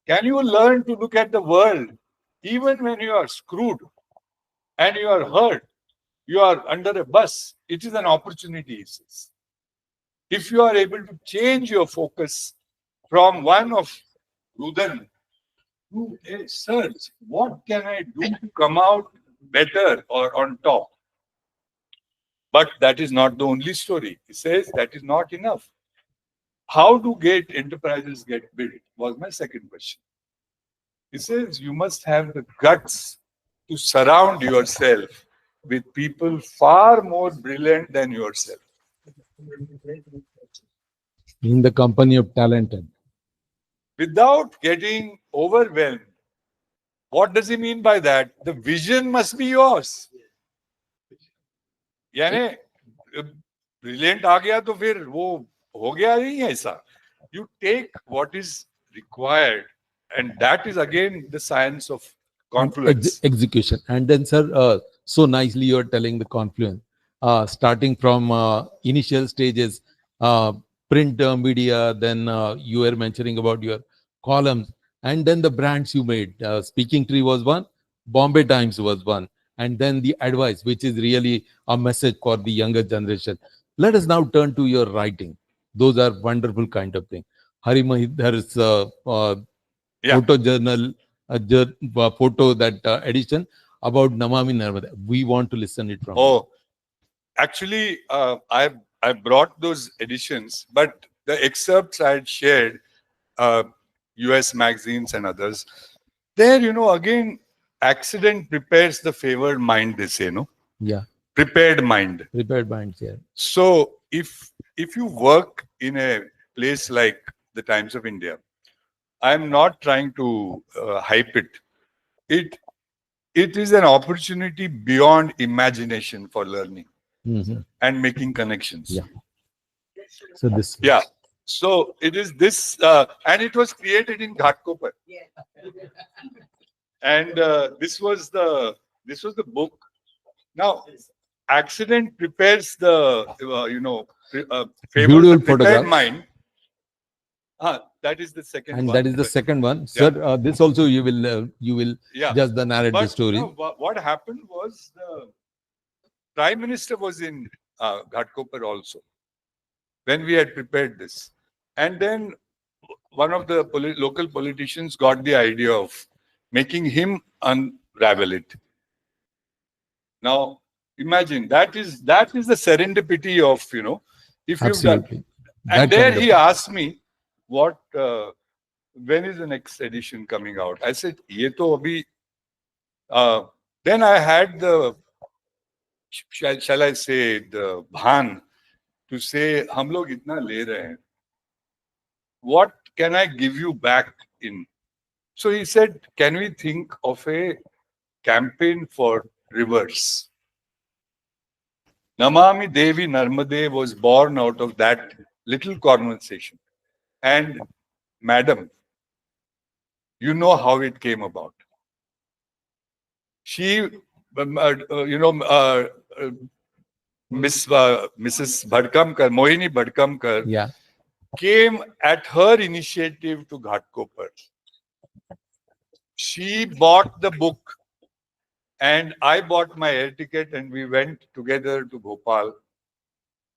Can you learn to look at the world even when you are screwed and you are hurt, you are under a bus? It is an opportunity, he says. If you are able to change your focus from one of Rudan to a search, what can I do to come out better or on top? But that is not the only story. He says that is not enough. How do enterprises get built was my second question. He says you must have the guts to surround yourself with people far more brilliant than yourself. In the company of talented. Without getting overwhelmed. What does he mean by that? The vision must be yours. यानी brilliant आ गया तो फिर वो हो गया नहीं ऐसा. You take what is required, and that is again the science of confluence. Execution. And then, sir, so nicely you are telling the confluence, starting from initial stages, print media, then you were mentioning about your columns, and then the brands you made. Speaking Tree was one, Bombay Times was one, and then the advice, which is really a message for the younger generation. Let us now turn to your writing. Those are wonderful kind of thing. Hari Mahidhar's photo journal, photo that edition about Namami Narmada. We want to listen it from you. Actually, I brought those editions, but the excerpts I had shared, US magazines and others, there, again, accident prepares the favored mind, they say, no? Yeah. prepared mind. Prepared minds, yeah. So if you work in a place like the Times of India, I am not trying to hype it. It is an opportunity beyond imagination for learning and making connections. Yeah. So this. Yeah. So it is this, and it was created in Ghatkopar. And this was the book. Now, accident prepares the favors the Beautiful prepared photograph. mind. That is the second And one. that is the second one, Yeah. sir. This also you will Yeah. just the narrate the But story. no, what happened was the Prime Minister was in Ghatkopar also when we had prepared this. And then one of the local politicians got the idea of making him unravel it. Now, imagine that is the serendipity of, if you've done. Absolutely. And That there kind of- he asked me, when is the next edition coming out? I said, ye to abhi. Then I had the, shall I say, the bhan to say, hum log itna le rahe hain. What can I give you back in? So he said, can we think of a campaign for rivers? Namami Devi Narmade was born out of that little conversation. And madam, you know how it came about. She, Mrs. Bhadkamkar, Mohini Bhadkamkar, Yeah. came at her initiative to Ghatkopar. She bought the book and I bought my air ticket and we went together to Bhopal.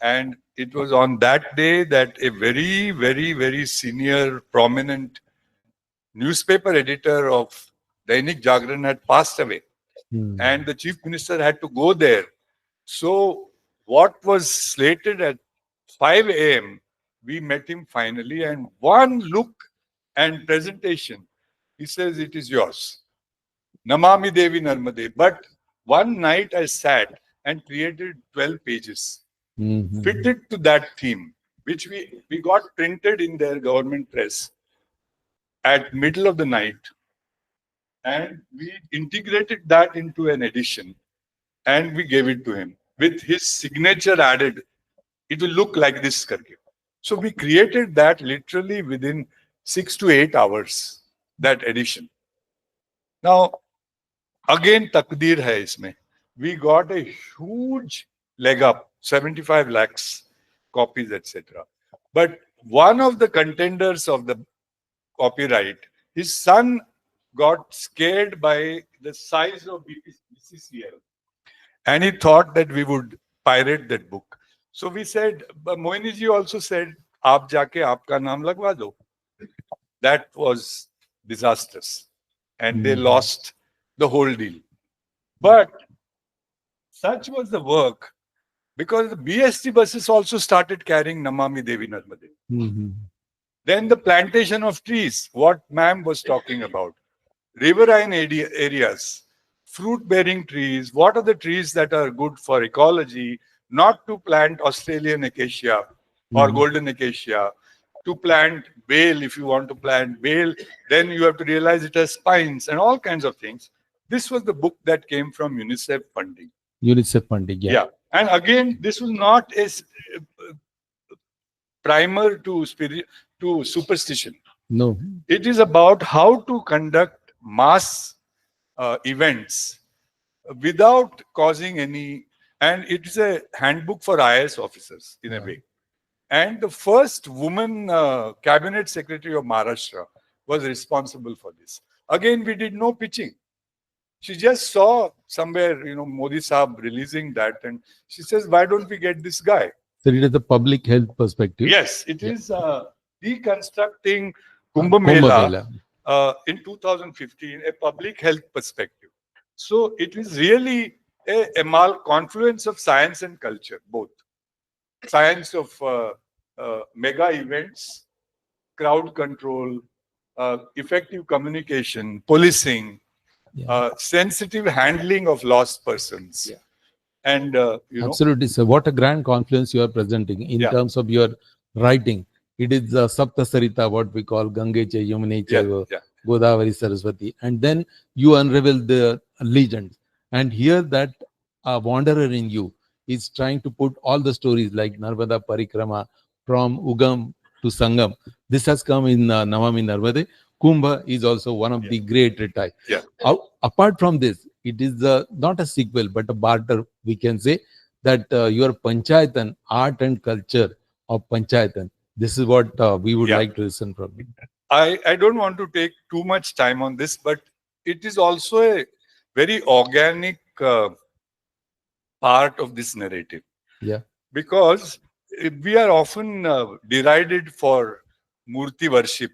And it was on that day that a very, very, very senior, prominent newspaper editor of Dainik Jagran had passed away. And the chief minister had to go there. So what was slated at 5 a.m., we met him finally, and one look and presentation, he says, it is yours. Namami Devi Narmade. But one night I sat and created 12 pages, fitted to that theme, which we got printed in their government press at middle of the night. And we integrated that into an edition and we gave it to him with his signature added. It will look like this. Karke. So we created that literally within 6 to 8 hours, that edition. Now, again, takdir hai isme. We got a huge leg up, 75 lakhs copies, etc. But one of the contenders of the copyright, his son got scared by the size of BCCL. And he thought that we would pirate that book. So we said, Mohini ji also said, aap jaake aapka naam lagwa do. That was disastrous. And they lost the whole deal. But such was the work because the BST buses also started carrying Namami Devi Narmade. Then the plantation of trees, what ma'am was talking about. Riverine areas, fruit-bearing trees, what are the trees that are good for ecology, not to plant Australian acacia or golden acacia, to plant bale, if you want to plant bale, then you have to realize it has spines and all kinds of things. This was the book that came from UNICEF funding. UNICEF funding, yeah. Yeah. And again, this was not a primer to superstition. No. It is about how to conduct mass events without causing any, and it is a handbook for IAS officers in a way. And the first woman cabinet secretary of Maharashtra was responsible for this. Again, we did no pitching. She just saw somewhere, Modi Saab releasing that, and she says, why don't we get this guy? So it is a public health perspective. Yes, it is deconstructing Kumbh Mela in 2015, a public health perspective. So it is really a confluence of science and culture, both. Science of mega events, crowd control, effective communication, policing, sensitive handling of lost persons. And you know, Absolutely, sir. What a grand confluence you are presenting in Yeah. terms of your writing. It is Sapta Sarita, what we call Gange Cha, Yamune yeah, Cha, yeah, Godavari, Saraswati. And then you unravel the legends. And here that wanderer in you is trying to put all the stories like Narmada Parikrama from Ugam to Sangam. This has come in Namami Narmade. Kumbha is also one of the great retire. yeah. Apart from this, it is not a sequel, but a barter, we can say, that your Panchayatan, art and culture of Panchayatan, this is what we would Yeah. like to listen from you. I don't want to take too much time on this, but it is also a very organic part of this narrative. Yeah. Because we are often derided for murti worship,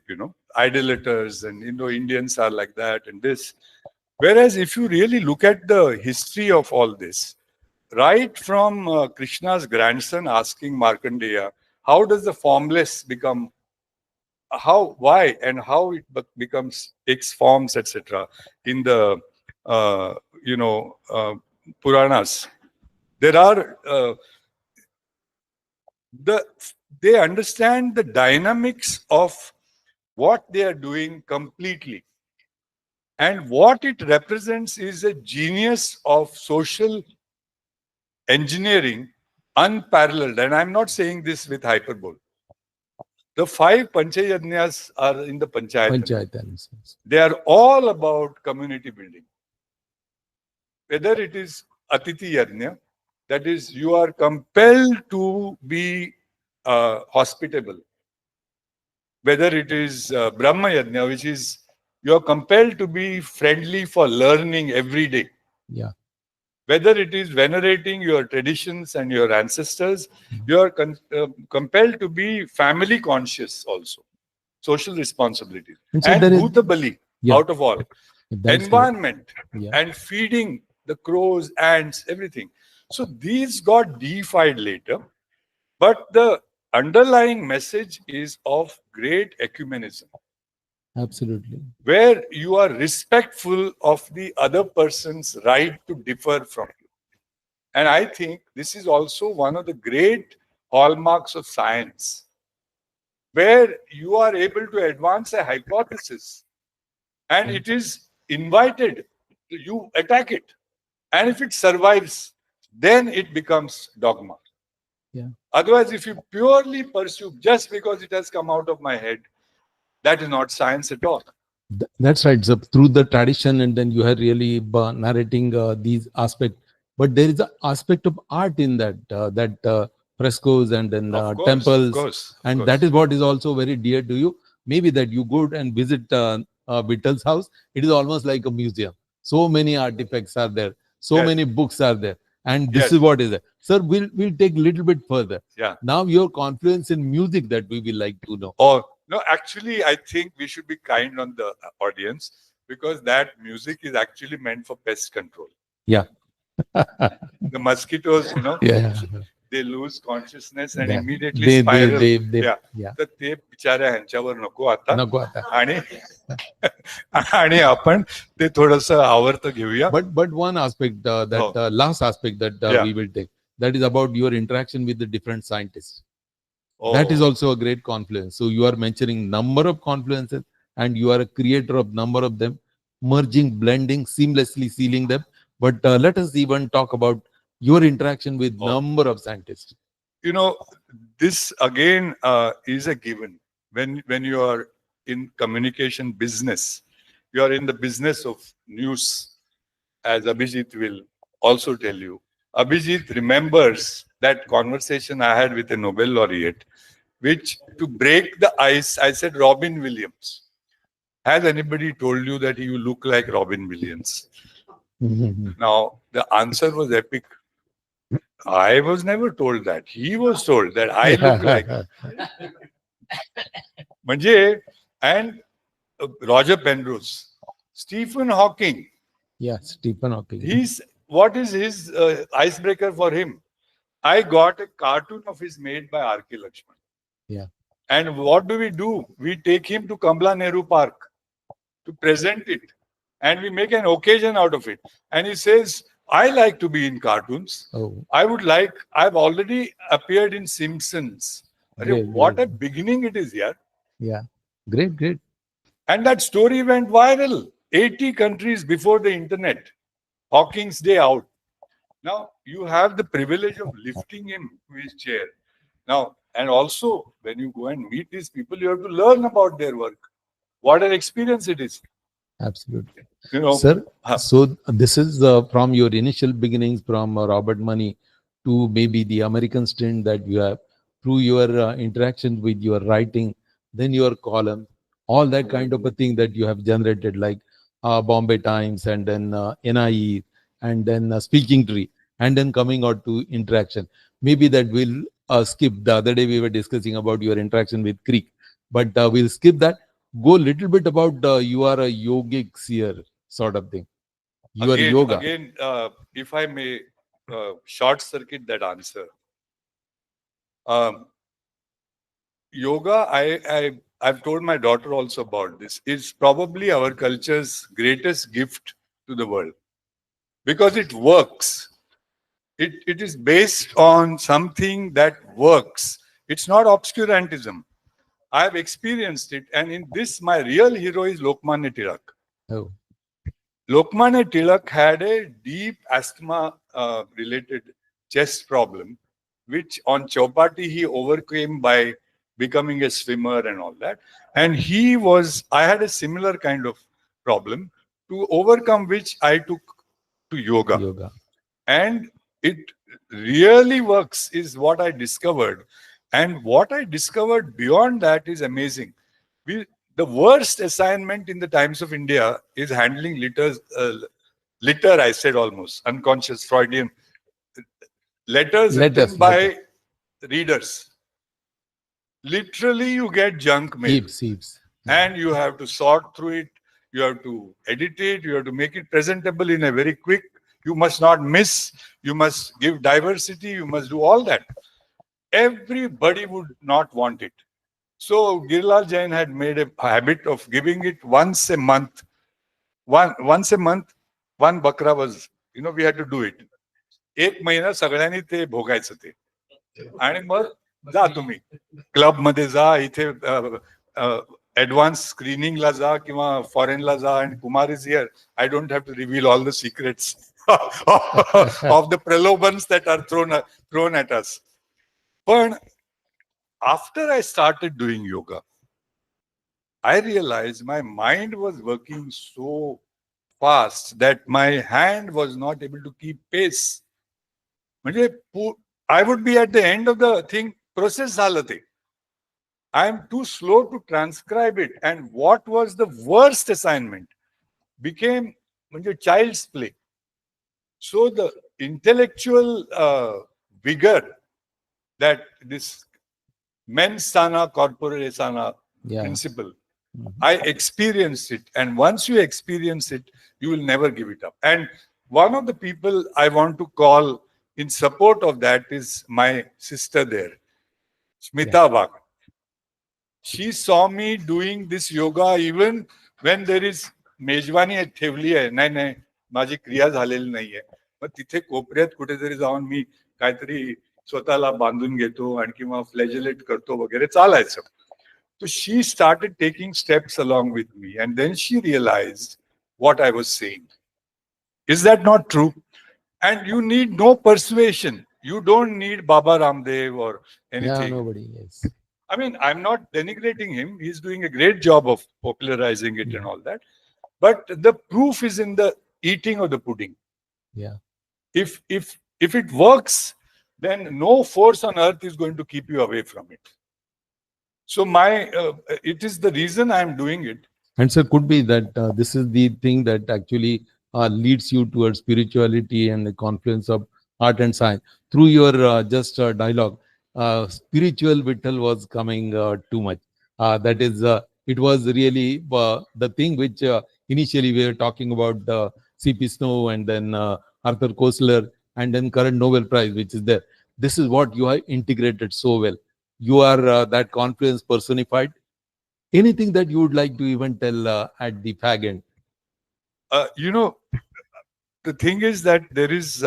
idolaters, and Indians are like that and this. Whereas if you really look at the history of all this, right from Krishna's grandson asking Markandeya, how does the formless become, why and how it becomes, takes forms, etc. in the, Puranas. There are, they understand the dynamics of what they are doing completely. And what it represents is a genius of social engineering unparalleled. And I'm not saying this with hyperbole. The 5 Panchayajnas are in the Panchayatan. Panchayatan. They are all about community building. Whether it is Atiti Yajna, that is, you are compelled to be hospitable. Whether it is Brahma Yajna, which is you are compelled to be friendly for learning every day. Yeah. Whether it is venerating your traditions and your ancestors, you are compelled to be family conscious also. Social responsibilities. And so And there is- Bhuta Bali, Yeah. out of all. That's Environment Yeah. and feeding the crows, ants, everything. So these got deified later. But the underlying message is of great ecumenism, Absolutely. where you are respectful of the other person's right to differ from you. And I think this is also one of the great hallmarks of science, where you are able to advance a hypothesis and it is invited, you attack it. And if it survives, then it becomes dogma. Yeah. Otherwise, if you purely pursue just because it has come out of my head, that is not science at all. That's right. So through the tradition, and then you are really narrating these aspects. But there is an aspect of art in that frescoes and then Of course, temples, of course, of and course. that is what is also very dear to you. Maybe that you go and visit Vittal's house. It is almost like a museum. So many artifacts are there. So Yes. many books are there, and this Yes. is what is there. Sir, we'll take a little bit further. Yeah. Now your confluence in music that we will like to know. Or no, actually, I think we should be kind on the audience, because that music is actually meant for pest control. Yeah. The mosquitoes, Yeah. they lose consciousness and Yeah. immediately They- spiral. they- yeah. yeah. तर ते बिचाऱ्या ह्यांच्यावर नको आता. नको आता. आणि आणि आपण ते थोडस आवर्त घेऊया. But one aspect, last aspect that Yeah. we will take, that is about your interaction with the different scientists. Oh. That is also a great confluence. So you are mentioning number of confluences, and you are a creator of number of them, merging, blending, seamlessly sealing them. But let us even talk about your interaction with number of scientists. This again is a given. When you are in communication business, you are in the business of news, as Abhijit will also tell you. Abhijit remembers that conversation I had with a Nobel laureate, which, to break the ice, I said, Robin Williams. Has anybody told you that you look like Robin Williams? Now, the answer was epic. I was never told that. He was told that I look like. Manje, and Roger Penrose, Stephen Hawking. Yeah, Stephen Hawking. What is his icebreaker for him? I got a cartoon of his made by R.K. Lakshman. Yeah. And what do? We take him to Kamala Nehru Park to present it. And we make an occasion out of it. And he says, I like to be in cartoons. Oh, I've already appeared in Simpsons. great, What great. a beginning it is here. Yeah, great, great. And that story went viral. 80 countries before the internet. Hawking's Day out. Now, you have the privilege of lifting him to his chair. Now, and also, when you go and meet these people, you have to learn about their work. What an experience it is. Absolutely. You know, Sir, so this is from your initial beginnings from Robert Money to maybe the American stint that you have through your interaction with your writing, then your column, all that kind of a thing that you have generated, like Bombay Times and then NIE and then Speaking Tree, and then coming out to interaction. Maybe that we'll skip. The other day we were discussing about your interaction with Creek, but we'll skip that. Go a little bit about you are a yogic seer sort of thing. Your yoga. Again, if I may short circuit that answer. Yoga, I've told my daughter also about this, is probably our culture's greatest gift to the world because it works. It is based on something that works. It's not obscurantism. I've experienced it, and in this, my real hero is Lokmanya Tilak. Oh. Lokmanya Tilak had a deep asthma related chest problem, which on Chowpatty he overcame by becoming a swimmer and all that. And I had a similar kind of problem, to overcome which I took to yoga. And it really works, is what I discovered. And what I discovered beyond that is amazing. The worst assignment in the Times of India is handling litter, I said almost, unconscious Freudian. Letters written by readers. Literally, you get junk mail. Heaps. And you have to sort through it. You have to edit it. You have to make it presentable in a very quick. You must not miss. You must give diversity. You must do all that. Everybody would not want it. So Girilal Jain had made a habit of giving it once a month. Once a month, one bakra was, we had to do it. एक महिना सगळ्यांनी ते भोगायचं ते. आणि मग जा तुम्ही club मध्ये जा, इथे ऍडव्हान्स स्क्रीनिंगला जा किंवा फॉरेनला जा. आणि Kumar is here. I don't have to reveal all the secrets of the प्रलोभन्स that are thrown at us. पण after I started doing yoga, I realized my mind was working so fast that my hand was not able to keep pace. I would be at the end of the thing, process झालं ते. I am too slow to transcribe it. And what was the worst assignment became child's play. So the intellectual vigor that this mens sana corpore sana principle, I experienced it. And once you experience it, you will never give it up. And one of the people I want to call in support of that is my sister there, Smita Bhag. She saw me doing this yoga even when there is मेजवानी ठेवली आहे. नाही माझी क्रिया झालेली नाहीये. मग तिथे कोपऱ्यात कुठेतरी जाऊन मी काहीतरी स्वतःला बांधून घेतो आणि किंवा फ्लॅजिलेट करतो वगैरे चालायचं. So she started taking steps along with me, and then she realized what I was saying. Is that not true? And you need no persuasion. You don't need Baba Ramdev or anything. Yeah, nobody. Yes. I mean, I'm not denigrating him. He's doing a great job of popularizing it and all that. But the proof is in the eating of the pudding. Yeah. If it works, then no force on earth is going to keep you away from it. So it is the reason I am doing it. And so could be that this is the thing that actually leads you towards spirituality and the confluence of art and science. Through your dialogue, spiritual Vittal was coming too much. That is, it was really the thing which initially we were talking about C.P. Snow and then Arthur Koestler and then current Nobel Prize, which is there. This is what you have integrated so well. You are that confluence personified. Anything that you would like to even tell at the fag end? the thing is that there is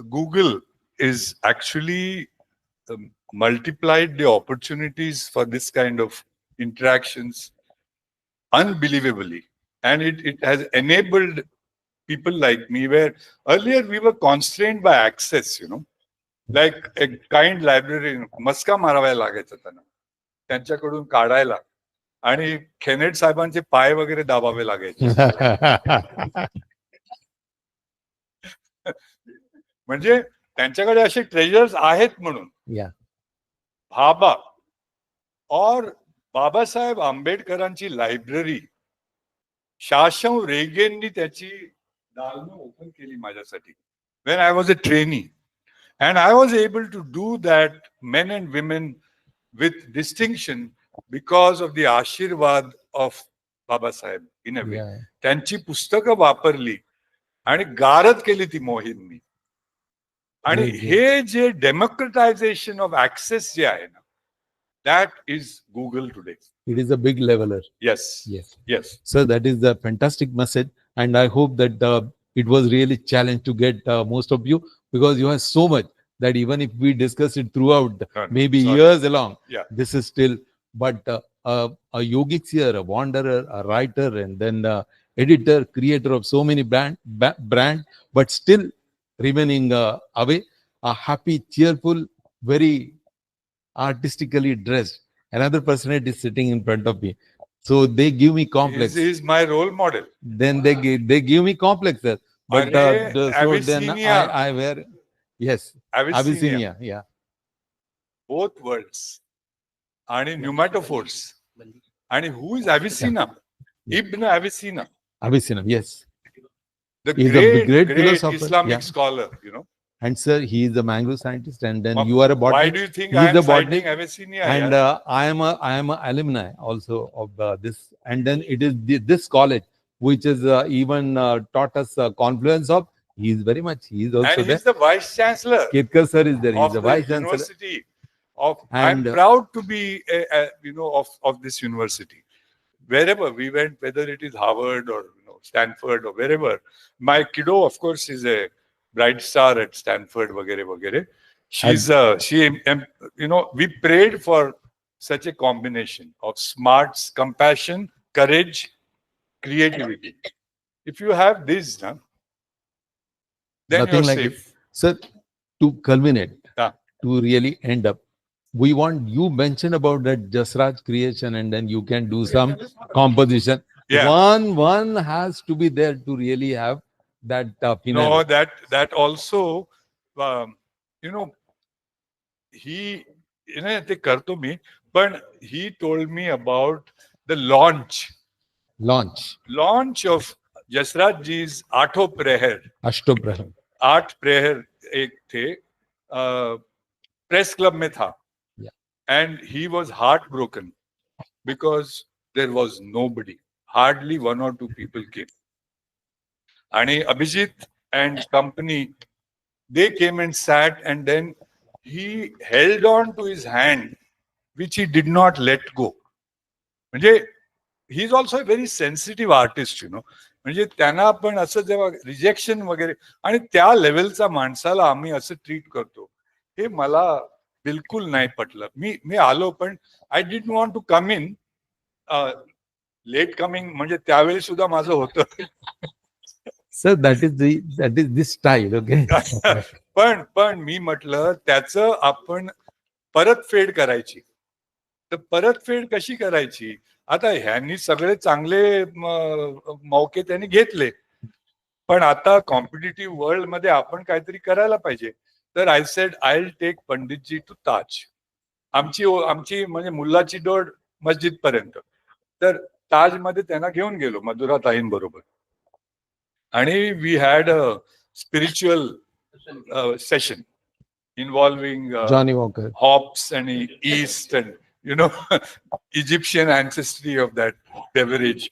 Google is actually multiplied the opportunities for this kind of interactions unbelievably, and it has enabled people like me, where earlier we were constrained by access, like a kind librarian, मस्का मारावा लागायचा त्यांना, त्यांच्याकडून काढायला, आणि खेनेट साहेबांचे पाय वगैरे दाबावे लागायचे. म्हणजे त्यांच्याकडे असे ट्रेजर्स आहेत म्हणून. भाबा और बाबासाहेब आंबेडकरांची लायब्ररी शासव रेगेंनी त्याची दालनं ओपन केली माझ्यासाठी when I was a trainee, and I was able to do that, men and women with distinction, because of the आशीर्वाद of Babasaheb in a way. त्यांची पुस्तकं वापरली आणि गारद केली ती मोहीम मी. आणि हे जे डेमोक्रेटायझेशन ऑफ ऍक्सेस जे आहे ना, that is Google today. It is a big leveler. Yes. Yes. So that is the fantastic message, and I hope that it was really challenge to get most of you, because you have so much that even if we discuss it throughout, maybe years along, this is still. But a yogic seer, a wanderer, a writer, and then editor, creator of so many brand, but still remaining away, a happy, cheerful, very artistically dressed. Another personality is sitting in front of me, so they give me complex. He is my role model. Then they give me complex, sir. But so then I wear, yes, Abyssinia, yeah, both words, and pneumatophores. And who is Avicenna? Ibn Avicenna. Avicenna, yes. The He's great, a great philosopher, Islamic scholar, And sir, he is a mangrove scientist, and then you are a botanist. Why do you think He I is am a botanist, citing Avicenna? and I am a alumni also of this. And then it is this college which is even taught us Confluence of. He is very much. He is also and there. he's the vice chancellor. Kirkar sir is there. He is Of the the vice chancellor. university. I'm And proud to be, of this university. Wherever we went, whether it is Harvard or Stanford or wherever. My kiddo, of course, is a bright star at Stanford, vagere. We prayed for such a combination of smarts, compassion, courage, creativity. If you have this, then nothing you're like safe. it. Sir, to culminate, Yeah. to really end up, we want you mention about that Jasraj creation, and then you can do some composition. Yeah. One has to be there to really have that finale. No, that also, he, ते करतो मी, but he told me about the launch of Jasraj ji's आठों प्रहर. Ashtoprahar. 8 प्रहर एक थे, press club में था. And he was heartbroken because there was nobody. Hardly 1 or 2 people came. And Abhijit and company, they came and sat, and then he held on to his hand, which he did not let go. म्हणजे he is also a very sensitive artist, म्हणजे त्यांना आपण असं जेव्हा rejection वगैरे, आणि त्या लेवलचा माणसाला आम्ही असं ट्रीट करतो, हे मला बिलकुल नाही पटलं. मी आलो, पण I did want to come in late coming, म्हणजे त्यावेळी सुद्धा माझं होतं. Sir, that is this style, okay? पण मी म्हटलं त्याचं आपण परतफेड करायची. तर परतफेड कशी करायची? आता ह्यांनी सगळे चांगले मौके त्यांनी घेतले, पण आता कॉम्पिटिटिव्ह वर्ल्ड मध्ये आपण काहीतरी करायला पाहिजे. तर I said I will take Panditji to Taj. आमची म्हणजे मुल्लाची डोर मस्जिद पर्यंत. तर ताज मध्ये त्यांना घेऊन गेलो मधुरा ताईंबरोबर, आणि we had a spiritual session involving Johnny Walker, hops and yeast and Egyptian ancestry of that beverage.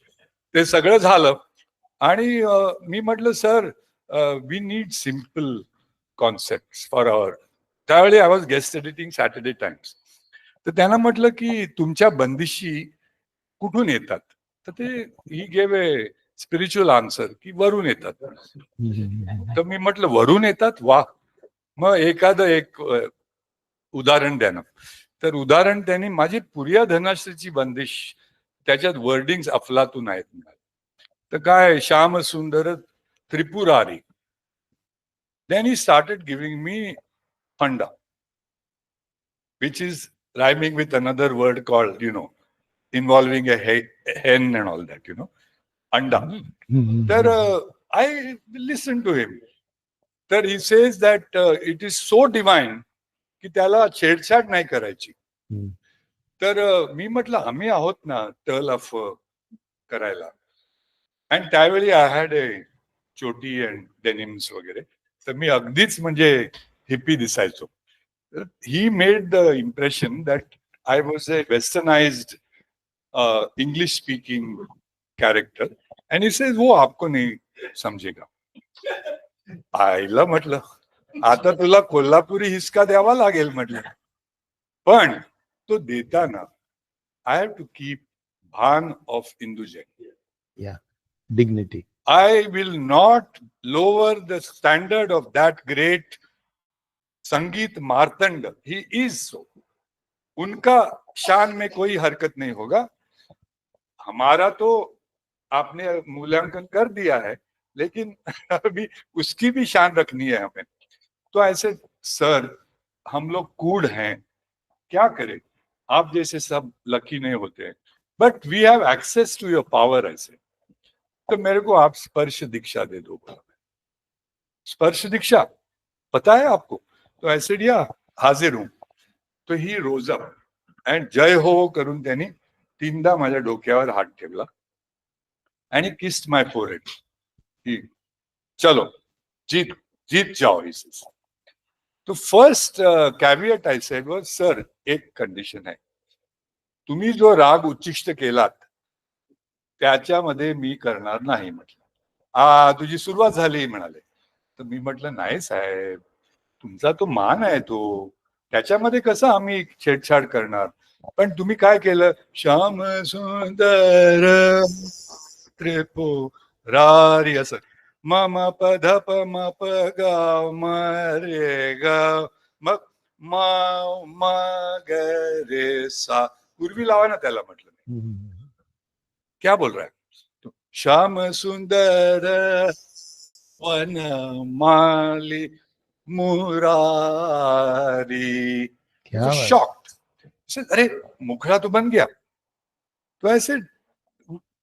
ते सगळं झालं, आणि मी म्हटलं sir, we need simple concept for our. त्यावेळी I was guest editing Saturday Times. तर त्यांना म्हटलं की तुमच्या बंदिशी कुठून येतात? तर ते he gave a spiritual answer की वरून येतात. तर मी म्हटलं वरून येतात, वा. मग एखादं एक उदाहरण द्या ना. तर उदाहरण त्यांनी माझी पुरिया धनाश्रीची बंदिश, त्याच्यात वर्डिंग्स अफलातून आहेत. तर काय श्याम सुंदर Tripurari. Then he started giving me funda, which is rhyming with another word called, involving a hen and all that, anda. Then I listened to him. Then he says that it is so divine की त्याला छेडछाड नाही करायची. तर मी म्हटलं आम्ही आहोत ना टर्ल ऑफ करायला. आणि त्यावेळी आय हॅड ए चोटी अँड डेनिम्स वगैरे. तर मी अगदीच म्हणजे हिप्पी दिसायचो. He made the impression that I was a westernised English speaking character. And he says वो आपको नहीं समझेगा. आईला म्हटलं आता तुला कोल्हापुरी हिसका द्यावा लागेल म्हटलं. पण तो देताना आय हॅव टू कीप भान of इंदुजन. Dignity. I will not lower the standard of that great संगीत मार्तंड. He is so. उनका शान में कोई हरकत नहीं होगा. हमारा तो आपने मूल्यांकन कर दिया है, लेकिन अभी उसकी भी शान रखनी है हमें. तो ऐसे सर हम लोग कूड़ हैं, क्या करें. आप जैसे सब लकी नहीं होते हैं, but we have access to your power. ऐसे तो मेरे को आप स्पर्श दीक्षा दे दो. स्पर्श दीक्षा पता है आपको. तो ऐसे दिया हाजिर हूं. तो ही रोज अप अँड जय हो करून त्यांनी 3दा माझ्या डोक्यावर हात ठेवला आणि he kissed my forehead. He चलो जीत जीत जाओ. He says. तो first caveat I said was sir एक कंडिशन आहे. तुम्ही जो राग उच्चिष्ट केलात त्याच्यामध्ये मी करणार नाही म्हटलं. तुझी सुरुवात झाली म्हणाले. तर मी म्हटलं नाही साहेब, तुमचा तो मान आहे तो, त्याच्यामध्ये कसं आम्ही छेडछाड करणार. पण तुम्ही काय केलं. श्याम सुंदर त्रिपुरारी असं मम पध प म प ग म रे ग मग म ग रे सा. पूर्वी लावा ना त्याला. म्हटलं क्या बोल रहा है. तो श्याम सुंदर वन माली मुरारी. शॉक्ड. अरे मुखड़ा तो बन गया. तो ऐसे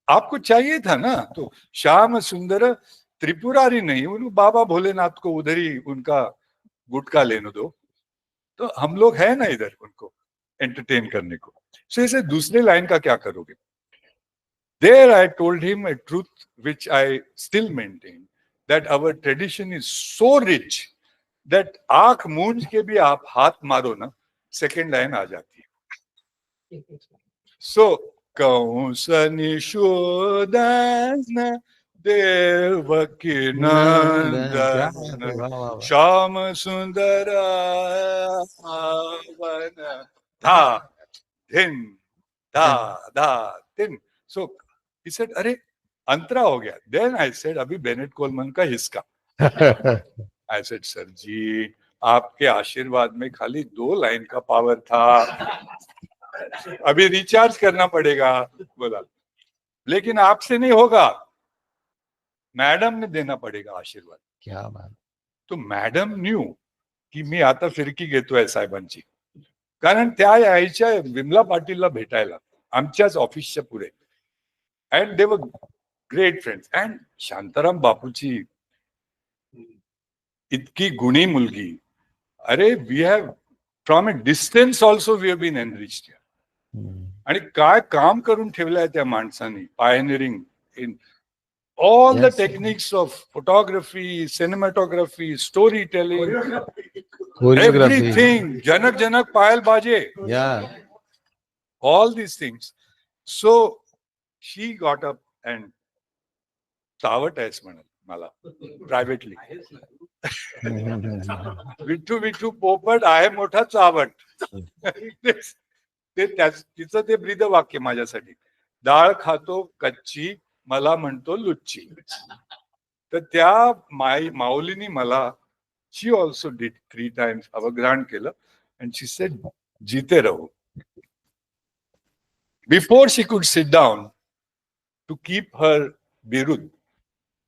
आपको चाहिए था ना. तो श्याम सुंदर त्रिपुरारी नहीं, उनको बाबा भोलेनाथ को उधर ही उनका गुटका लेने दो. तो हम लोग है ना इधर उनको एंटरटेन करने को. सो ऐसे दूसरे लाइन का क्या करोगे. There I told him a truth which I still maintain, that our tradition is so rich that आंख मूंज के भी आप हाथ मारो ना, सेकेंड लाइन आ जाती है. So कंस निषूदन देवकी नंदन श्याम सुंदर वन धा धिन धा धा धिन. So he said, अरे अंतरा हो गया. Then I said, अभी बेनेट कोलमन का हिस्का. I said, सर जी आपके आशीर्वाद में खाली 2 लाइन का पावर था, अभी रिचार्ज करना पड़ेगा. बोला लेकिन आपसे नहीं होगा, मॅडम ने देना पडेगा आशीर्वाद. क्या बात. तो मॅडम न्यू की मी आता फिरकी घेतोय साहेबांची. कारण त्या यायच्या विमला पाटीलला भेटायला आमच्याच ऑफिसच्या पुढे. And they were great friends. And Shantaram बापूची इतकी गुणी मुलगी. अरे we have from a distance also we have been enriched. आणि काय काम करून ठेवलंय त्या माणसाने. Pioneering in all the techniques of photography, cinematography, storytelling, everything. Janak Payal Baje. Yeah. All these things. So she got up and चावट आहेस म्हणाल मला प्रायव्हेटली. विठू विठू पोपट आहे मोठा चावट. ते तिचं ते ब्रीद वाक्य माझ्यासाठी. डाळ खातो कच्ची मला म्हणतो लुच्ची. तर त्या माऊलीनी मला, she also did 3 times अवग्रहण केलं, and she said, जीते रहो. Before she could sit down to keep her birud,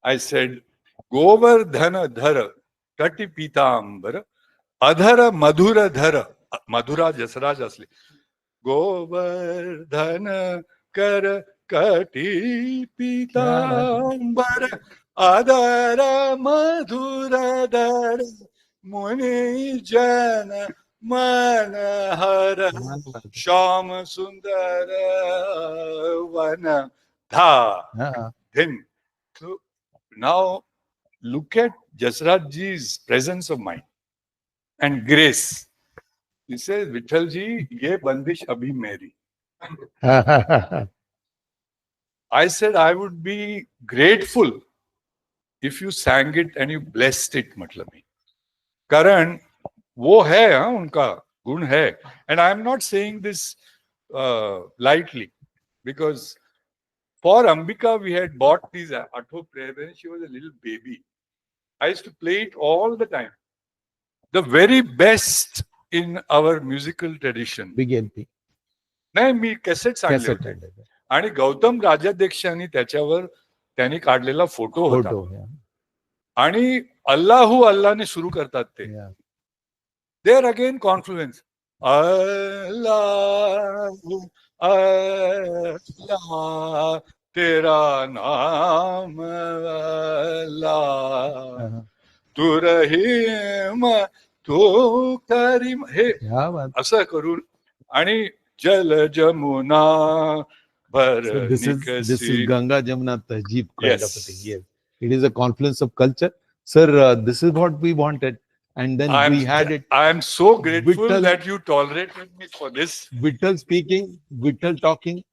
I said, Govardhana dhara kati pitambar adhara madhura dhara. Madhura jasraj asli. Govardhana kar kati pitambar adhara madhura dhara muni jana manahara sham sundara vana dha. Then, so now look at Jasrajji's presence of mind and grace. He says, Vithalji, ye bandish abhi meri. I said, I would be grateful if you sang it and you blessed it, matlab. Karan, wo hai, unka gun hai. And I am not saying this lightly, because for Ambika, we had bought these Atho prayer when she was a little baby. I used to play it all the time. The very best in our musical tradition. Big LP. नाही, मी cassettes आणले होते. आणि गौतम राजाध्यक्ष यांनी त्याच्यावर त्यांनी काढलेला photo होता. आणि अल्लाहू अल्लाहने सुरू करतात ते. There again confluence. अल्लाहू अल्लाह तेरा नाम अल्लाह तू रहीम तू करीम, हे असं करून आणि जल जमुना भर This is Ganga Jamuna Tahjeeb kind of a thing. Yes, it is a confluence of culture, sir. This is what we wanted, and then we had it. I am so grateful that you tolerated me for this. Vittal speaking, Vittal talking,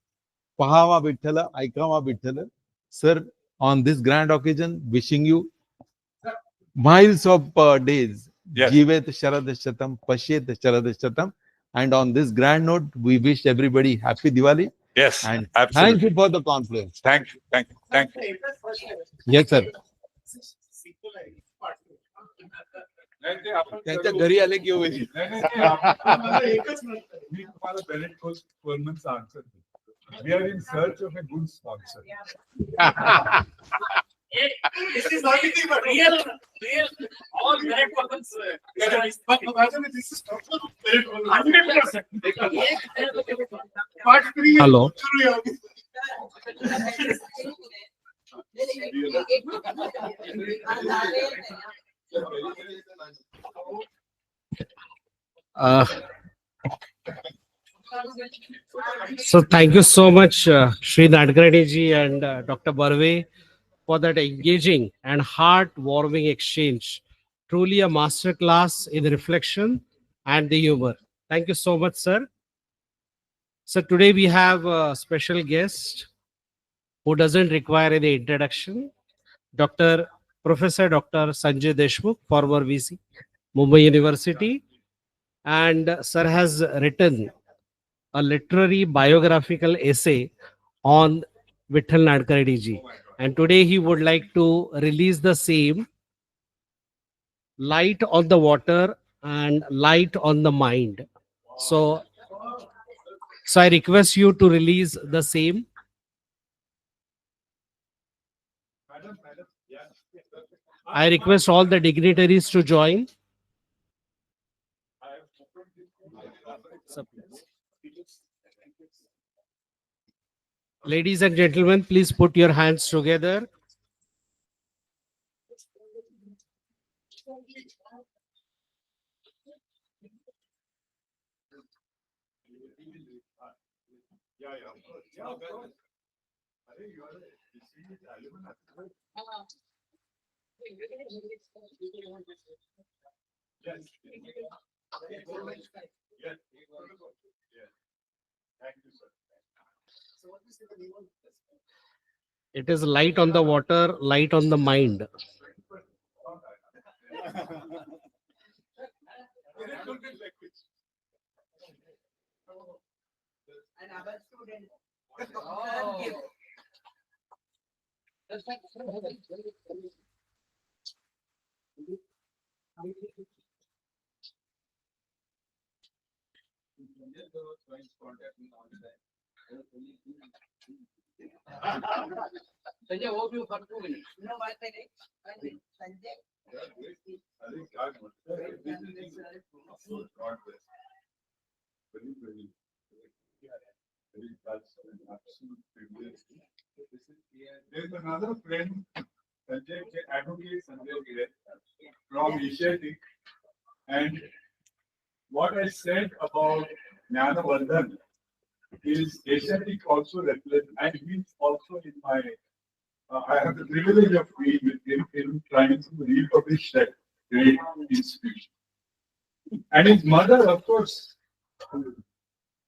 Pahava Vittala, Aikama Vittala. Sir, on this grand occasion, wishing you miles of days. Jivet Sharadashatam, Pashet Sharadashatam. And on this grand note, we wish everybody happy Diwali. Yes, and absolutely. Thank you for the confluence. Thank you, thank you, thank you. Yes, sir. त्यांच्या घरी आले की होईल. मी तुम्हाला Bennett कोलमनचा answer देतो. We are in search of a good sponsor. This is not anything but real, all Benet Coleman's. But this is total Benet Coleman. 100%. Part 3. Hello. So thank you so much, Sri Nadkarni ji and Dr. Barve, for that engaging and heartwarming exchange. Truly a masterclass in reflection and the humor. Thank you so much, sir. So today we have a special guest who doesn't require any introduction. Professor Dr. Sanjay Deshmukh, former VC, Mumbai University. And sir has written a literary biographical essay on Vitthal Nadkarni ji. And today he would like to release the same, Light on the Water and Light on the Mind. So I request you to release the same. I request all the dignitaries to join. Ladies and gentlemen, please put your hands together. It is Light on the Water, Light on the Mind. Sanjay, overview for 2 minutes. No, 1 minute. 1 minute. There's another friend, Sanjay, advocate Sanjay from Asiatic, and what I said about Jnana Vardhan is Asiatic also represents, and he's also in my. I have the privilege of being with him in trying to republish that great institution. And his mother, of course,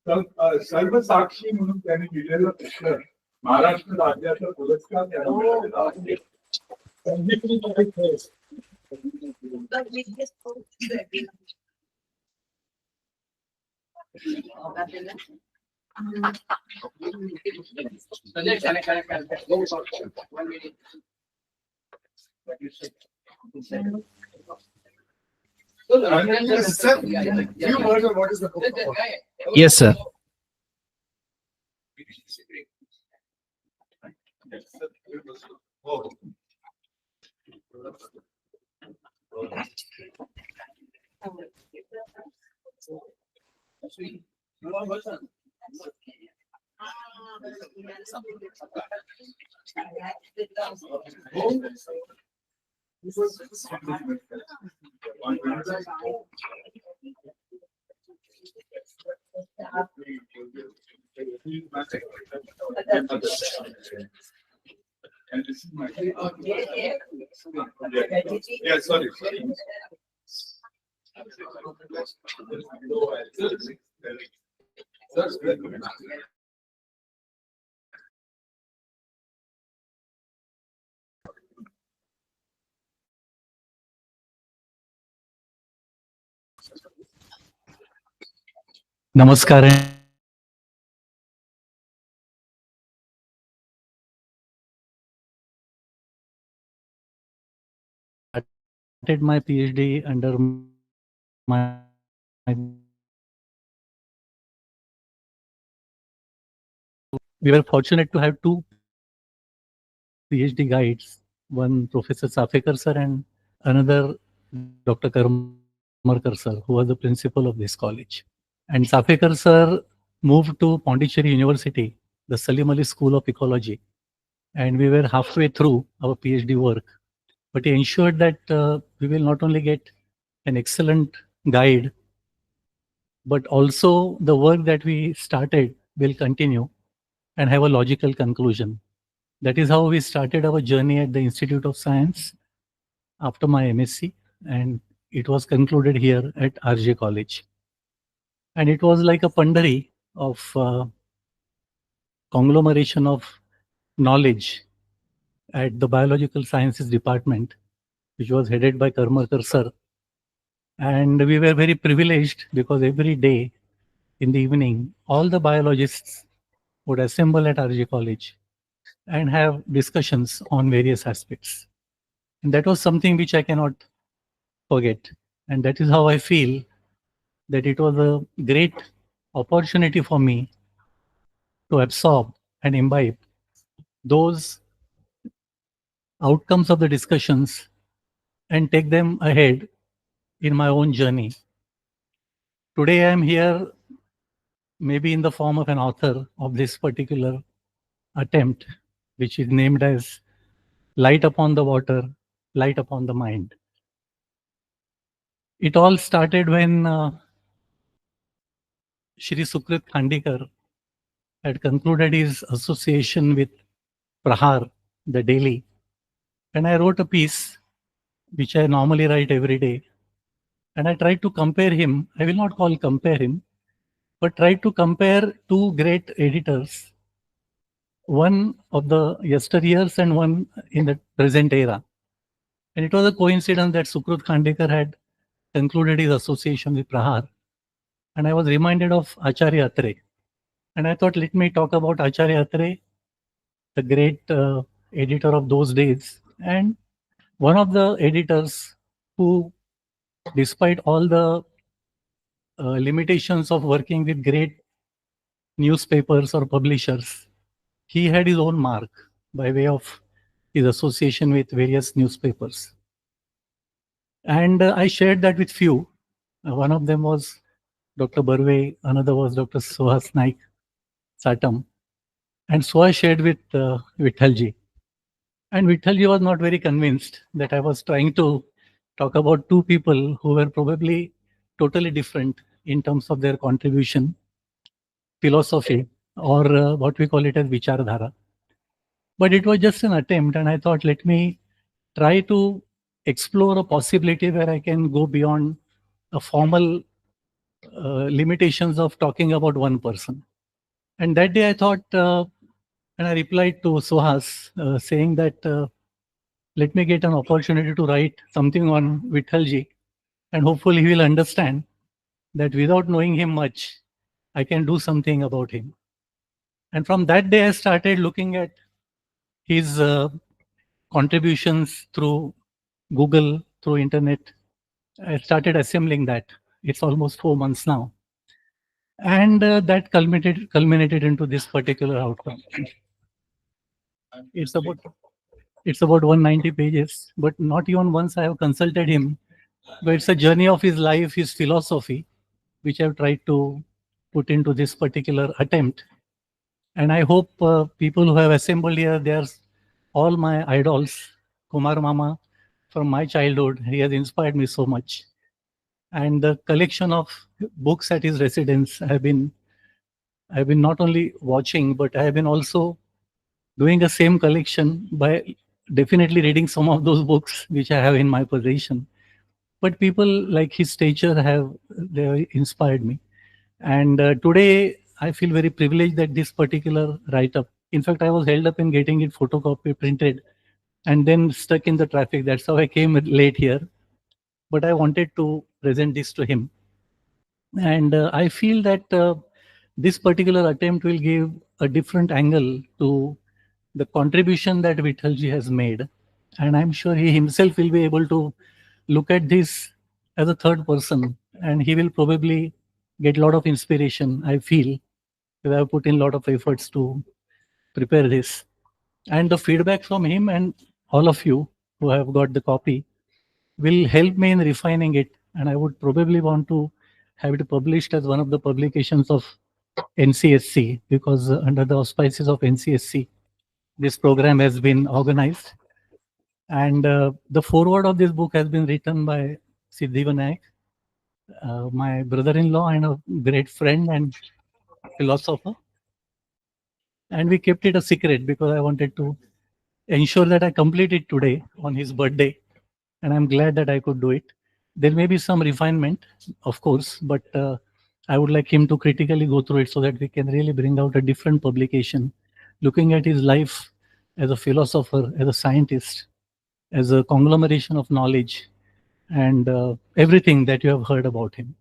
सर्व साक्षी म्हणून त्याने दिलेलं पुस्तक महाराष्ट्र राज्याचा पुरस्कार त्याला मिळालेला आहे. Sanjay, can go for 1 minute. Sir, few words on what is the book about? Yes, sir. Oh. And this is my. Yeah, sorry. नमस्कार did my PhD under my we were fortunate to have two PhD guides, one Professor Safekar sir and another Dr. Karmarkar sir, who was the principal of this college. And Safekar sir moved to Pondicherry University, the Salim Ali School of Ecology, and we were halfway through our PhD work. But he ensured that we will not only get an excellent guide, but also the work that we started will continue and have a logical conclusion. That is how we started our journey at the Institute of Science after my MSc, and it was concluded here at RJ College. And it was like a Pandari of conglomeration of knowledge at the Biological Sciences Department, which was headed by Karmarkar sir. And we were very privileged because every day in the evening, all the biologists would assemble at RJ College and have discussions on various aspects. And that was something which I cannot forget. And that is how I feel that it was a great opportunity for me to absorb and imbibe those outcomes of the discussions and take them ahead in my own journey. Today I am here maybe in the form of an author of this particular attempt, which is named as Light Upon the Water, Light Upon the Mind. It all started when Shri Sukrit Khandikar had concluded his association with Prahar, the daily. And I wrote a piece, which I normally write every day. And I tried to compare him, I will not call compare him, but try to compare two great editors, one of the yesteryears and one in the present era. And it was a coincidence that Sukrit Khandikar had concluded his association with Prahar. And I was reminded of Acharya Atre. And I thought, let me talk about Acharya Atre, the great editor of those days, and one of the editors who, despite all the limitations of working with great newspapers or publishers, he had his own mark by way of his association with various newspapers. And I shared that with few. One of them was Dr. Barve, another was Dr. Suhas Naik Satam, and so I shared with Vithalji. And Vithalji was not very convinced that I was trying to talk about two people who were probably totally different in terms of their contribution, philosophy, or what we call it as Vichardhara. But it was just an attempt, and I thought, let me try to explore a possibility where I can go beyond a formal limitations of talking about one person. And that day I thought, and I replied to Suhas saying that let me get an opportunity to write something on Vithalji, and hopefully he will understand that without knowing him much, I can do something about him. And from that day, I started looking at his contributions through Google, through internet. I started assembling that. It's almost 4 months now. And that culminated into this particular outcome. It's about 190 pages, but not even once I have consulted him. But it's a journey of his life, his philosophy, which I've tried to put into this particular attempt. And I hope people who have assembled here, they are all my idols. Kumar Mama, from my childhood, he has inspired me so much. And the collection of books at his residence, I've been not only watching, but I have been also doing the same collection by definitely reading some of those books which I have in my possession. But people like his stature they inspired me. And today I feel very privileged that this particular write-up, in fact, I was held up in getting it photocopied, printed, and then stuck in the traffic. That's how I came late here. But I wanted to present this to him. And I feel that this particular attempt will give a different angle to the contribution that Vithalji has made. And I'm sure he himself will be able to look at this as a third person, and he will probably get a lot of inspiration, I feel, because I've put in a lot of efforts to prepare this. And the feedback from him and all of you who have got the copy will help me in refining it. And I would probably want to have it published as one of the publications of NCSC, because under the auspices of NCSC, this program has been organized. And the foreword of this book has been written by Siddhi Vinayak, my brother-in-law and a great friend and philosopher. And we kept it a secret because I wanted to ensure that I complete it today on his birthday. And I'm glad that I could do it. There may be some refinement, of course, but I would like him to critically go through it so that we can really bring out a different publication, looking at his life as a philosopher, as a scientist, as a conglomeration of knowledge, and everything that you have heard about him.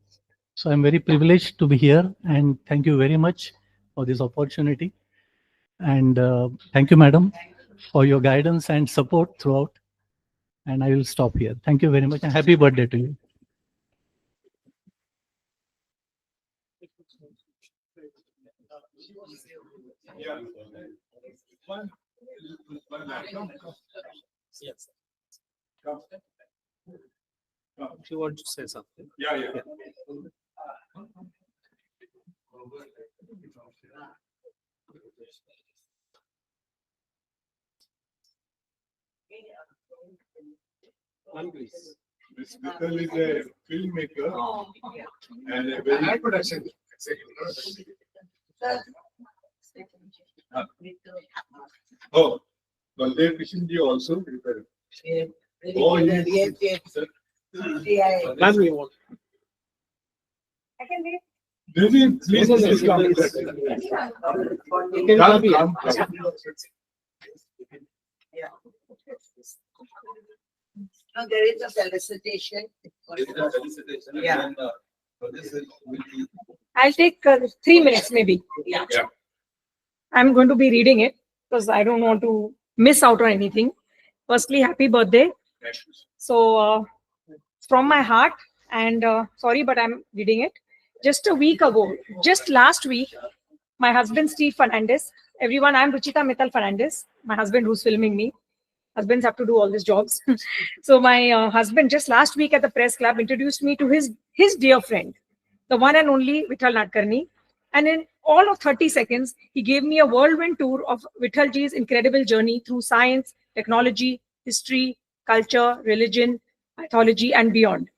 So I'm very privileged to be here, and thank you very much for this opportunity. And thank you, madam, for your guidance and support throughout. And I will stop here. Thank you very much, and happy birthday to you. Yes. If you want to say something. Yeah. This Vithal is a filmmaker and a very production. Oh, Baldev Kishanji also prepared. Oh, yes. Last we want. Please come. Come. No, there is a felicitation. Yeah. I'll take 3 minutes maybe. Yeah. I'm going to be reading it because I don't want to miss out on anything. Firstly, happy birthday. So, from my heart, and sorry, but I'm reading it. Just a week ago, just last week, my husband, Steve Fernandez, everyone, I'm Ruchita Mittal Fernandez, my husband who's filming me. Husbands have to do all these jobs. So my husband just last week at the press club introduced me to his dear friend, the one and only Vithal Nadkarni. And in all of 30 seconds, he gave me a whirlwind tour of Vithalji's incredible journey through science, technology, history, culture, religion, mythology, and beyond.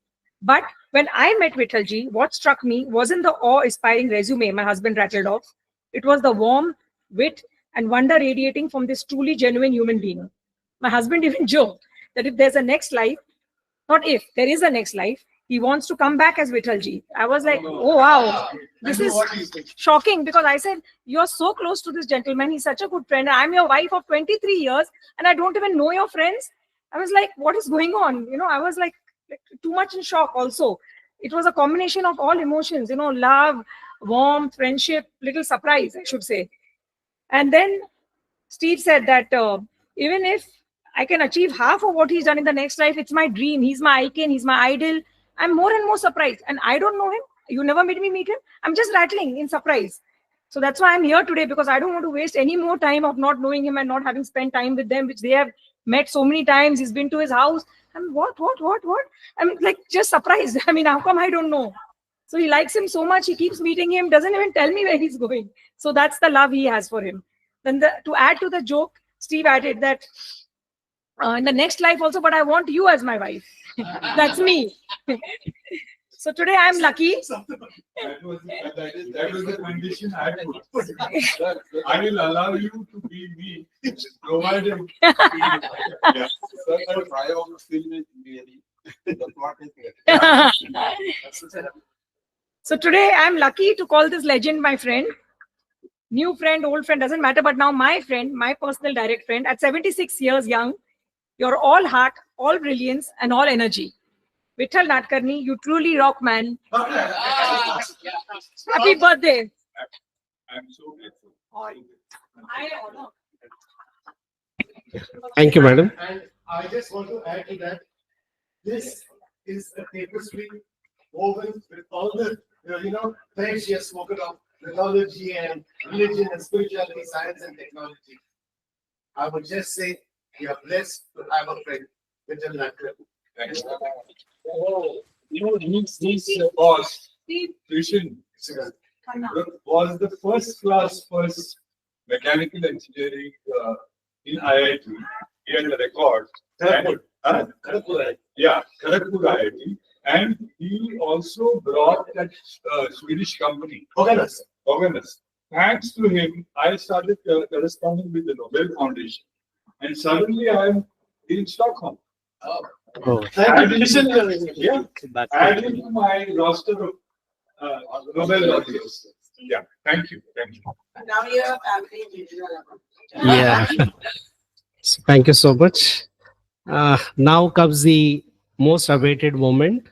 But when I met Vithalji, what struck me wasn't the awe-inspiring resume my husband rattled off. It was the warmth, wit, and wonder radiating from this truly genuine human being. My husband even joked that if there's a next life, not if, there is a next life, he wants to come back as Vithalji. I was like, oh wow, this is shocking, because I said, you're so close to this gentleman. He's such a good friend. I'm your wife of 23 years and I don't even know your friends. I was like, what is going on? I was like too much in shock also. It was a combination of all emotions, love, warmth, friendship, little surprise, I should say. And then Steve said that even if I can achieve half of what he's done in the next life, it's my dream. He's my icon. He's my idol. I'm more and more surprised. And I don't know him. You never made me meet him. I'm just rattling in surprise. So that's why I'm here today, because I don't want to waste any more time of not knowing him and not having spent time with them, which they have met so many times. He's been to his house. And what? I'm like just surprised. I mean, how come I don't know? So he likes him so much. He keeps meeting him, doesn't even tell me where he's going. So that's the love he has for him. Then to add to the joke, Steve added that in the next life also, but I want you as my wife. That's me. So today I'm lucky. That was the condition I put. I will allow you to be me, provided. Yeah. So today I'm lucky to call this legend my friend. New friend, old friend, doesn't matter, but now my friend, my personal direct friend, at 76 years young, you're all heart, all brilliance, and all energy. Vithal Nadkarni, you truly rock, man. Happy birthday. I'm so grateful. Thank you, madam. And I just want to add to that. This is a tapestry woven with all the threads she has spoken of, mythology and religion and spirituality, science and technology. I would just say we are blessed to have a friend, Vithal Nadkarni. Thanks. This was tuition was the first mechanical engineering in IIT. He had a record. Kharagpur. Yeah, Kharagpur IIT. And he also brought that Swedish company, Organis. Thanks to him, I started corresponding with the Nobel Foundation. And suddenly I'm in Stockholm. Oh. Adding to my roster of Nobel laureates. Yeah, thank you. Now you have family. Yeah. So thank you so much. Now comes the most awaited moment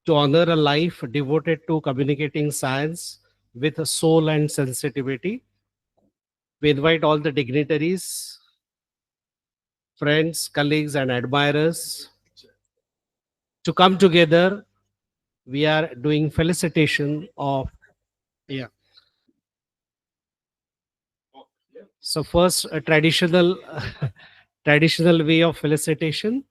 to honor a life devoted to communicating science with a soul and sensitivity. We invite all the dignitaries, friends, colleagues, and admirers to come together. We are doing felicitation of, yeah. So first, a traditional traditional way of felicitation.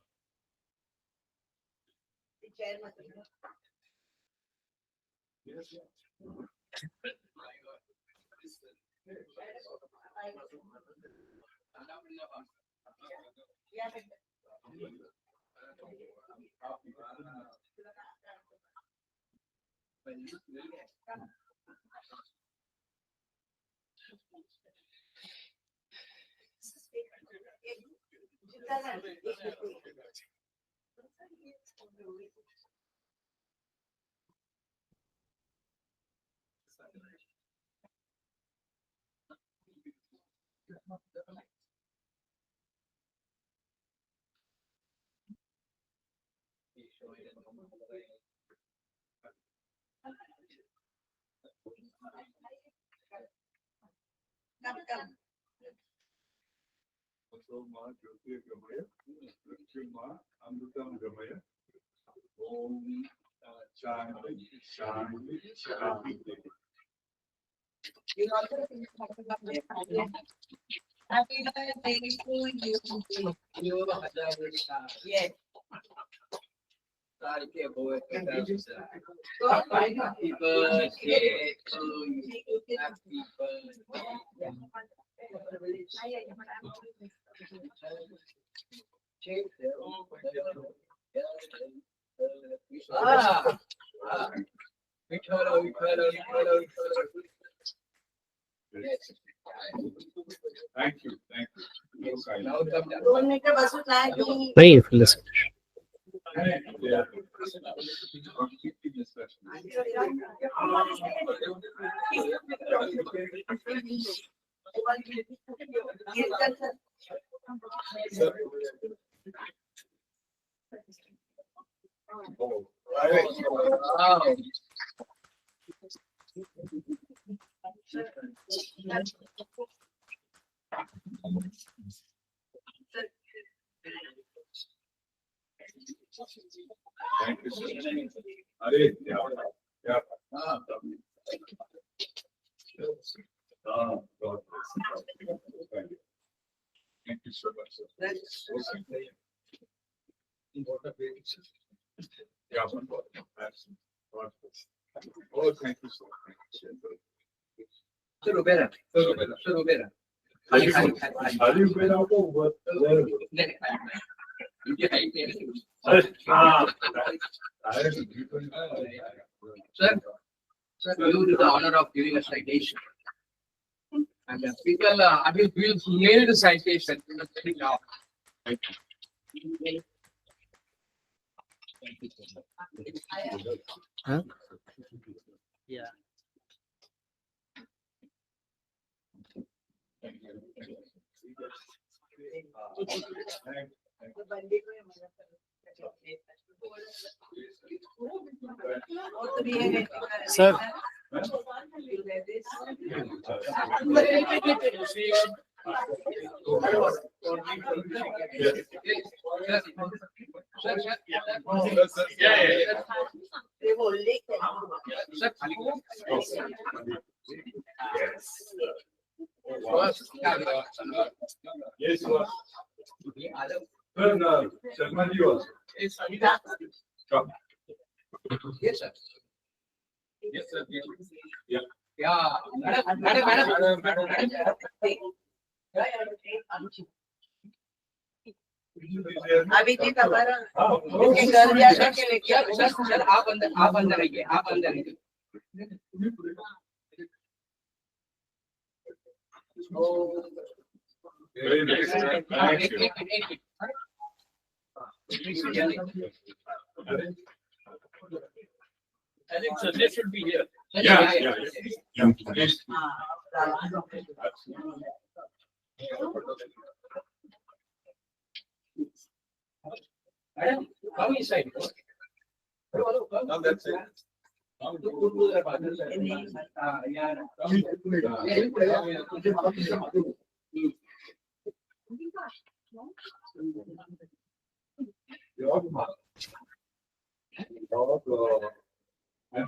Soma Jyotirgamaya Mrityunma Amrutam Gamaya Om Shanti Shanti Shanti. Happy birthday to you. Yes. Happy birthday to you. Happy Thank you. Thank you. नहीं listen. Thank you, sir. Are, yeah. God bless you. Thank you so much, sir. Yeah, one more. God bless. Oh, thank you so much. Sir Rubera. Sir Rubera. Are you been out of work? Sir, you do the honor of giving a citation. And people, I will mail the citation now. Thank you. Huh? Yeah. Sir. Yes, sir. Sharmaji also. Come. Yes, sir. Yes, sir. Yeah. Yeah. Madam. अभी जी हमारा sir आप अंदर आइए आप अंदर आइए Very nice. Thank you. Alex, so they should be here. Yeah. Yes. Madam, come inside. Now that's it. I'm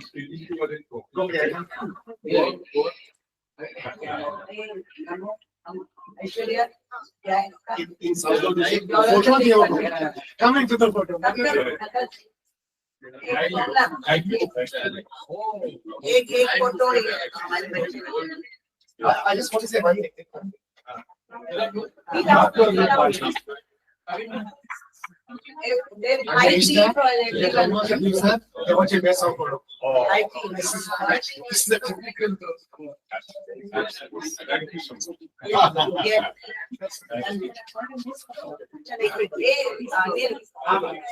speaking to you. Coming to the photo. एक photo I just want to say one thing. I want you to best photo. This is a typical. Thank you so much.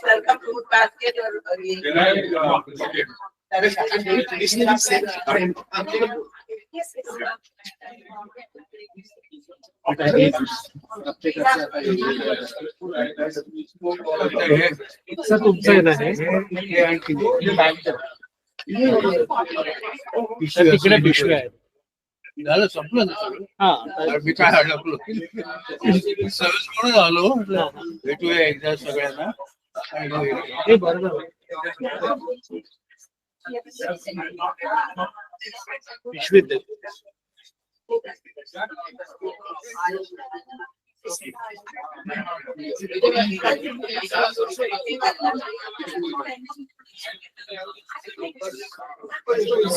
Sir का fruit basket और ये sir तुमचं येणार आहे sir तिकडे पिशव्या आहेत झालं संपलं ना सगळं मी काय अडकलो सहज म्हणून आलो म्हटलं भेटूया एकदा सगळ्यांना हे बरोबर पिशवीत दे.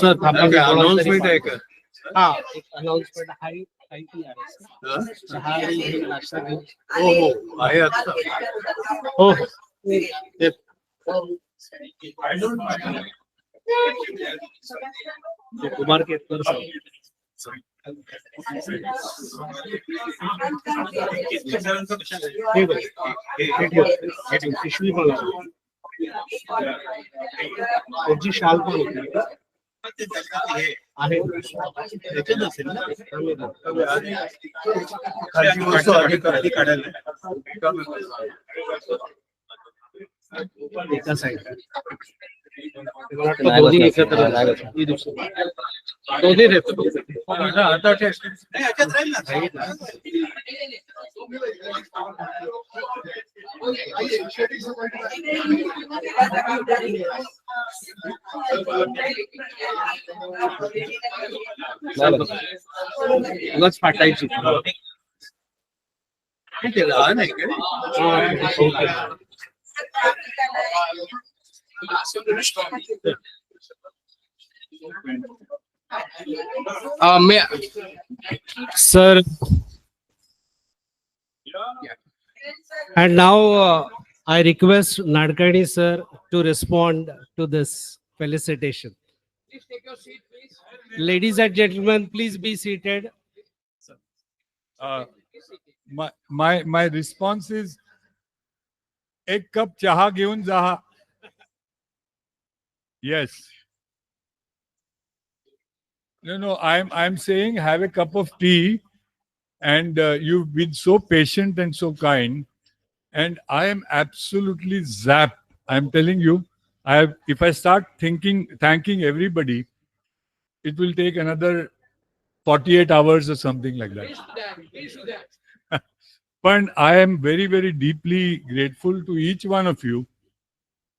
सर अनाउन्समेंट आहे का हा एक अनाउन्समेंट आहे चहा आणि नाश्ता घेऊन हो हो आहे आता हो हो ते कुमार केतकर सर हे बघ, हे ठेव, पिशवी पण लाव. त्याची शाल पण होती आहे त्याच्यात असेल ना खालची वस्तू आधी काढायला एका साईडला दोन्ही एकत्र दोन्ही देतो आता टेस्ट उगाच फाटायची ते लहान आहे का Sir, and now I request Nadkarni sir to respond to this felicitation. Please take your seat, please. Ladies and gentlemen, please be seated. My response is एक कप चहा घेऊन जा. Yes. No, I'm saying have a cup of tea, and you've been so patient and so kind, and I am absolutely zapped. I'm telling you, if I start thanking everybody, it will take another 48 hours or something like that. Please do that. But I am very, very deeply grateful to each one of you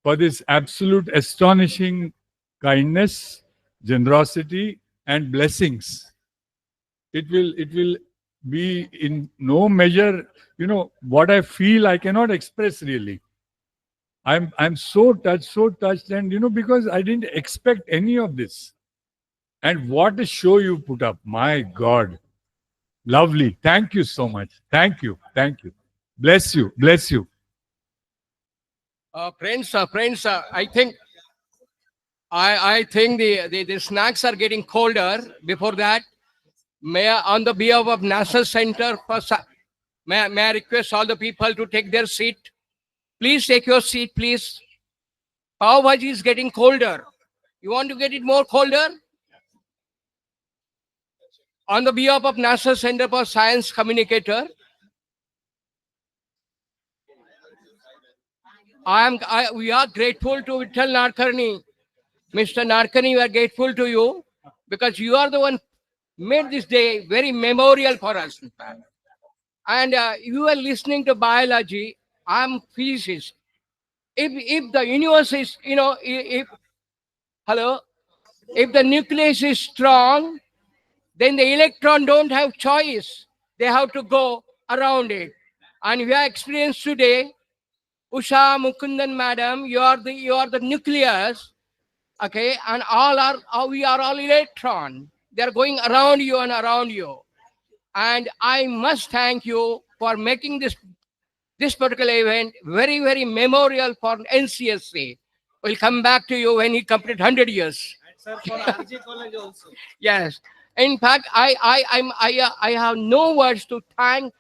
for this absolute astonishing kindness, generosity, and blessings. It will be in no measure, what I feel I cannot express really. I'm so touched, and because I didn't expect any of this. And what a show you put up. My God. Lovely. Thank you so much. Thank you. Bless you. Friends, I think the snacks are getting colder. Before that, may I, on the behalf of National Center may I request all the people to take their seat. Please take your seat, please. Pav Bhaji is getting colder. You want to get it more colder? On the behalf of National Center for Science Communicator, we are grateful to Vittal Nadkarni. Mr. Nadkarni, we are grateful to you because you are the one made this day very memorial for us. And you are listening to biology. I'm physicist. If the universe is, if the nucleus is strong, then the electron don't have choice. They have to go around it. And we have experienced today, Usha Mukundan madam, you are the nucleus, okay, and we are all electron. They are going around you and around you. And I must thank you for making this particular event very, very memorial for NCSC. We'll come back to you when he completes 100 years. Sir, for RG College also. Yes. In fact, I have no words to thank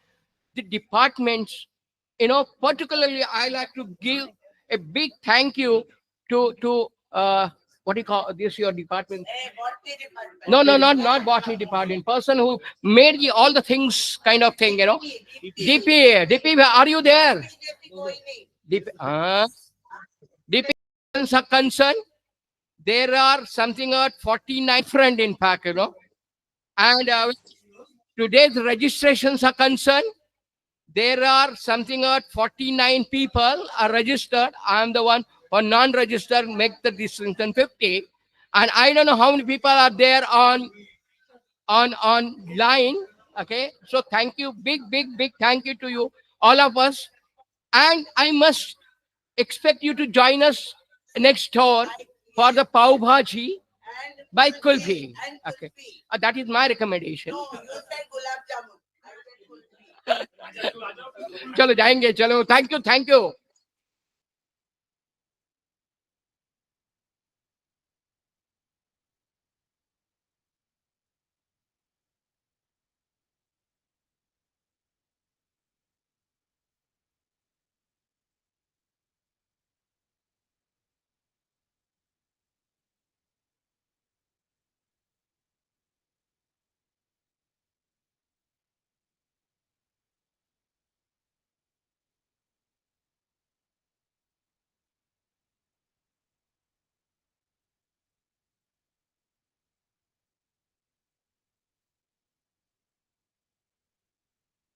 the departments. Particularly, I like to give a big thank you to what do you call this? Your department? No, not botany department. Person who made all the things, kind of thing. DP, are you there? DP are concerned. There are something at 49 friend in fact. And today's registrations are concerned, there are something like 49 people are registered. I am the one who non-registered, make the distinction 50. And I don't know how many people are there on line. Okay, so thank you, big thank you to you, all of us. And I must expect you to join us next door for the pav bhaji by kulfi. Okay, that is my recommendation. चलो जाएंगे, चलो, thank you.